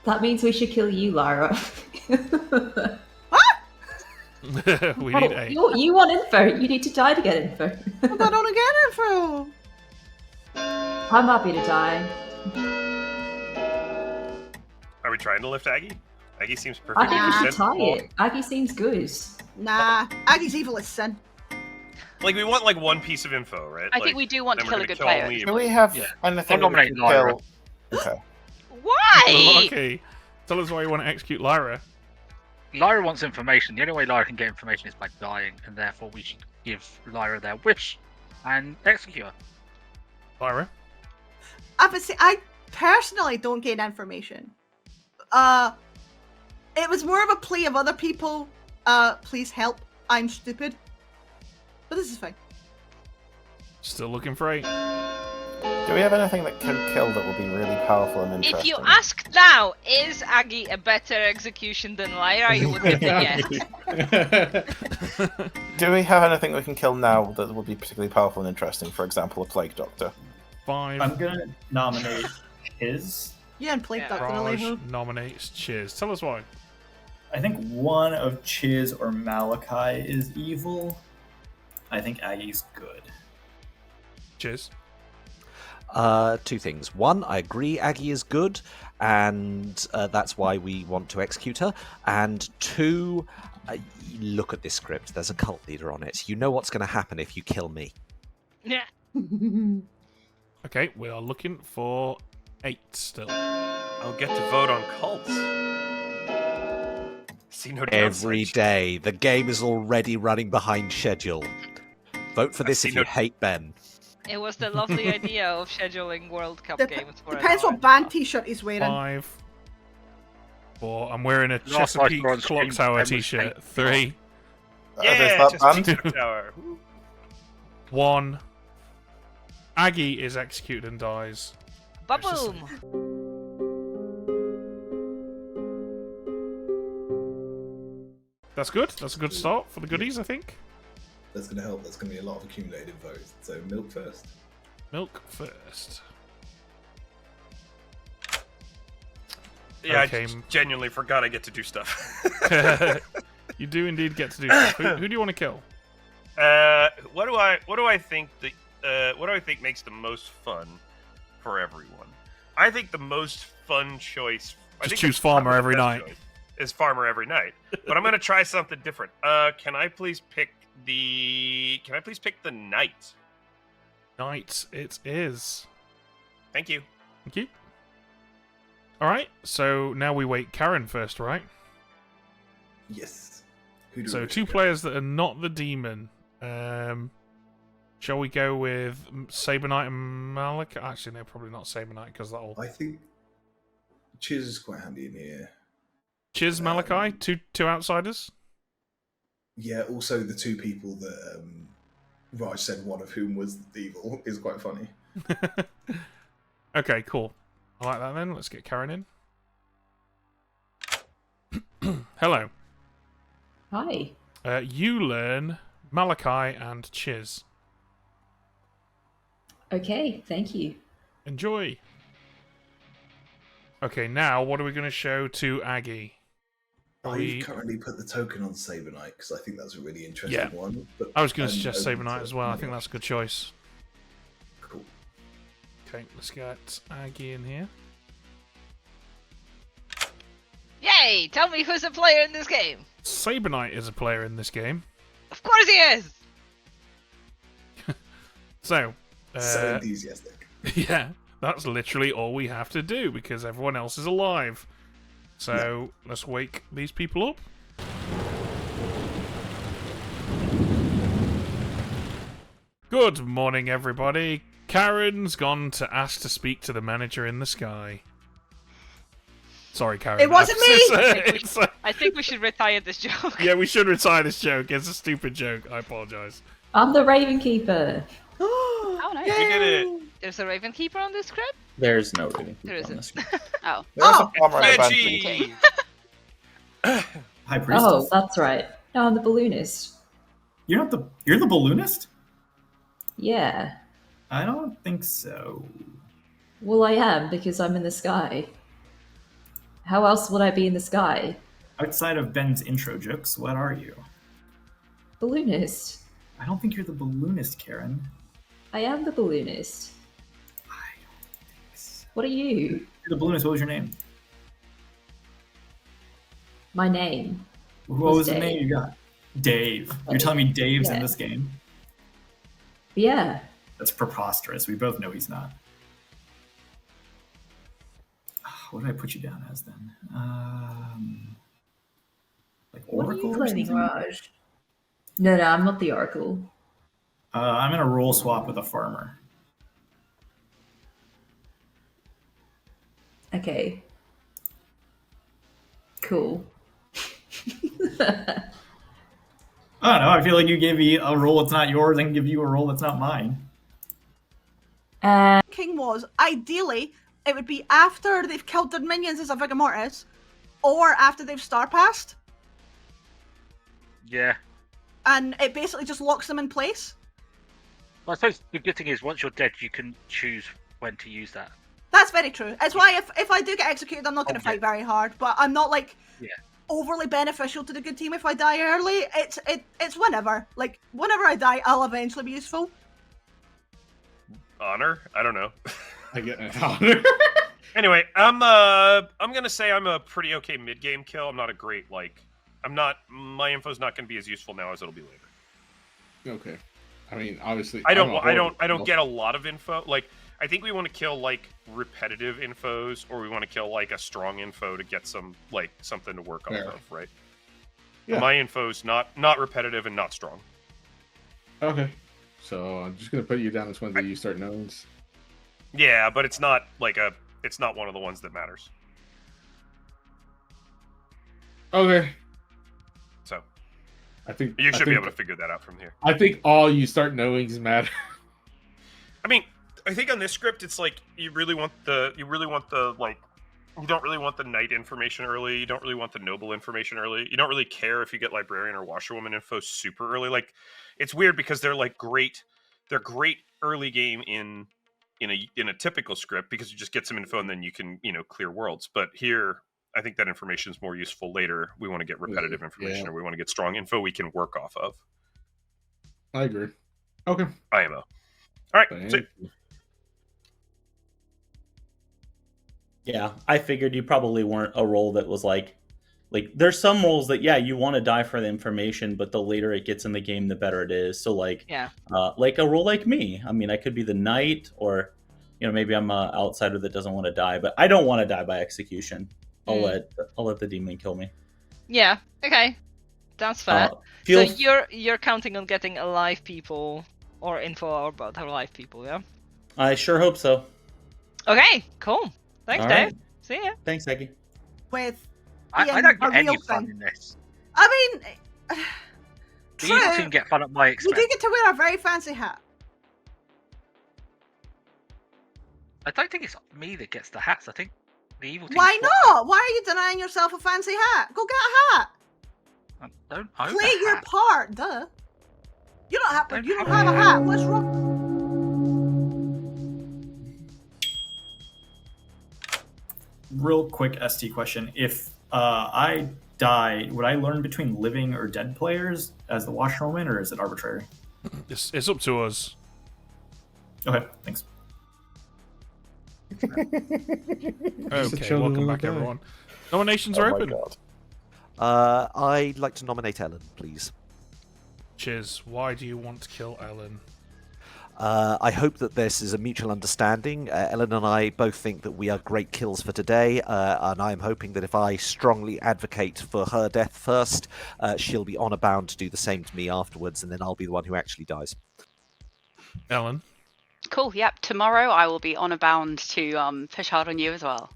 That means we should kill you, Lyra. We need 8. You want info. You need to die to get info. I don't want to get info. I'm happy to die. Are we trying to lift Aggie? Aggie seems I perfectly think we should tie sensible. it. Aggie seems good. Nah, Aggie's evil as sin. Like, we want, like, one piece of info, right? I think we do want to then kill we're a good gonna kill player. only- Do we have Yeah. anything I'll that we nominate can Lyra. kill? Okay. Why? Okay, tell us why you want to execute Lyra. Lyra wants information. The only way Lyra can get information is by dying, and therefore we should give Lyra their wish and execute her. Lyra? I personally don't gain information. It was more of a plea of other people. Please help. I'm stupid. But this is fine. Still looking for 8. Do we have anything that can kill that will be really powerful and interesting? If you ask now, is Aggie a better execution than Lyra? You would give the yes. Do we have anything we can kill now that would be particularly powerful and interesting? For example, a Plague Doctor. 5. I'm gonna nominate his. Yeah, and Plague Doctor Raj Alejo. nominates Cheers. Tell us why. I think one of Chiz or Malachi is evil. I think Aggie's good. Cheers. 2 things. 1, I agree Aggie is good, and that's why we want to execute her. And 2, look at this script. There's a cult leader on it. You know what's going to happen if you kill me. Yeah. Okay, we are looking for 8 still. I'll get to vote on cults. See no Every downside. day. The game is already running behind schedule. Vote for this if you hate Ben. It was the lovely idea of scheduling World Cup games for Depends an hour. what band t-shirt he's wearing. 5. 4. I'm wearing a Last Chesapeake night on stream, Clocktower Ben was t-shirt. painting 3. Yeah, Chesapeake Clocktower. 1. Aggie is executed and dies. Ba-boom! That's good. That's a good start for the goodies, I think. That's going to help. That's going to be a lot of accumulated votes. So milk first. Milk first. Yeah, Okay. I genuinely forgot I get to do stuff. You do indeed get to do stuff. Who do you want to kill? What do I think makes the most fun for everyone? I think the most fun choice. Just choose Farmer every night. Is Farmer every night, but I'm gonna try something different. Can I please pick the Knight? Knight, it is. Thank you. Thank you. All right, so now we wait Karen first, right? Yes. So 2 players that are not the demon. Shall we go with Saber Knight and Malik? Actually, no, probably not Saber Knight because that'll. I think Chiz is quite handy in here. Chiz, Malachi, two outsiders. Yeah. Also, the 2 people that Raj said, one of whom was evil, is quite funny. Okay, cool. I like that then. Let's get Karen in. Hello. Hi. You learn Malachi and Chiz. Okay, thank you. Enjoy. Okay, now what are we going to show to Aggie? I've currently put the token on Saber Knight because I think that's a really interesting one. But I was going to suggest Saber Knight as well. I think that's a good choice. Cool. Okay, let's get Aggie in here. Yay! Tell me who's a player in this game. Saber Knight is a player in this game. Of course he is. So enthusiastic. Yeah, that's literally all we have to do because everyone else is alive. So let's wake these people up. Good morning, everybody. Karen's gone to ask to speak to the manager in the sky. Sorry, Karen. It wasn't me! I think we should retire this joke. Yeah, we should retire this joke. It's a stupid joke. I apologise. I'm the Raven Keeper. Oh, nice. You did it. There's a Raven Keeper on this script? There's no Raven There Keeper on isn't. this. Oh. Veggie! High Priestess. Oh, that's right. No, I'm the balloonist. You're the balloonist? Yeah. I don't think so. Well, I am because I'm in the sky. How else would I be in the sky? Outside of Ben's intro jokes, what are you? Balloonist. I don't think you're the balloonist, Karen. I am the balloonist. What are you? You're the balloonist. What was your name? My name. What was the Dave. name you got? Dave. You're telling me Dave's in Yeah. this game? Yeah. That's preposterous. We both know he's not. What did I put you down as then? Like What are Oracle you or claiming, something? Raj? No, I'm not the Oracle. I'm gonna role swap with a farmer. Okay. Cool. I don't know. I feel like you gave me a role that's not yours. I can give you a role that's not mine. King was ideally it would be after they've killed their minions as a Vigor Mortis, or after they've star passed, Yeah. and it basically just locks them in place. Well, I suppose the good thing is once you're dead, you can choose when to use that. That's very true. It's why if I do get executed, I'm not going to fight very hard, but I'm not like overly beneficial to the good team if I die early. It's whenever. Like whenever I die, I'll eventually be useful. Honor? I don't know. I get an honor. Anyway, I'm gonna say I'm a pretty okay mid game kill. I'm not a great my info's not gonna be as useful now as it'll be later. Okay. I mean, obviously, I don't get a lot of info. Like, I think we want to kill like repetitive infos, or we want to kill like a strong info to get some like something to work off of, right? Yeah. My info's not repetitive and not strong. Okay. So I'm just gonna put you down as one that you start knowings. Yeah, but it's not like it's not one of the ones that matters. Okay. So I think you should be able to figure that out from here. I think all you start knowings matter. I mean, I think on this script, it's like you don't really want the knight information early. You don't really want the noble information early. You don't really care if you get librarian or washerwoman info super early. Like, it's weird because they're great early game in a typical script because you just get some info and then you can clear worlds. But here, I think that information is more useful later. We want to get repetitive information, or we want to get strong info we can work off of. I agree. Okay. IMO. All right. Thank you. Yeah, I figured you probably weren't a role that was like there's some roles that you want to die for the information, but the later it gets in the game, the better it is. So like a role like me, I mean, I could be the knight, or maybe I'm an outsider that doesn't want to die, but I don't want to die by execution. I'll let the demon kill me. Yeah. Okay. That's fair. So you're counting on getting alive people or info about alive people, yeah? I sure hope so. Okay. Cool. Thanks, All Dave. right. See ya. Thanks, Eggy. With I don't a get any real fun thing. in this. I mean, The evil true. team get fun at my You expense. do get to wear a very fancy hat. I don't think it's me that gets the hats. I think the evil team. Why not? Why are you denying yourself a fancy hat? Go get a hat. I don't own Play the your hat. part, duh. You don't have a hat. What's wrong? Real quick ST question. If I die, would I learn between living or dead players as the washerwoman, or is it arbitrary? It's up to us. Okay, thanks. Okay, welcome back, everyone. Nominations are open. I'd like to nominate Ellen, please. Chiz, why do you want to kill Ellen? I hope that this is a mutual understanding. Ellen and I both think that we are great kills for today, and I'm hoping that if I strongly advocate for her death first, she'll be honor bound to do the same to me afterwards, and then I'll be the one who actually dies. Ellen? Cool. Yep. Tomorrow I will be honor bound to push hard on you as well.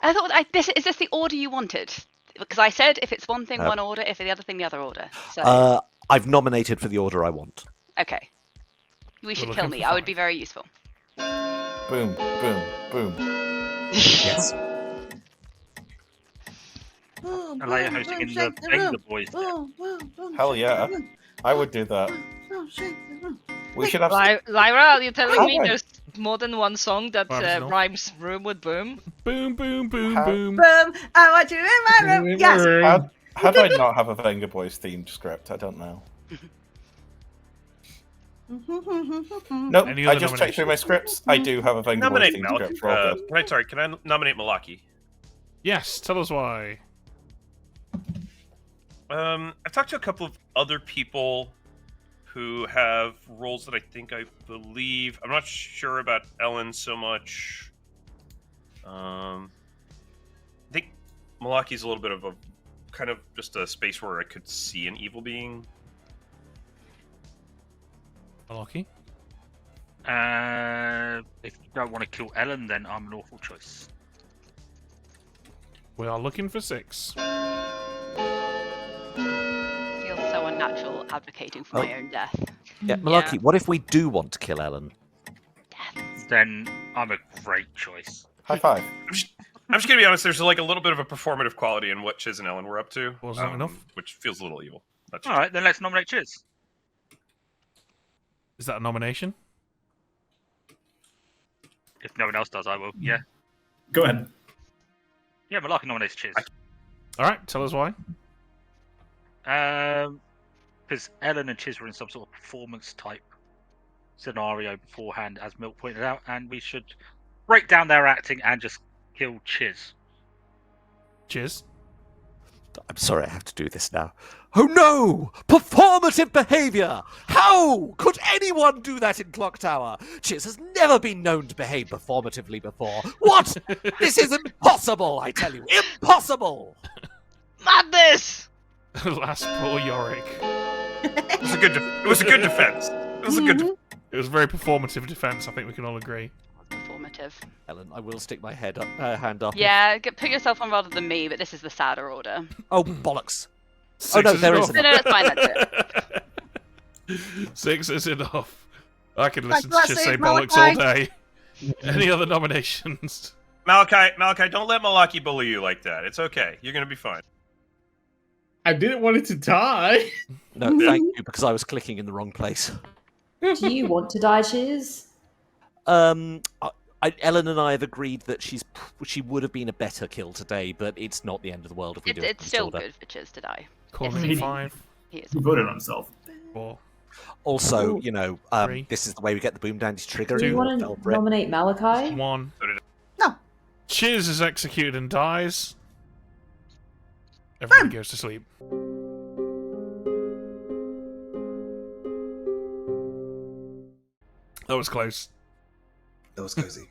I thought, is this the order you wanted? Because I said if it's one thing, one order. If it's the other thing, the other order. So I've nominated for the order I want. okay. We should kill me. I would be very useful. Boom, boom, boom. Yes. Alaya hosting in the Venga Boys. Hell yeah. I would do that. We should have. Lyra, are you telling me How? there's more than one song that rhymes room with boom? Boom, boom, boom, boom. Boom! I want you in my room. Yes. How do I not have a Venga Boys themed script? I don't know. Nope, I just checked through my scripts. I do have a Venga Boys Nominate themed script. Malak. Can I nominate Malaki? Yes, tell us why. I've talked to a couple of other people who have roles that I believe. I'm not sure about Ellen so much. I think Malaki's a little bit of a kind of just a space where I could see an evil being. Malaki? If you don't want to kill Ellen, then I'm an awful choice. We are looking for 6. Feels so unnatural advocating for my own death. Yeah, Malaki, what if we do want to kill Ellen? Then I'm a great choice. High five. I'm just gonna be honest. There's like a little bit of a performative quality in what Chiz and Ellen were up to. Wasn't that enough? Which feels a little evil. That's All right, then let's nominate Chiz. Is that a nomination? If no one else does, I will. Yeah. Go ahead. Yeah, Malaki nominates Chiz. All right, tell us why. Because Ellen and Chiz were in some sort of performance type scenario beforehand, as Milk pointed out, and we should break down their acting and just kill Chiz. Chiz? I'm sorry I have to do this now. Oh no! Performative behaviour! How could anyone do that in Clocktower? Chiz has never been known to behave performatively before. What? This is impossible, I tell you. Impossible! Madness! Last poor Yorick. It was a good. It was a good defense. It was a good. It was a very performative defense. I think we can all agree. Performative. Ellen, I will stick my hand up. Yeah, put yourself on rather than me, but this is the sadder order. Oh, bollocks. 6 oh, no, is there enough. isn't. No, that's fine, that's it. 6 is enough. I can Like, listen to let's Chiz see, say bollocks all Malachi. day. Any other nominations? Malachi, don't let Malaki bully you like that. It's okay. You're gonna be fine. I didn't want it to die. No, thank you, because I was clicking in the wrong place. Do you want to die, Chiz? Ellen and I have agreed that she would have been a better kill today, but it's not the end of the world if we do it. It's still good for Chiz to die. Calling it 5. He is. He voted on himself. 4. Also, Ooh. 3. This is the way we get the Boom Dandy trigger. Do you want to nominate Malachi? 1. No. Chiz is executed and dies. Everybody goes to sleep. That was close. That was cozy.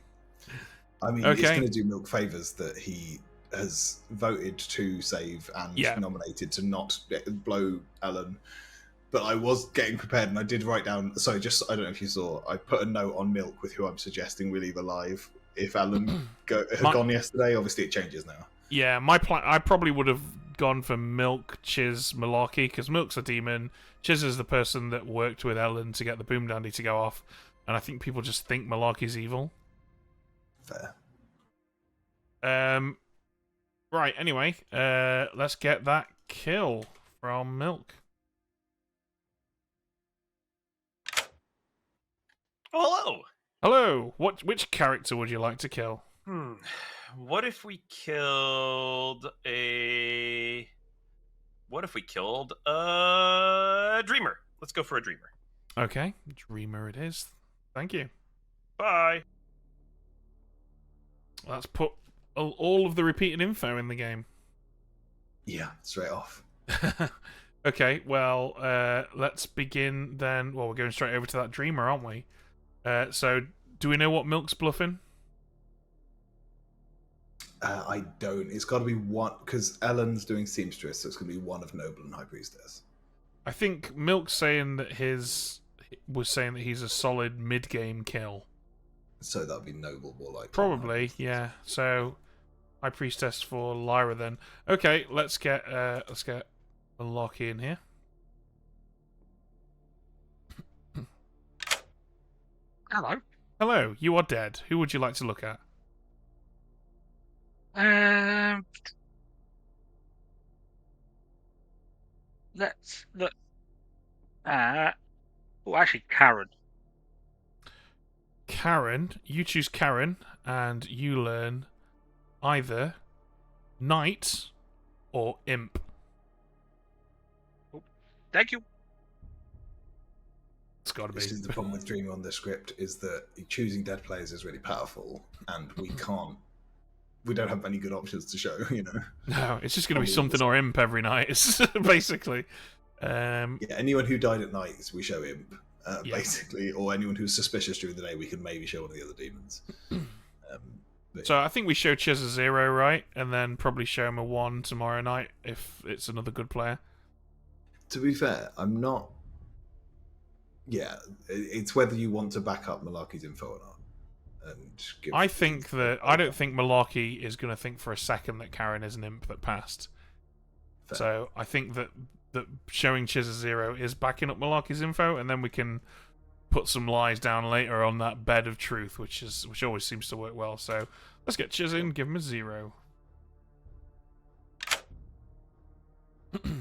I mean, Okay. it's going to do Milk favors that he has voted to save and nominated to not blow Ellen. But I was getting prepared, and I did write down. So just I don't know if you saw, I put a note on Milk with who I'm suggesting we leave alive if Ellen has gone yesterday. Obviously, it changes now. Yeah, my plan. I probably would have gone for Milk, Chiz, Malarkey, because Milk's a demon. Chiz is the person that worked with Ellen to get the Boom Dandy to go off, and I think people just think Malarkey's evil. Fair. Right. Anyway, let's get that kill from Milk. Oh, hello. Which character would you like to kill? What if we killed a Dreamer? Let's go for a Dreamer. Okay, Dreamer it is. Thank you. Bye. Let's put all of the repeated info in the game. Yeah, straight off. Okay, well, let's begin then. Well, we're going straight over to that Dreamer, aren't we? So, do we know what Milk's bluffing? I don't. It's got to be one, because Ellen's doing Seamstress, so it's going to be one of Noble and High Priestess. I think Milk's saying that he's a solid mid-game kill. So that'd be Noble more like. Probably, yeah. So, High Priestess for Lyra then. Okay, let's get Malarkey in here. Hello. Hello, you are dead. Who would you like to look at? Let's look at... Oh, actually, Karen. Karen, you choose Karen, and you learn either Knight or Imp. Thank you. It's got to be. This is the problem with Dreamer on the script, is that choosing dead players is really powerful, and we don't have any good options to show, you know. No, it's just going to be something or Imp every night, basically. Yeah, anyone who died at night, we show Imp, basically, or anyone who's suspicious during the day, we can maybe show one of the other demons. So I think we show Chiz a 0, right? And then probably show him a 1 tomorrow night if it's another good player. To be fair, I'm not... Yeah, it's whether you want to back up Malarkey's info or not. And I don't think Malarkey is going to think for a second that Karen is an Imp that passed. Fair. So I think that showing Chiz a 0 is backing up Malarkey's info, and then we can put some lies down later on that bed of truth, which always seems to work well. So let's get Chiz in, give him a 0.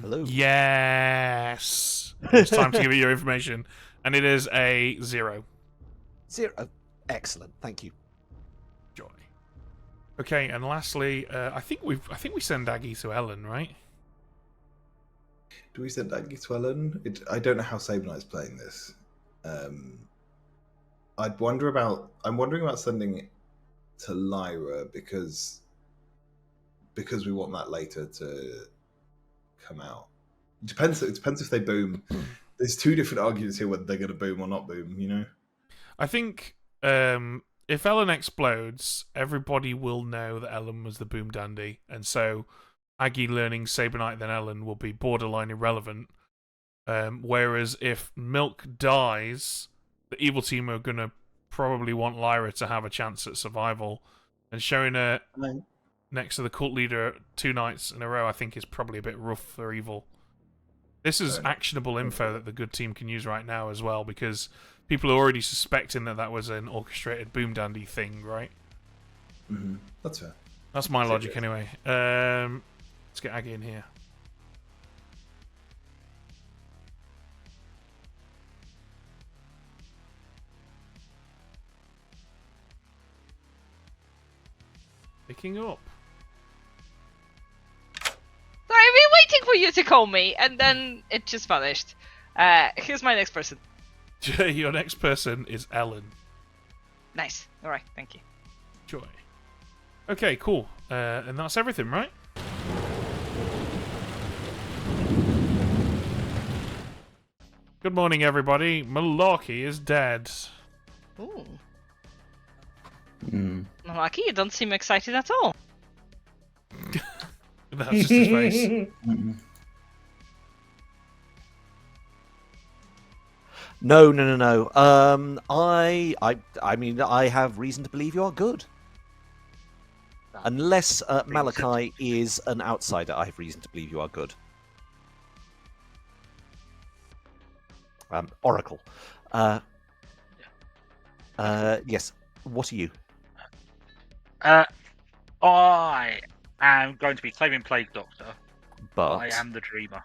Hello. Yes. It's time to give you your information, and it is a 0. 0. Excellent. Thank you. Joy. Okay, and lastly, I think we send Aggie to Ellen, right? Do we send Aggie to Ellen? I don't know how Sabanite's playing this. I'm wondering about sending it to Lyra because we want that later to come out. It depends if they boom. There's two different arguments here whether they're going to boom or not boom, you know? I think if Ellen explodes, everybody will know that Ellen was the Boom Dandy, and so Aggie learning Sabanite than Ellen will be borderline irrelevant. Whereas if Milk dies, the evil team are going to probably want Lyra to have a chance at survival, and showing her next to the cult leader 2 nights in a row I think is probably a bit rough for evil. This is actionable info that the good team can use right now as well, because people are already suspecting that was an orchestrated Boom Dandy thing, right? Mm-hmm. That's fair. That's my logic anyway. Let's get Aggie in here. Picking up. Sorry, I've been waiting for you to call me, and then it just vanished. Here's my next person. Your next person is Ellen. Nice. Alright, thank you. Joy. Okay, cool. And that's everything, right? Good morning, everybody. Malarkey is dead. Ooh. Malaki, you don't seem excited at all. That's just his face. No. I mean, I have reason to believe you are good. Unless Malachi is an outsider, I have reason to believe you are good. Oracle. Yes. What are you? I am going to be claiming Plague Doctor. But I am the Dreamer.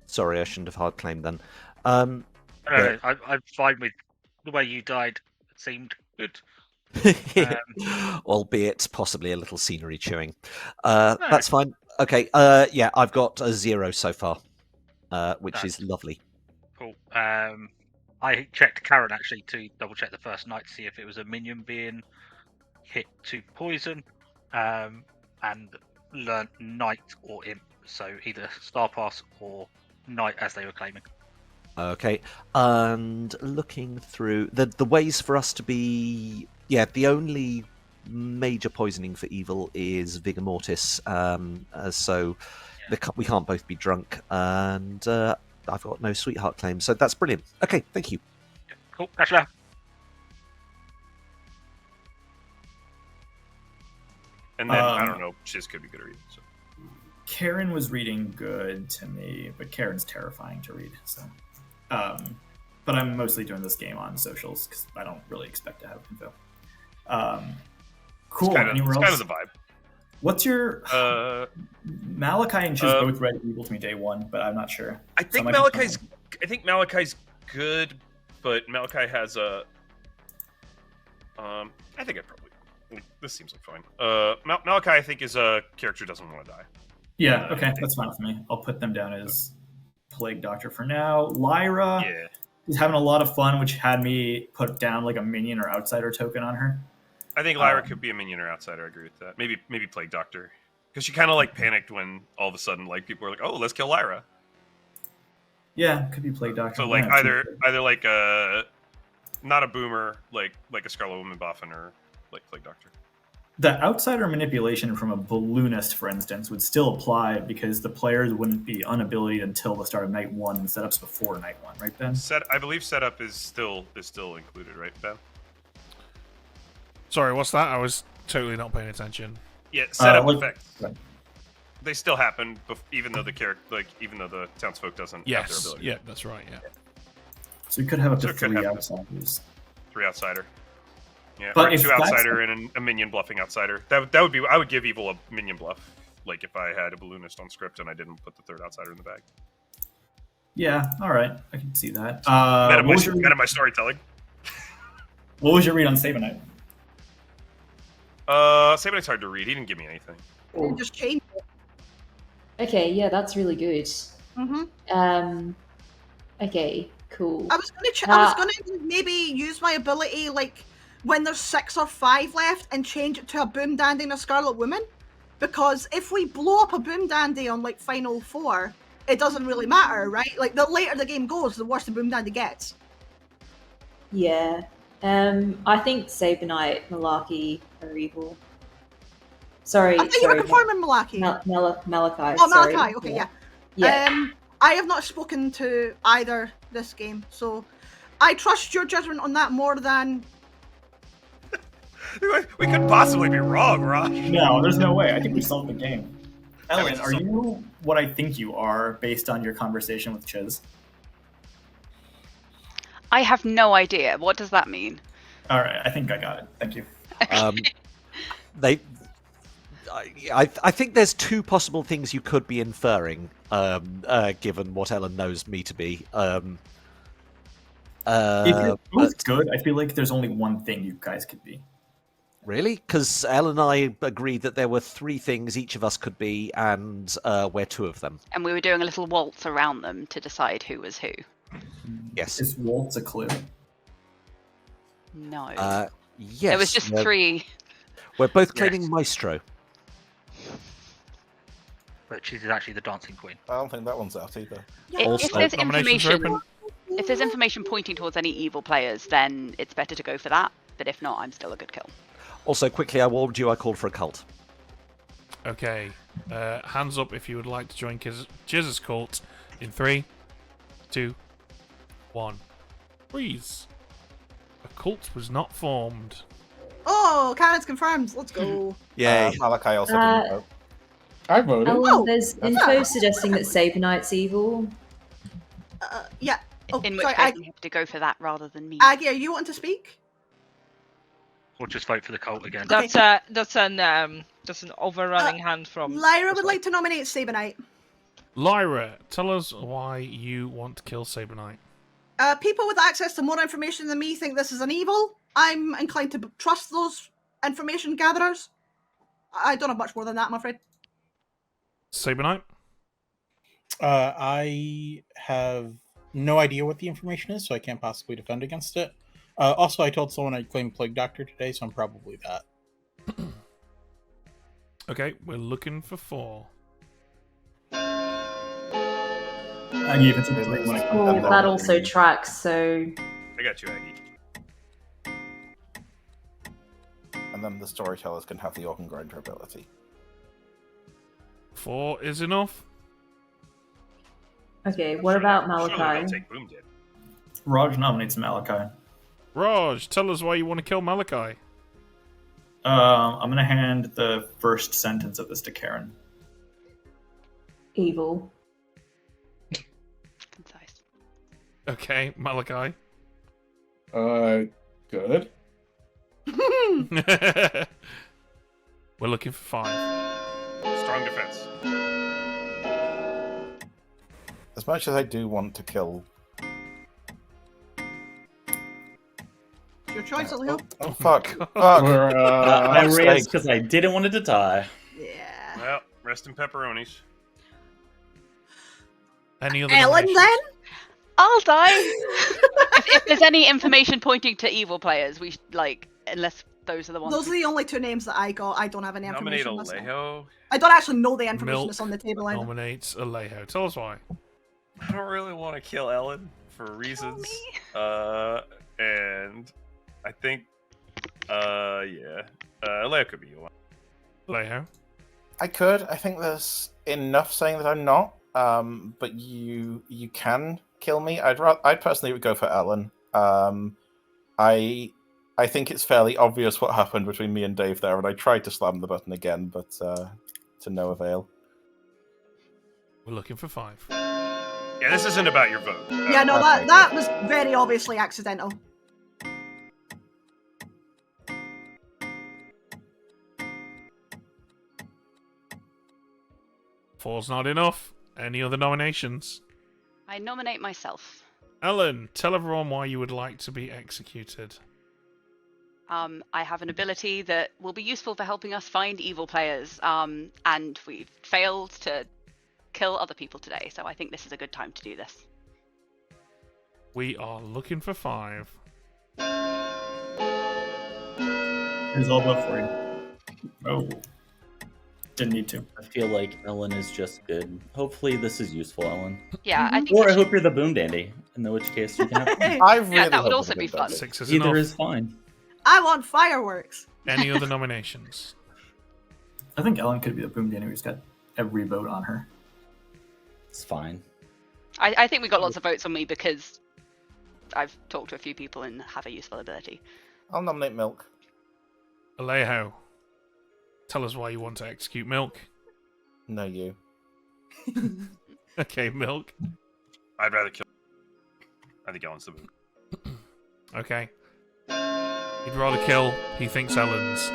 Sorry, I shouldn't have hard claimed then. I'm fine with the way you died. It seemed good. Albeit possibly a little scenery chewing. That's fine. Okay. Yeah, I've got a 0 so far, which is lovely. Cool. I checked Karen actually to double check the first night to see if it was a minion being hit to poison, and learnt Knight or Imp. So either Star Pass or Knight as they were claiming. Okay, and looking through the ways for us to be, the only major poisoning for evil is Vigor Mortis, so we can't both be drunk, and I've got no sweetheart claims, so that's brilliant. Okay, thank you. Cool, catch you later. And then, I don't know, Chiz could be good at reading. So. Karen was reading good to me, but Karen's terrifying to read, so... but I'm mostly doing this game on socials because I don't really expect to have info. Cool. Anywhere else? Kind of the vibe. What's your Malachi and Chiz both read Evil to me day one, but I'm not sure. I think Malachi's good, but Malachi has a. I think I probably. This seems like fine. Malachi, I think, is a character who doesn't want to die. Yeah. Okay, that's fine for me. I'll put them down as Plague Doctor for now. Lyra is having a lot of fun, which had me put down like a minion or outsider token on her. I think Lyra could be a minion or outsider. I agree with that. Maybe Plague Doctor, because she kind of like panicked when all of a sudden like people were like, "Oh, let's kill Lyra." Yeah, could be Plague Doctor. So like either like a not a boomer like a Scarlet Woman Boffin or like Plague Doctor. The outsider manipulation from a balloonist, for instance, would still apply because the players wouldn't be unability until the start of night one and setups before night one, right, Ben? I believe setup is still included, right, Ben? Sorry, what's that? I was totally not paying attention. Yeah, setup effects. Right. They still happen, even though the townsfolk doesn't have their ability. Yeah, that's right. Yeah. So we could have up to 3 outsiders. 3 outsider. Yeah, but or 2 outsider and a minion bluffing outsider. That would be. I would give evil a minion bluff, like if I had a balloonist on script and I didn't put the 3rd outsider in the bag. Yeah, all right, I can see that. Meta my storytelling. What was your read on Sabanite? Sabanite's hard to read. He didn't give me anything. You just changed it. Okay, yeah, that's really good. Okay, cool. I was gonna maybe use my ability like when there's 6 or 5 left and change it to a Boom Dandy and a Scarlet Woman, because if we blow up a Boom Dandy on like final 4, it doesn't really matter, right? Like the later the game goes, the worse the Boom Dandy gets. Yeah. I think Sabanite, Malaki are evil. Sorry. I think you were confirming Malaki. Malachi. Oh, sorry. Malachi. Okay, yeah. Yeah. I have not spoken to either this game, so I trust your judgment on that more than. We could possibly be wrong, Raj. No, there's no way. I think we solved the game. Ellen, are you what I think you are based on your conversation with Chiz? I have no idea. What does that mean? All right, I think I got it. Thank you. I think there's 2 possible things you could be inferring, given what Ellen knows me to be. If you're both good, I feel like there's only one thing you guys could be. Really? Because Ellen and I agreed that there were 3 things each of us could be, and we're 2 of them. And we were doing a little waltz around them to decide who was who. Yes. Is waltz a clue? No. Yes. There was just 3. We're both claiming Maestro. But she's actually the dancing queen. I don't think that one's out either. If there's information, If there's information pointing towards any evil players, then it's better to go for that. But if not, I'm still a good kill. Also, quickly, I warned you I called for a cult. Okay. Hands up if you would like to join Jizz's cult in 3, 2, 1. Freeze. A cult was not formed. Oh, Karen's confirmed. Let's go. Yay. Malachi also didn't vote. I voted. Oh, there's info suggesting that Saber Knight's evil. Yeah. Oh, In which sorry, case, you have to go for that rather than me. Aggie, are you wanting to speak? Or just vote for the cult again. That's an overrunning hand from Lyra would like to nominate Saber Knight. Lyra, tell us why you want to kill Saber Knight. People with access to more information than me think this is an evil. I'm inclined to trust those information gatherers. I don't have much more than that, I'm afraid. Saber Knight? I have no idea what the information is, so I can't possibly defend against it. Also, I told someone I claimed Plague Doctor today, so I'm probably that. Okay, we're looking for 4. Aggie, if it's a bit late when it comes Oh, down, that also tracks, so... I got you, Aggie. And then the storytellers can have the organ grinder ability. 4 is enough. Okay, what about Surely they'll Malachi? take Boom Dead. Raj nominates Malachi. Raj, tell us why you want to kill Malachi. I'm going to hand the first sentence of this to Karen. Evil. Okay, Malachi. Good. We're looking for 5. Strong defense. As much as I do want to kill... Your choice, Leo. Oh, fuck. Fuck. I raised because I didn't want it to die. Yeah. Well, rest in pepperonis. Any other Ellen, nominations? then? I'll die. if there's any information pointing to evil players, we unless those are the ones. Those are the only 2 names that I got. I don't have any Nominate information myself. Alejo. I don't actually know the information Milk that's on the table either. Nominates Alejo. Tell us why. I don't really want to kill Ellen for reasons. And I think, yeah. Alejo could be one. Alejo? I could. I think there's enough saying that I'm not. But you can kill me. I'd personally go for Ellen. I think it's fairly obvious what happened between me and Dave there, and I tried to slam the button again, but to no avail. We're looking for 5. Yeah, this isn't about your vote. Yeah, no, that was very obviously accidental. Four's not enough. Any other nominations? I nominate myself. Ellen, tell everyone why you would like to be executed. I have an ability that will be useful for helping us find evil players, and we've failed to kill other people today, so I think this is a good time to do this. We are looking for 5. Here's all vote for you. Oh. Didn't need to. I feel like Ellen is just good. Hopefully this is useful, Ellen. Yeah, I think Or we I hope you're the Boom Dandy, in which case you can have fun. I really Yeah, that would hope also I'm be good fun. at it. 6 is Either enough. is fine. I want fireworks. Any other nominations? I think Ellen could be the Boom Dandy who's got every vote on her. It's fine. I think we got lots of votes on me because I've talked to a few people and have a useful ability. I'll nominate Milk. Alejo, tell us why you want to execute Milk. No, you. Okay, Milk. I'd rather kill. I think Ellen's the vote. Okay. He'd rather kill. He thinks Ellen's.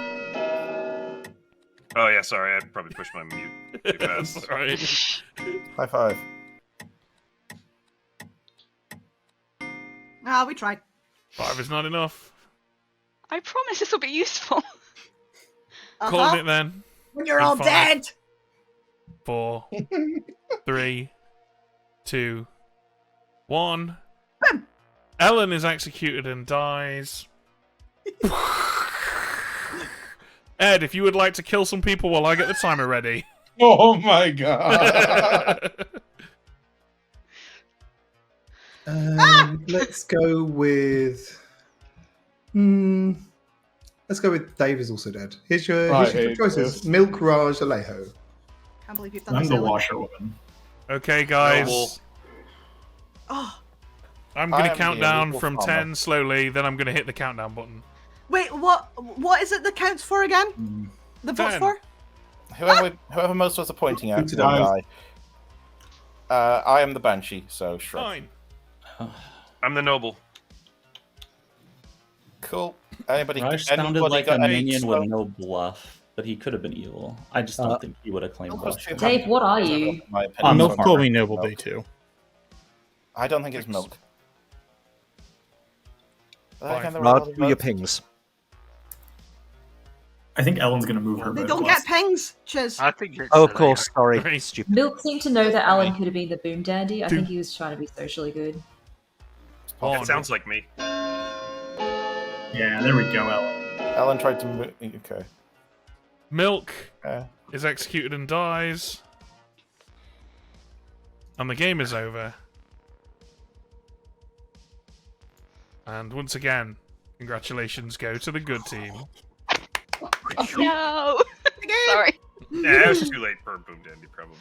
Oh yeah, sorry, I probably pushed my mute too fast. Right. High 5. Ah, we tried. 5 is not enough. I promise this will be useful. Call it then. When you're In all 5, dead. 4, 3, 2, 1. Ellen is executed and dies. Ed, if you would like to kill some people while I get the timer ready. Oh my god. Let's go with. Let's go with Dave is also dead. Here's your choices: Milk, Raj, Alejo. Can't believe you've done I'm this. the Ellen. washerwoman. Okay, guys. Oh, I'm going I to am count the down illegal from farmer. 10 slowly, then I'm going to hit the countdown button. wait, what is it that counts for again? The votes 10. for? Whoever most was pointing at will die. I am the Banshee, so shrug. Fine. I'm the noble. Cool. Anybody? Raj sounded anybody like got a any minion slow- with no bluff, but he could have been evil. I just don't think he would have claimed bluff. Dave, what are you? Milk told me Noble Day too. I don't think it's Milk. Raj, do your pings. I think Ellen's going to move her. They vote don't last. get pings. Cheers. I think it's Oh, of course, sorry. Stupid. Milk seemed to know that Alan could have been the boom dandy. I think he was trying to be socially good. It sounds like me. Yeah, there we go, Ellen. Ellen tried to move. Okay. Milk is executed and dies. And the game is over. And once again, congratulations go to the good team. No. Sorry. Yeah, it was too late for Boom Dandy, probably.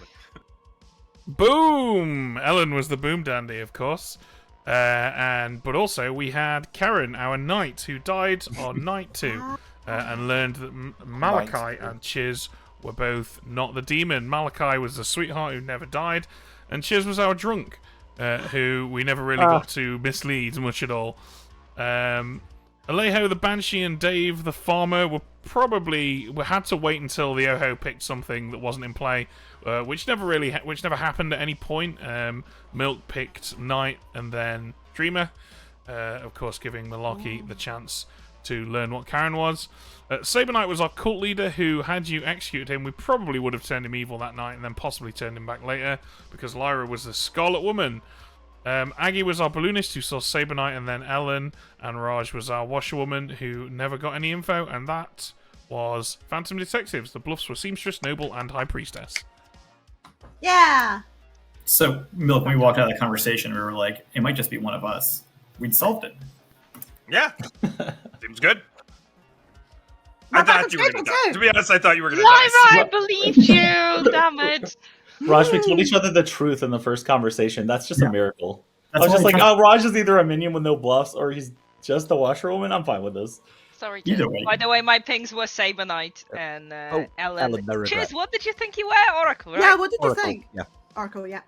Boom! Ellen was the boom dandy, of course. But also we had Karen, our knight, who died on night 2 and learned that Malachi and Chiz were both not the demon. Malachi was the sweetheart who never died, and Chiz was our drunk, who we never really got to mislead much at all. Alejo the Banshee and Dave the Farmer were probably had to wait until the Oho picked something that wasn't in play, which never happened at any point. Milk picked Knight and then Dreamer, of course, giving Malaki the chance to learn what Karen was. Saber Knight was our cult leader, who, had you executed him, we probably would have turned him evil that night and then possibly turned him back later, because Lyra was the Scarlet Woman. Aggie was our balloonist, who saw Saber Knight and then Ellen, and Raj was our washerwoman, who never got any info, and that was Phantom Detectives. The bluffs were Seamstress, Noble, and High Priestess. Yeah. So, Milk, when we walked out of the conversation, we were like, it might just be one of us. We'd solved it. Yeah. Seems good. I thought you were going to die. To be honest, I thought you were going to die. Lyra, I believed you. Damn it. Raj, we told each other the truth in the first conversation. That's just a miracle. That's I was just what like, we oh, Raj is either a minion with no bluffs or he's just the washerwoman. I'm fine with this. Sorry, Either Chiz. way. By the way, my pings were Saber Knight and Ellen. no regret. Chiz, what did you think you were? Oracle, right? Yeah, what did you Oracle, think? yeah. Oracle, yeah.